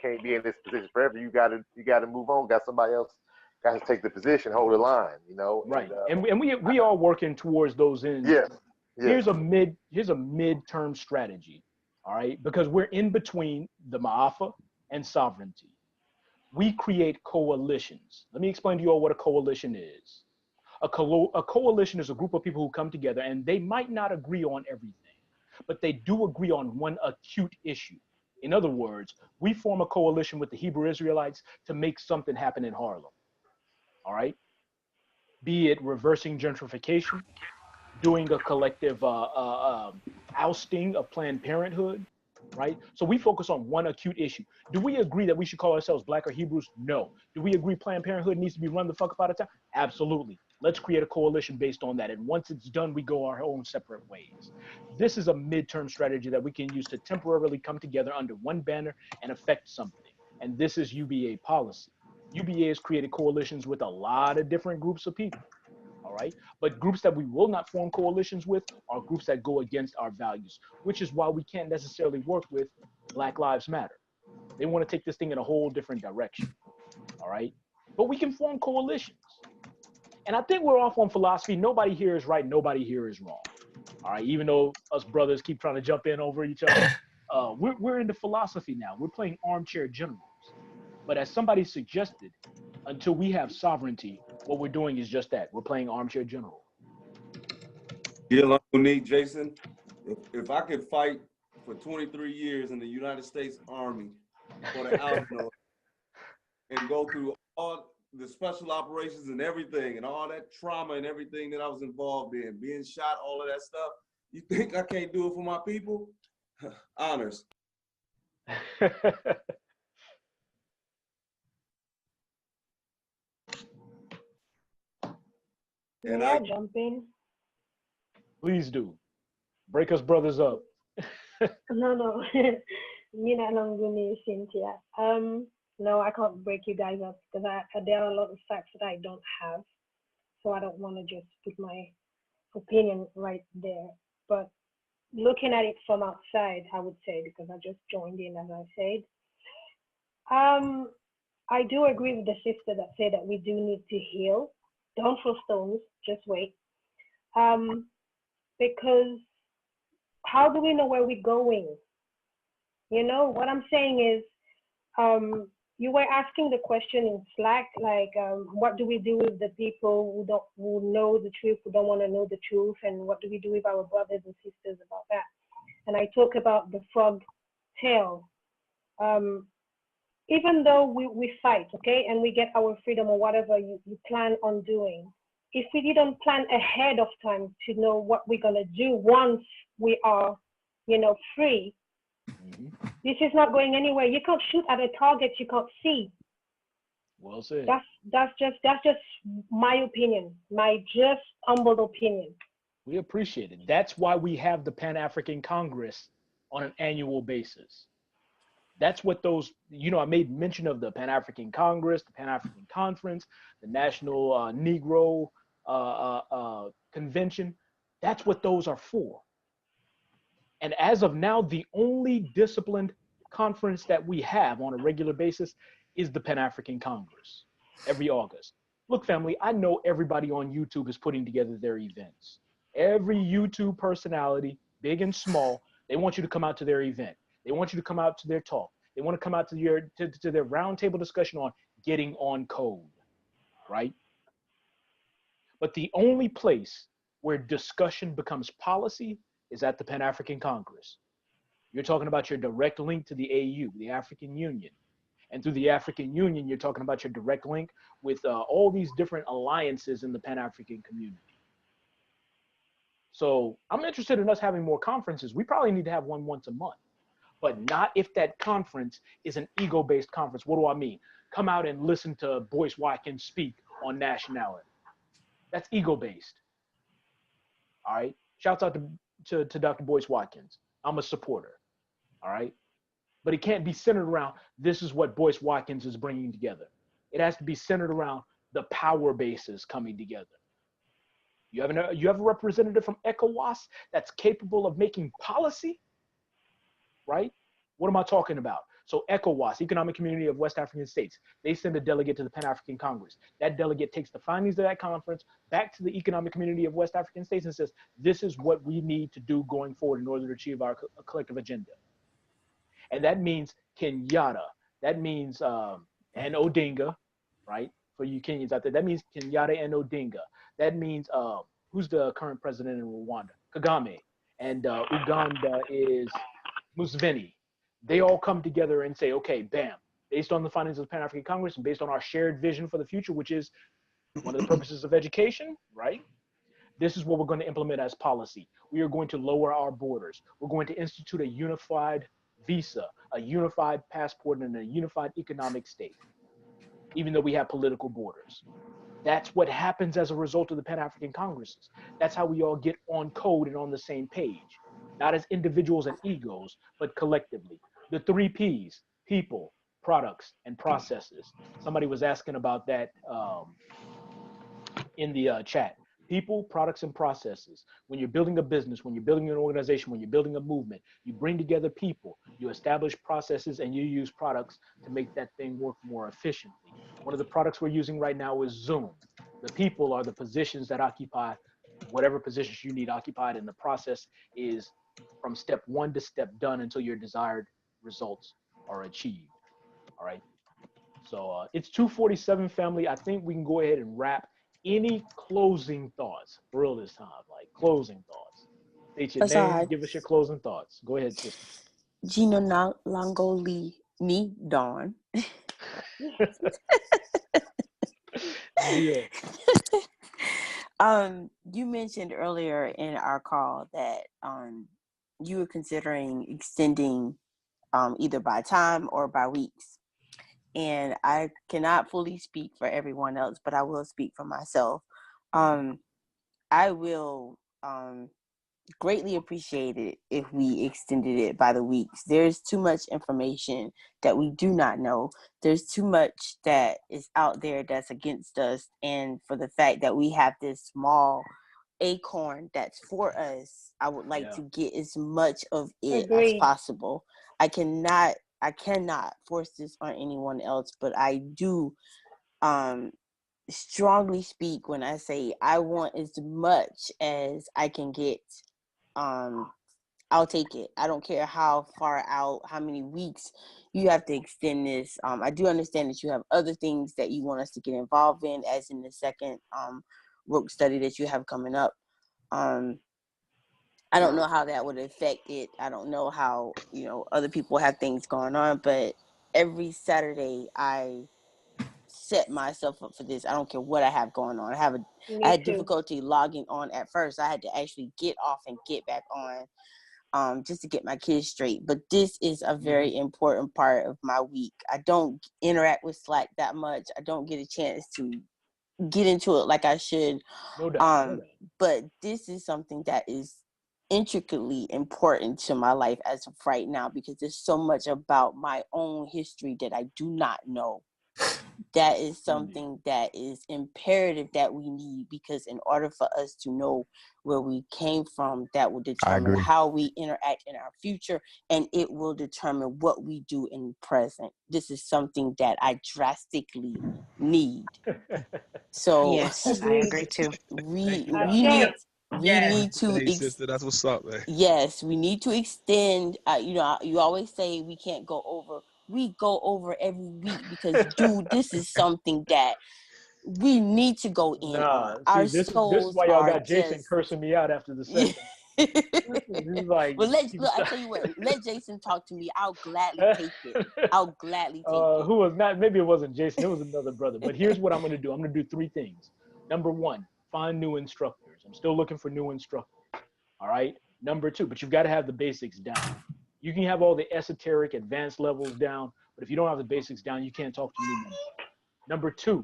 can't be in this position forever. You gotta move on. Got somebody else got to take the position, hold the line. You know. Right. And we are working towards those ends. Yes. Here's a midterm strategy. All right, because we're in between the Ma'afa and sovereignty. We create coalitions. Let me explain to you all what a coalition is. A coalition is a group of people who come together, and they might not agree on everything, but they do agree on one acute issue. In other words, we form a coalition with the Hebrew Israelites to make something happen in Harlem. All right? Be it reversing gentrification, doing a collective ousting of Planned Parenthood, right? So we focus on one acute issue. Do we agree that we should call ourselves Black or Hebrews? No. Do we agree Planned Parenthood needs to be run the fuck up out of town? Absolutely. Let's create a coalition based on that. And once it's done, we go our own separate ways. This is a midterm strategy that we can use to temporarily come together under one banner and affect something. And this is UBA policy. UBA has created coalitions with a lot of different groups of people. All right. But groups that we will not form coalitions with are groups that go against our values, which is why we can't necessarily work with Black Lives Matter. They want to take this thing in a whole different direction. All right. But we can form coalitions. And I think we're off on philosophy. Nobody here is right. Nobody here is wrong. All right. Even though us brothers keep trying to jump in over each other, we're into philosophy now. We're playing armchair generals. But as somebody suggested, until we have sovereignty, what we're doing is just that. We're playing armchair general. Yeah, Uncle Jason, if I could fight for 23 years in the United States Army for the Alamo and go through all the special operations and everything and all that trauma and everything that I was involved in, being shot, all of that stuff, you think I can't do it for my people? Honors. And I jump in. Please do. Break us brothers up. No. Mina Longuni, Cynthia. No, I can't break you guys up because there are a lot of facts that I don't have. So I don't want to just put my opinion right there. But looking at it from outside, I would say, because I just joined in, as I said, I do agree with the sister that said that we do need to heal. Don't throw stones, just wait. Because how do we know where we're going? You know, what I'm saying is, you were asking the question in Slack, like, what do we do with the people who know the truth, who don't want to know the truth, and what do we do with our brothers and sisters about that? And I talk about the frog tail. Even though we fight, okay, and we get our freedom or whatever you plan on doing, if we didn't plan ahead of time to know what we're gonna do once we are, free, this is not going anywhere. You can't shoot at a target you can't see. Well said. That's just my opinion, my just humble opinion. We appreciate it. That's why we have the Pan-African Congress on an annual basis. That's what those, I made mention of the Pan-African Congress, the Pan-African Conference, the National Negro Convention. That's what those are for. And as of now, the only disciplined conference that we have on a regular basis is the Pan-African Congress every August. Look, family, I know everybody on YouTube is putting together their events. Every YouTube personality, big and small, they want you to come out to their event. They want you to come out to their talk. They want to come out to their roundtable discussion on getting on code, right? But the only place where discussion becomes policy is at the Pan-African Congress. You're talking about your direct link to the AU, the African Union. And through the African Union, you're talking about your direct link with all these different alliances in the Pan-African community. So I'm interested in us having more conferences. We probably need to have one once a month, but not if that conference is an ego-based conference. What do I mean? Come out and listen to Boyce Watkins speak on nationality. That's ego-based. All right. Shouts out to Dr. Boyce Watkins. I'm a supporter. All right. But it can't be centered around this is what Boyce Watkins is bringing together. It has to be centered around the power bases coming together. You have a representative from ECOWAS that's capable of making policy, right? What am I talking about? So ECOWAS, Economic Community of West African States, they send a delegate to the Pan-African Congress. That delegate takes the findings of that conference back to the Economic Community of West African States and says, this is what we need to do going forward in order to achieve our collective agenda. And that means Kenyatta, that means, and Odinga, right? For you Kenyans out there, that means Kenyatta and Odinga. That means, who's the current president in Rwanda? Kagame. And Uganda is Museveni. They all come together and say, okay, bam, based on the findings of the Pan-African Congress and based on our shared vision for the future, which is one of the purposes of education, right? This is what we're going to implement as policy. We are going to lower our borders. We're going to institute a unified visa, a unified passport, and a unified economic state, even though we have political borders. That's what happens as a result of the Pan-African Congresses. That's how we all get on code and on the same page, not as individuals and egos, but collectively. The 3 Ps, people, products, and processes. Somebody was asking about that in the chat. People, products, and processes. When you're building a business, when you're building an organization, when you're building a movement, you bring together people, you establish processes, and you use products to make that thing work more efficiently. One of the products we're using right now is Zoom. The people are the positions that occupy whatever positions you need occupied, and the process is from step 1 to step done until your desired results are achieved. All right. So it's 2:47, family. I think we can go ahead and wrap. Any closing thoughts for real this time? Like closing thoughts. State your name. Give us your closing thoughts. Go ahead, sister. Gino Langoli ni Dawn. Yeah. You mentioned earlier in our call that you were considering extending either by time or by weeks. And I cannot fully speak for everyone else, but I will speak for myself. I will greatly appreciate it if we extended it by the weeks. There's too much information that we do not know. There's too much that is out there that's against us. And for the fact that we have this small acorn that's for us, I would like to get as much of it as possible. I cannot force this on anyone else, but I do strongly speak when I say I want as much as I can get. I'll take it. I don't care how far out, how many weeks you have to extend this. I do understand that you have other things that you want us to get involved in, as in the second work study that you have coming up. I don't know how that would affect it. I don't know how, other people have things going on, but every Saturday I set myself up for this. I don't care what I have going on. I had difficulty logging on at first. I had to actually get off and get back on just to get my kids straight. But this is a very important part of my week. I don't interact with Slack that much. I don't get a chance to get into it like I should. No doubt. But this is something that is intricately important to my life as of right now, because there's so much about my own history that I do not know. That is something that is imperative that we need, because in order for us to know where we came from, that will determine how we interact in our future, and it will determine what we do in the present. This is something that I drastically need. So yes, I agree too. We need to Hey, sister, that's what's up, man. Yes, we need to extend. You always say we can't go over. We go over every week because, dude, this is something that we need to go in on. Our This is why y'all got Jason cursing me out after the session. He's like, well, I tell you what, let Jason talk to me. I'll gladly take it. I'll gladly take it. Who was not? Maybe it wasn't Jason. It was another brother. But here's what I'm going to do. I'm going to do 3 things. Number 1, find new instructors. I'm still looking for new instructors. All right. Number 2, but you've got to have the basics down. You can have all the esoteric advanced levels down, but if you don't have the basics down, you can't talk to new members. Number 2,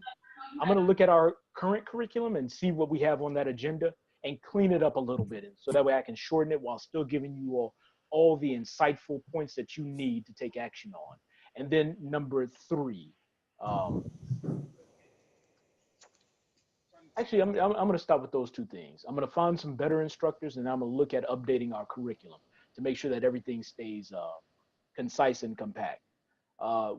I'm going to look at our current curriculum and see what we have on that agenda and clean it up a little bit, so that way I can shorten it while still giving you all the insightful points that you need to take action on. And then number 3, Actually, I'm going to stop with those two things. I'm going to find some better instructors, and I'm going to look at updating our curriculum to make sure that everything stays concise and compact.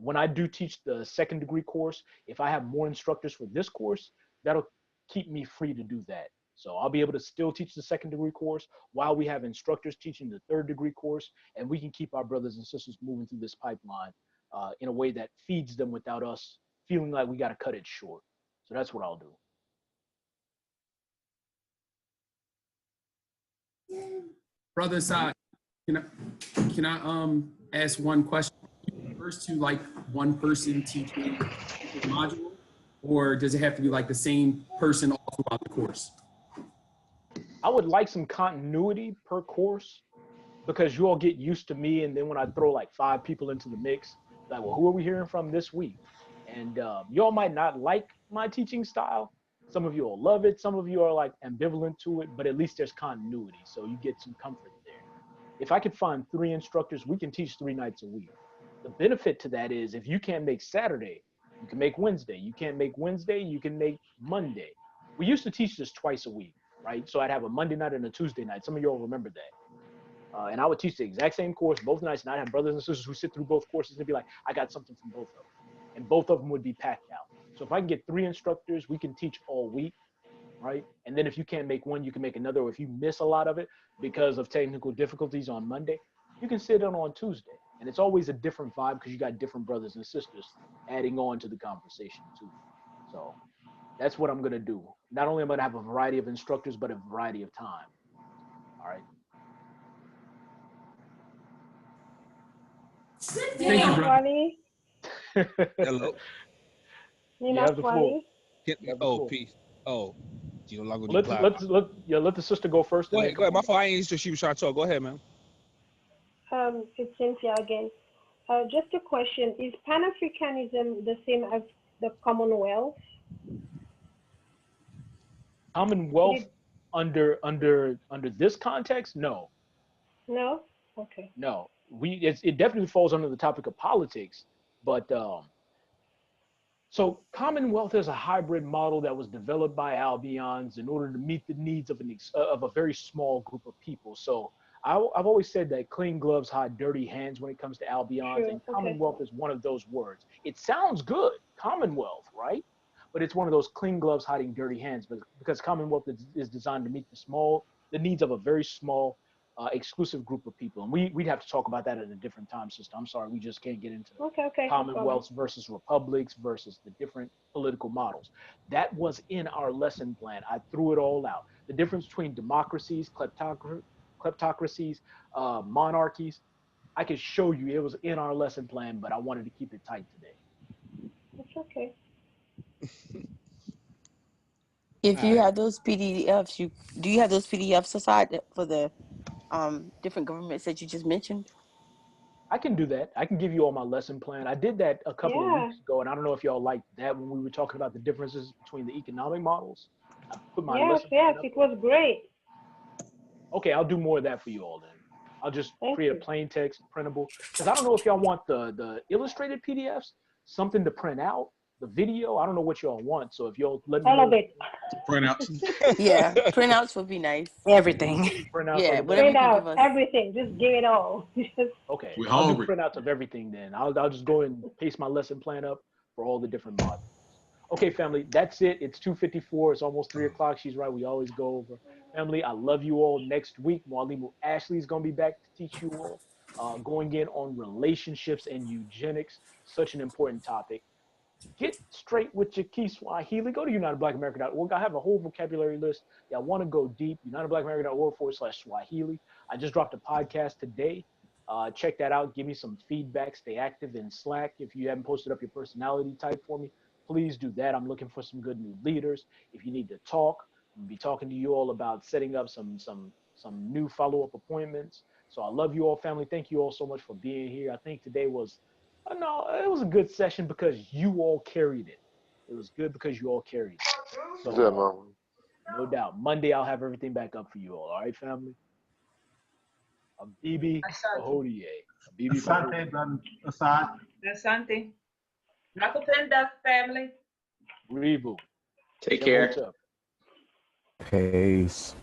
When I do teach the second degree course, if I have more instructors for this course, that'll keep me free to do that. So I'll be able to still teach the second degree course while we have instructors teaching the third degree course, and we can keep our brothers and sisters moving through this pipeline in a way that feeds them without us feeling like we got to cut it short. So that's what I'll do. Brother Assad, can I ask one question? First to like one person teaching the module, or does it have to be like the same person all throughout the course? I would like some continuity per course because you all get used to me, and then when I throw like 5 people into the mix, like, well, who are we hearing from this week? And you all might not like my teaching style. Some of you will love it. Some of you are like ambivalent to it, but at least there's continuity, so you get some comfort there. If I could find 3 instructors, we can teach 3 nights a week. The benefit to that is if you can't make Saturday, you can make Wednesday. You can't make Wednesday, you can make Monday. We used to teach this twice a week, right? So I'd have a Monday night and a Tuesday night. Some of you all remember that. And I would teach the exact same course both nights, and I'd have brothers and sisters who sit through both courses and be like, I got something from both of them. And both of them would be packed out. So if I can get 3 instructors, we can teach all week, right? And then if you can't make one, you can make another. Or if you miss a lot of it because of technical difficulties on Monday, you can sit in on Tuesday. And it's always a different vibe because you got different brothers and sisters adding on to the conversation too. So that's what I'm going to do. Not only am I going to have a variety of instructors, but a variety of time. All right. Thank you, brother. Hello. You have the floor. Oh, peace. Oh, you no longer let the sister go first. Go ahead. My fault. I ain't sure she was trying to talk. Go ahead, man. It's Cynthia again. Just a question: is Pan-Africanism the same as the Commonwealth? Commonwealth under this context? No. No. Okay. No. It definitely falls under the topic of politics, but so Commonwealth is a hybrid model that was developed by Albions in order to meet the needs of a very small group of people. So I've always said that clean gloves hide dirty hands when it comes to Albions, Sure, and Commonwealth is one of those words. It sounds good, Commonwealth, right? But it's one of those clean gloves hiding dirty hands, because Commonwealth is designed to meet the needs of a very small, exclusive group of people. And we'd have to talk about that at a different time, sister. I'm sorry, we just can't get into Commonwealths versus republics versus the different political models. That was in our lesson plan. I threw it all out. The difference between democracies, kleptocracies, monarchies, I could show you. It was in our lesson plan, but I wanted to keep it tight today. That's okay. If you have those PDFs, do you have those PDFs aside for the different governments that you just mentioned? I can do that. I can give you all my lesson plan. I did that a couple of weeks ago, and I don't know if y'all liked that when we were talking about the differences between the economic models. I put my lesson plan up. It was great. Okay, I'll do more of that for you all then. I'll just create a plain text printable, because I don't know if y'all want the illustrated PDFs, something to print out, the video. I don't know what y'all want. So if y'all let me know. All of it. Printouts. Yeah, printouts would be nice. Everything. Printouts. Yeah, whatever you can give us. Everything. Just give it all. Okay, I'll do printouts of everything then. I'll just go and paste my lesson plan up for all the different modules. Okay, family, that's it. It's 2:54. It's almost 3 o'clock. She's right. We always go over. Family, I love you all. Next week, Mwalimu Ashley is going to be back to teach you all, going in on relationships and eugenics, such an important topic. Get straight with your Kiswahili. Go to UnitedBlackAmerica.org. I have a whole vocabulary list. Y'all want to go deep, UnitedBlackAmerica.org/Swahili. I just dropped a podcast today. Check that out. Give me some feedback. Stay active in Slack. If you haven't posted up your personality type for me, please do that. I'm looking for some good new leaders. If you need to talk, I'll be talking to you all about setting up some new follow-up appointments. So I love you all, family. Thank you all so much for being here. I think today was, no, it was a good session because you all carried it. It was good because you all carried it. So no doubt. Monday, I'll have everything back up for you all. All right, family? Abibi Fahodie. Asante, brother Assad. Asante. Nakupenda, family. Rivu. Take care. Peace.